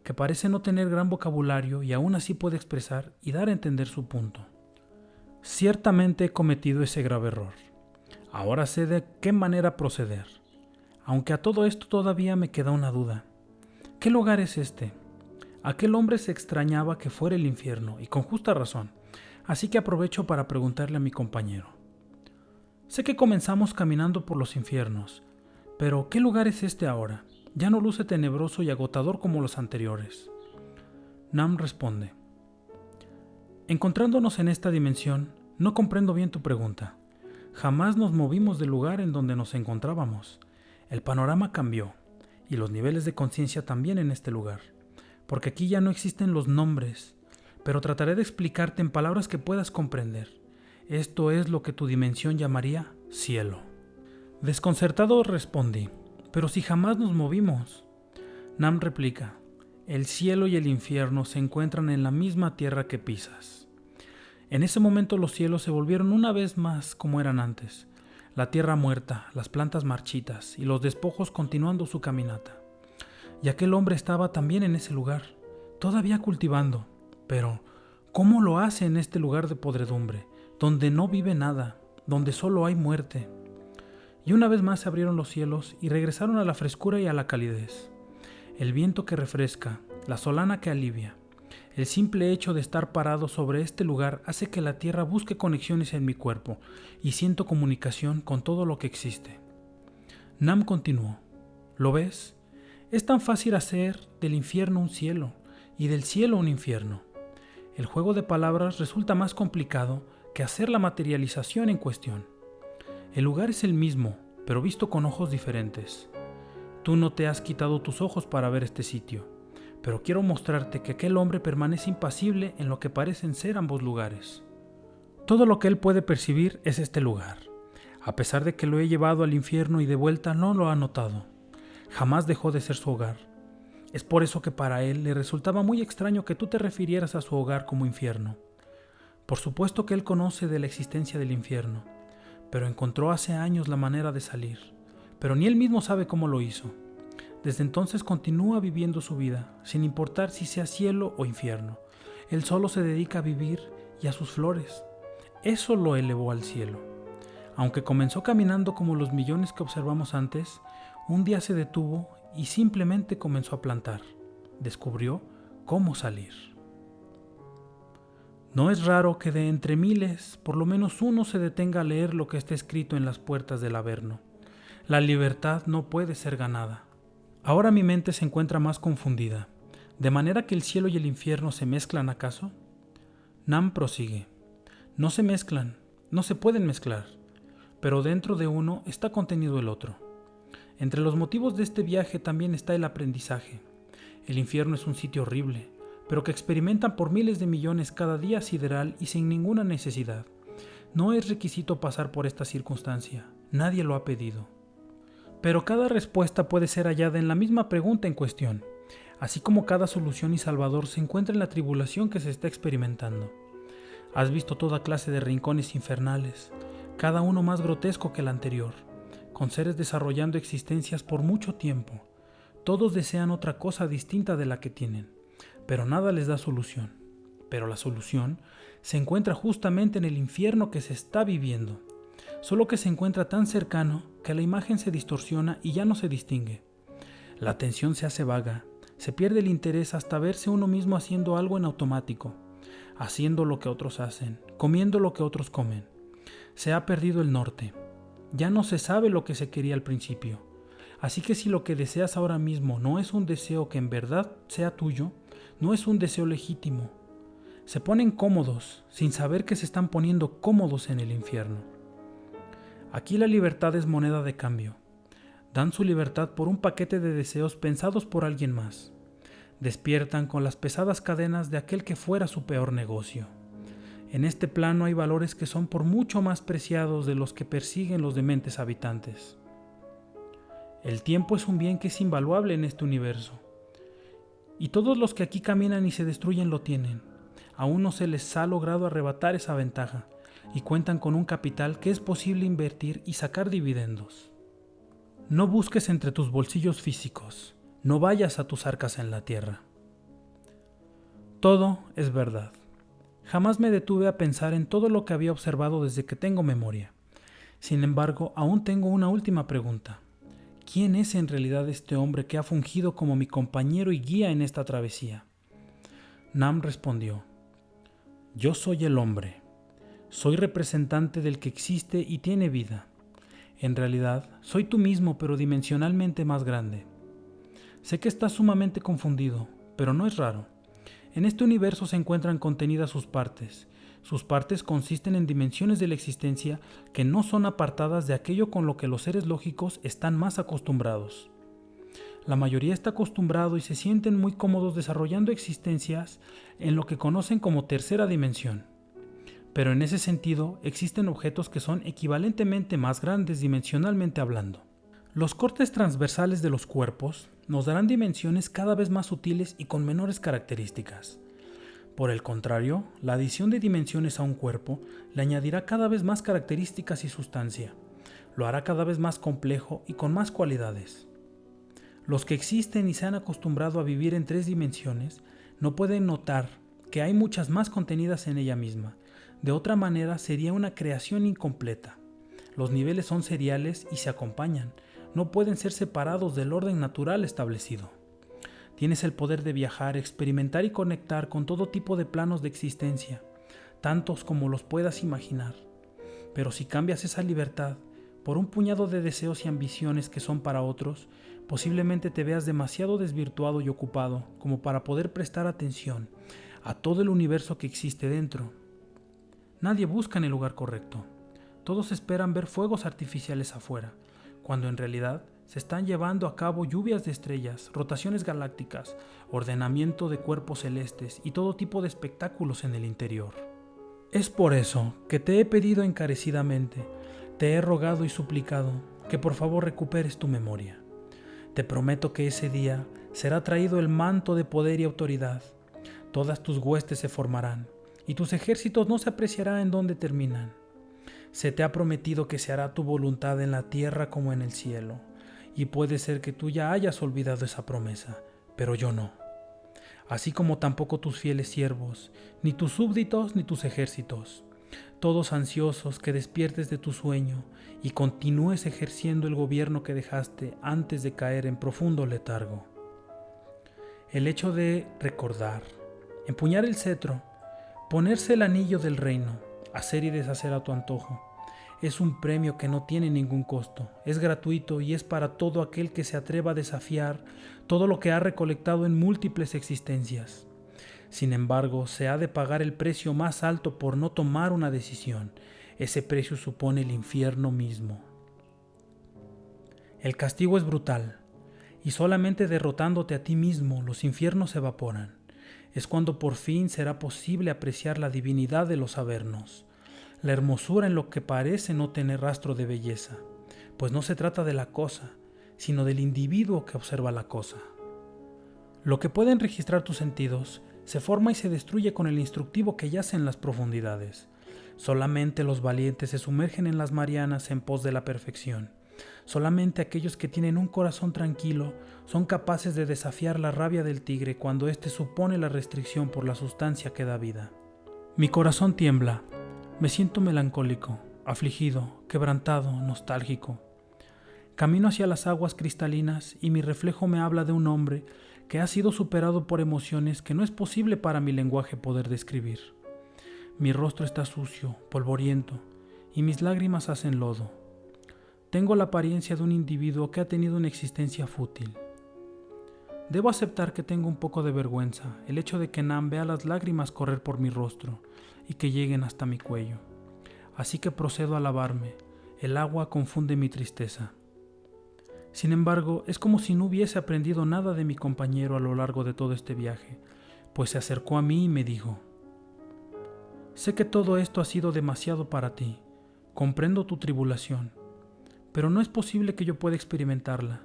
que parece no tener gran vocabulario y aún así puede expresar y dar a entender su punto. Ciertamente he cometido ese grave error. Ahora sé de qué manera proceder. Aunque a todo esto todavía me queda una duda. ¿Qué lugar es este? Aquel hombre se extrañaba que fuera el infierno, y con justa razón, así que aprovecho para preguntarle a mi compañero. Sé que comenzamos caminando por los infiernos, pero ¿qué lugar es este ahora? Ya no luce tenebroso y agotador como los anteriores. Nam responde. Encontrándonos en esta dimensión, no comprendo bien tu pregunta. Jamás nos movimos del lugar en donde nos encontrábamos. El panorama cambió, y los niveles de conciencia también en este lugar, porque aquí ya no existen los nombres, pero trataré de explicarte en palabras que puedas comprender. Esto es lo que tu dimensión llamaría cielo. Desconcertado respondí, pero si jamás nos movimos. Nam replica, el cielo y el infierno se encuentran en la misma tierra que pisas. En ese momento los cielos se volvieron una vez más como eran antes, la tierra muerta, las plantas marchitas y los despojos continuando su caminata. Y aquel hombre estaba también en ese lugar, todavía cultivando, pero ¿cómo lo hace en este lugar de podredumbre, donde no vive nada, donde solo hay muerte? Y una vez más se abrieron los cielos y regresaron a la frescura y a la calidez. El viento que refresca, la solana que alivia. El simple hecho de estar parado sobre este lugar hace que la tierra busque conexiones en mi cuerpo y siento comunicación con todo lo que existe. Nam continuó. ¿Lo ves? Es tan fácil hacer del infierno un cielo y del cielo un infierno. El juego de palabras resulta más complicado que hacer la materialización en cuestión. El lugar es el mismo, pero visto con ojos diferentes. Tú no te has quitado tus ojos para ver este sitio, pero quiero mostrarte que aquel hombre permanece impasible en lo que parecen ser ambos lugares. Todo lo que él puede percibir es este lugar. A pesar de que lo he llevado al infierno y de vuelta, no lo ha notado. Jamás dejó de ser su hogar. Es por eso que para él le resultaba muy extraño que tú te refirieras a su hogar como infierno. Por supuesto que él conoce de la existencia del infierno, pero encontró hace años la manera de salir, pero ni él mismo sabe cómo lo hizo. Desde entonces continúa viviendo su vida, sin importar si sea cielo o infierno. Él solo se dedica a vivir y a sus flores. Eso lo elevó al cielo. Aunque comenzó caminando como los millones que observamos antes, un día se detuvo y simplemente comenzó a plantar. Descubrió cómo salir. No es raro que de entre miles, por lo menos uno se detenga a leer lo que está escrito en las puertas del Averno. La libertad no puede ser ganada. Ahora mi mente se encuentra más confundida. ¿De manera que el cielo y el infierno se mezclan acaso? Nam prosigue. No se mezclan, no se pueden mezclar, pero dentro de uno está contenido el otro. Entre los motivos de este viaje también está el aprendizaje. El infierno es un sitio horrible, pero que experimentan por miles de millones cada día sideral y sin ninguna necesidad. No es requisito pasar por esta circunstancia, nadie lo ha pedido. Pero cada respuesta puede ser hallada en la misma pregunta en cuestión, así como cada solución y salvador se encuentra en la tribulación que se está experimentando. Has visto toda clase de rincones infernales, cada uno más grotesco que el anterior, con seres desarrollando existencias por mucho tiempo. Todos desean otra cosa distinta de la que tienen, pero nada les da solución. Pero la solución se encuentra justamente en el infierno que se está viviendo, solo que se encuentra tan cercano que la imagen se distorsiona y ya no se distingue. La atención se hace vaga, se pierde el interés hasta verse uno mismo haciendo algo en automático, haciendo lo que otros hacen, comiendo lo que otros comen. Se ha perdido el norte. Ya no se sabe lo que se quería al principio. Así que si lo que deseas ahora mismo no es un deseo que en verdad sea tuyo, no es un deseo legítimo. Se ponen cómodos sin saber que se están poniendo cómodos en el infierno. Aquí la libertad es moneda de cambio. Dan su libertad por un paquete de deseos pensados por alguien más. Despiertan con las pesadas cadenas de aquel que fuera su peor negocio. En este plano hay valores que son por mucho más preciados de los que persiguen los dementes habitantes. El tiempo es un bien que es invaluable en este universo. Y todos los que aquí caminan y se destruyen lo tienen. Aún no se les ha logrado arrebatar esa ventaja y cuentan con un capital que es posible invertir y sacar dividendos. No busques entre tus bolsillos físicos, no vayas a tus arcas en la tierra. Todo es verdad. Jamás me detuve a pensar en todo lo que había observado desde que tengo memoria. Sin embargo, aún tengo una última pregunta. ¿Quién es en realidad este hombre que ha fungido como mi compañero y guía en esta travesía? Nam respondió: Yo soy el hombre. Soy representante del que existe y tiene vida. En realidad, soy tú mismo, pero dimensionalmente más grande. Sé que estás sumamente confundido, pero no es raro. En este universo se encuentran contenidas sus partes. Sus partes consisten en dimensiones de la existencia que no son apartadas de aquello con lo que los seres lógicos están más acostumbrados. La mayoría está acostumbrado y se sienten muy cómodos desarrollando existencias en lo que conocen como tercera dimensión. Pero en ese sentido existen objetos que son equivalentemente más grandes dimensionalmente hablando. Los cortes transversales de los cuerpos nos darán dimensiones cada vez más sutiles y con menores características. Por el contrario, la adición de dimensiones a un cuerpo le añadirá cada vez más características y sustancia. Lo hará cada vez más complejo y con más cualidades. Los que existen y se han acostumbrado a vivir en 3 dimensiones no pueden notar que hay muchas más contenidas en ella misma. De otra manera sería una creación incompleta. Los niveles son seriales y se acompañan. No pueden ser separados del orden natural establecido. Tienes el poder de viajar, experimentar y conectar con todo tipo de planos de existencia, tantos como los puedas imaginar. Pero si cambias esa libertad por un puñado de deseos y ambiciones que son para otros, posiblemente te veas demasiado desvirtuado y ocupado como para poder prestar atención a todo el universo que existe dentro. Nadie busca en el lugar correcto. Todos esperan ver fuegos artificiales afuera, cuando en realidad se están llevando a cabo lluvias de estrellas, rotaciones galácticas, ordenamiento de cuerpos celestes y todo tipo de espectáculos en el interior. Es por eso que te he pedido encarecidamente, te he rogado y suplicado que por favor recuperes tu memoria. Te prometo que ese día será traído el manto de poder y autoridad. Todas tus huestes se formarán y tus ejércitos no se apreciará en dónde terminan. Se te ha prometido que se hará tu voluntad en la tierra como en el cielo, y puede ser que tú ya hayas olvidado esa promesa, pero yo no. Así como tampoco tus fieles siervos, ni tus súbditos ni tus ejércitos, todos ansiosos que despiertes de tu sueño y continúes ejerciendo el gobierno que dejaste antes de caer en profundo letargo. El hecho de recordar, empuñar el cetro, ponerse el anillo del reino, hacer y deshacer a tu antojo, es un premio que no tiene ningún costo, es gratuito y es para todo aquel que se atreva a desafiar todo lo que ha recolectado en múltiples existencias. Sin embargo, se ha de pagar el precio más alto por no tomar una decisión. Ese precio supone el infierno mismo. El castigo es brutal, y solamente derrotándote a ti mismo los infiernos se evaporan. Es cuando por fin será posible apreciar la divinidad de los avernos, la hermosura en lo que parece no tener rastro de belleza, pues no se trata de la cosa, sino del individuo que observa la cosa. Lo que pueden registrar tus sentidos se forma y se destruye con el instructivo que yace en las profundidades. Solamente los valientes se sumergen en las Marianas en pos de la perfección. Solamente aquellos que tienen un corazón tranquilo son capaces de desafiar la rabia del tigre cuando éste supone la restricción por la sustancia que da vida. Mi corazón tiembla, me siento melancólico, afligido, quebrantado, nostálgico. Camino hacia las aguas cristalinas y mi reflejo me habla de un hombre que ha sido superado por emociones que no es posible para mi lenguaje poder describir. Mi rostro está sucio, polvoriento, y mis lágrimas hacen lodo. Tengo la apariencia de un individuo que ha tenido una existencia fútil. Debo aceptar que tengo un poco de vergüenza, el hecho de que Nam vea las lágrimas correr por mi rostro y que lleguen hasta mi cuello. Así que procedo a lavarme, el agua confunde mi tristeza. Sin embargo, es como si no hubiese aprendido nada de mi compañero a lo largo de todo este viaje, pues se acercó a mí y me dijo: sé que todo esto ha sido demasiado para ti, comprendo tu tribulación, pero no es posible que yo pueda experimentarla.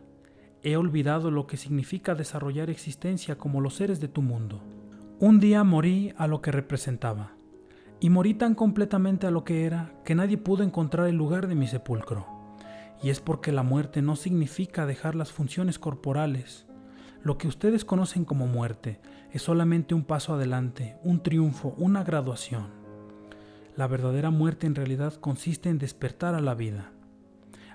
He olvidado lo que significa desarrollar existencia como los seres de tu mundo. Un día morí a lo que representaba, y morí tan completamente a lo que era que nadie pudo encontrar el lugar de mi sepulcro. Y es porque la muerte no significa dejar las funciones corporales. Lo que ustedes conocen como muerte es solamente un paso adelante, un triunfo, una graduación. La verdadera muerte en realidad consiste en despertar a la vida.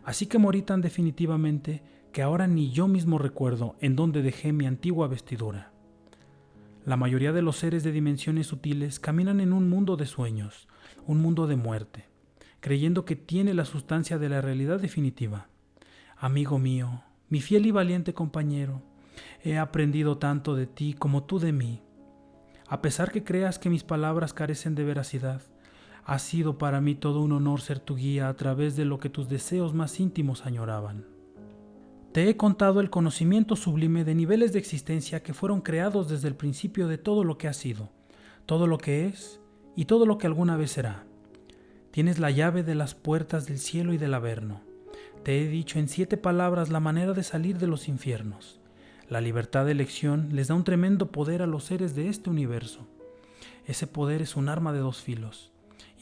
Así que morí tan definitivamente que ahora ni yo mismo recuerdo en dónde dejé mi antigua vestidura. La mayoría de los seres de dimensiones sutiles caminan en un mundo de sueños, un mundo de muerte, creyendo que tiene la sustancia de la realidad definitiva. Amigo mío, mi fiel y valiente compañero, he aprendido tanto de ti como tú de mí. A pesar que creas que mis palabras carecen de veracidad, ha sido para mí todo un honor ser tu guía a través de lo que tus deseos más íntimos añoraban. Te he contado el conocimiento sublime de niveles de existencia que fueron creados desde el principio de todo lo que ha sido, todo lo que es y todo lo que alguna vez será. Tienes la llave de las puertas del cielo y del averno. Te he dicho en 7 palabras la manera de salir de los infiernos. La libertad de elección les da un tremendo poder a los seres de este universo. Ese poder es un arma de 2 filos,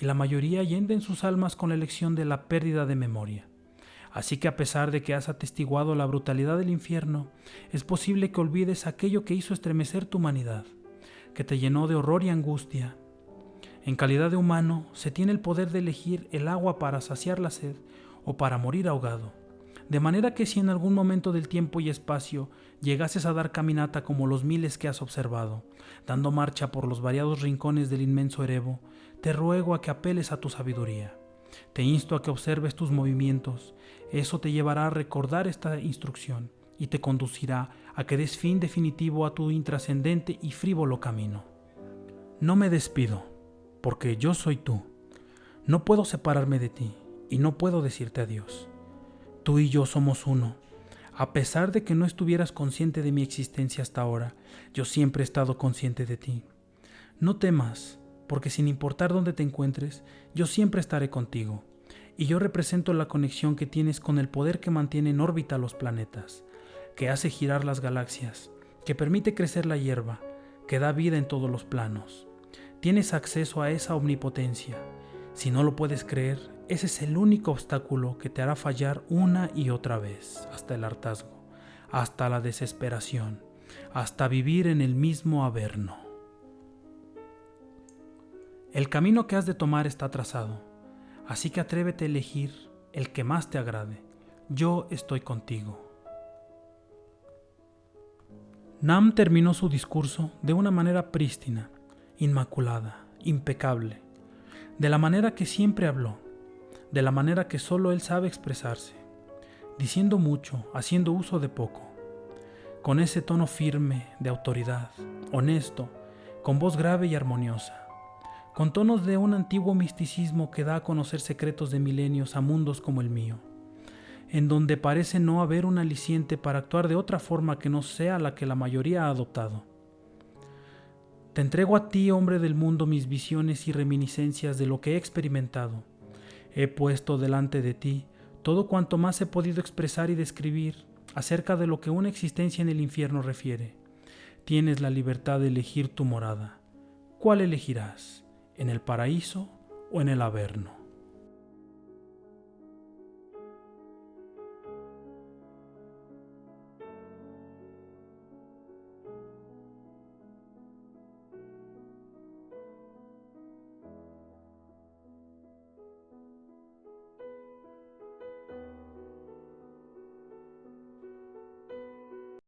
y la mayoría hienden sus almas con la elección de la pérdida de memoria. Así que a pesar de que has atestiguado la brutalidad del infierno, es posible que olvides aquello que hizo estremecer tu humanidad, que te llenó de horror y angustia. En calidad de humano, se tiene el poder de elegir el agua para saciar la sed o para morir ahogado. De manera que si en algún momento del tiempo y espacio llegases a dar caminata como los miles que has observado, dando marcha por los variados rincones del inmenso Erebo, te ruego a que apeles a tu sabiduría. Te insto a que observes tus movimientos. Eso te llevará a recordar esta instrucción y te conducirá a que des fin definitivo a tu intrascendente y frívolo camino. No me despido, porque yo soy tú. No puedo separarme de ti y no puedo decirte adiós. Tú y yo somos uno. A pesar de que no estuvieras consciente de mi existencia hasta ahora, yo siempre he estado consciente de ti. No temas, porque sin importar dónde te encuentres, yo siempre estaré contigo. Y yo represento la conexión que tienes con el poder que mantiene en órbita los planetas, que hace girar las galaxias, que permite crecer la hierba, que da vida en todos los planos. Tienes acceso a esa omnipotencia. Si no lo puedes creer, ese es el único obstáculo que te hará fallar una y otra vez, hasta el hartazgo, hasta la desesperación, hasta vivir en el mismo averno. El camino que has de tomar está trazado, así que atrévete a elegir el que más te agrade. Yo estoy contigo. Nam terminó su discurso de una manera prístina, inmaculada, impecable, de la manera que siempre habló, de la manera que solo él sabe expresarse, diciendo mucho, haciendo uso de poco, con ese tono firme, de autoridad, honesto, con voz grave y armoniosa, con tonos de un antiguo misticismo que da a conocer secretos de milenios a mundos como el mío. en donde parece no haber un aliciente para actuar de otra forma que no sea la que la mayoría ha adoptado. Te entrego a ti, hombre del mundo, mis visiones y reminiscencias de lo que he experimentado. He puesto delante de ti todo cuanto más he podido expresar y describir acerca de lo que una existencia en el infierno refiere. Tienes la libertad de elegir tu morada. ¿Cuál elegirás? ¿En el paraíso o en el averno?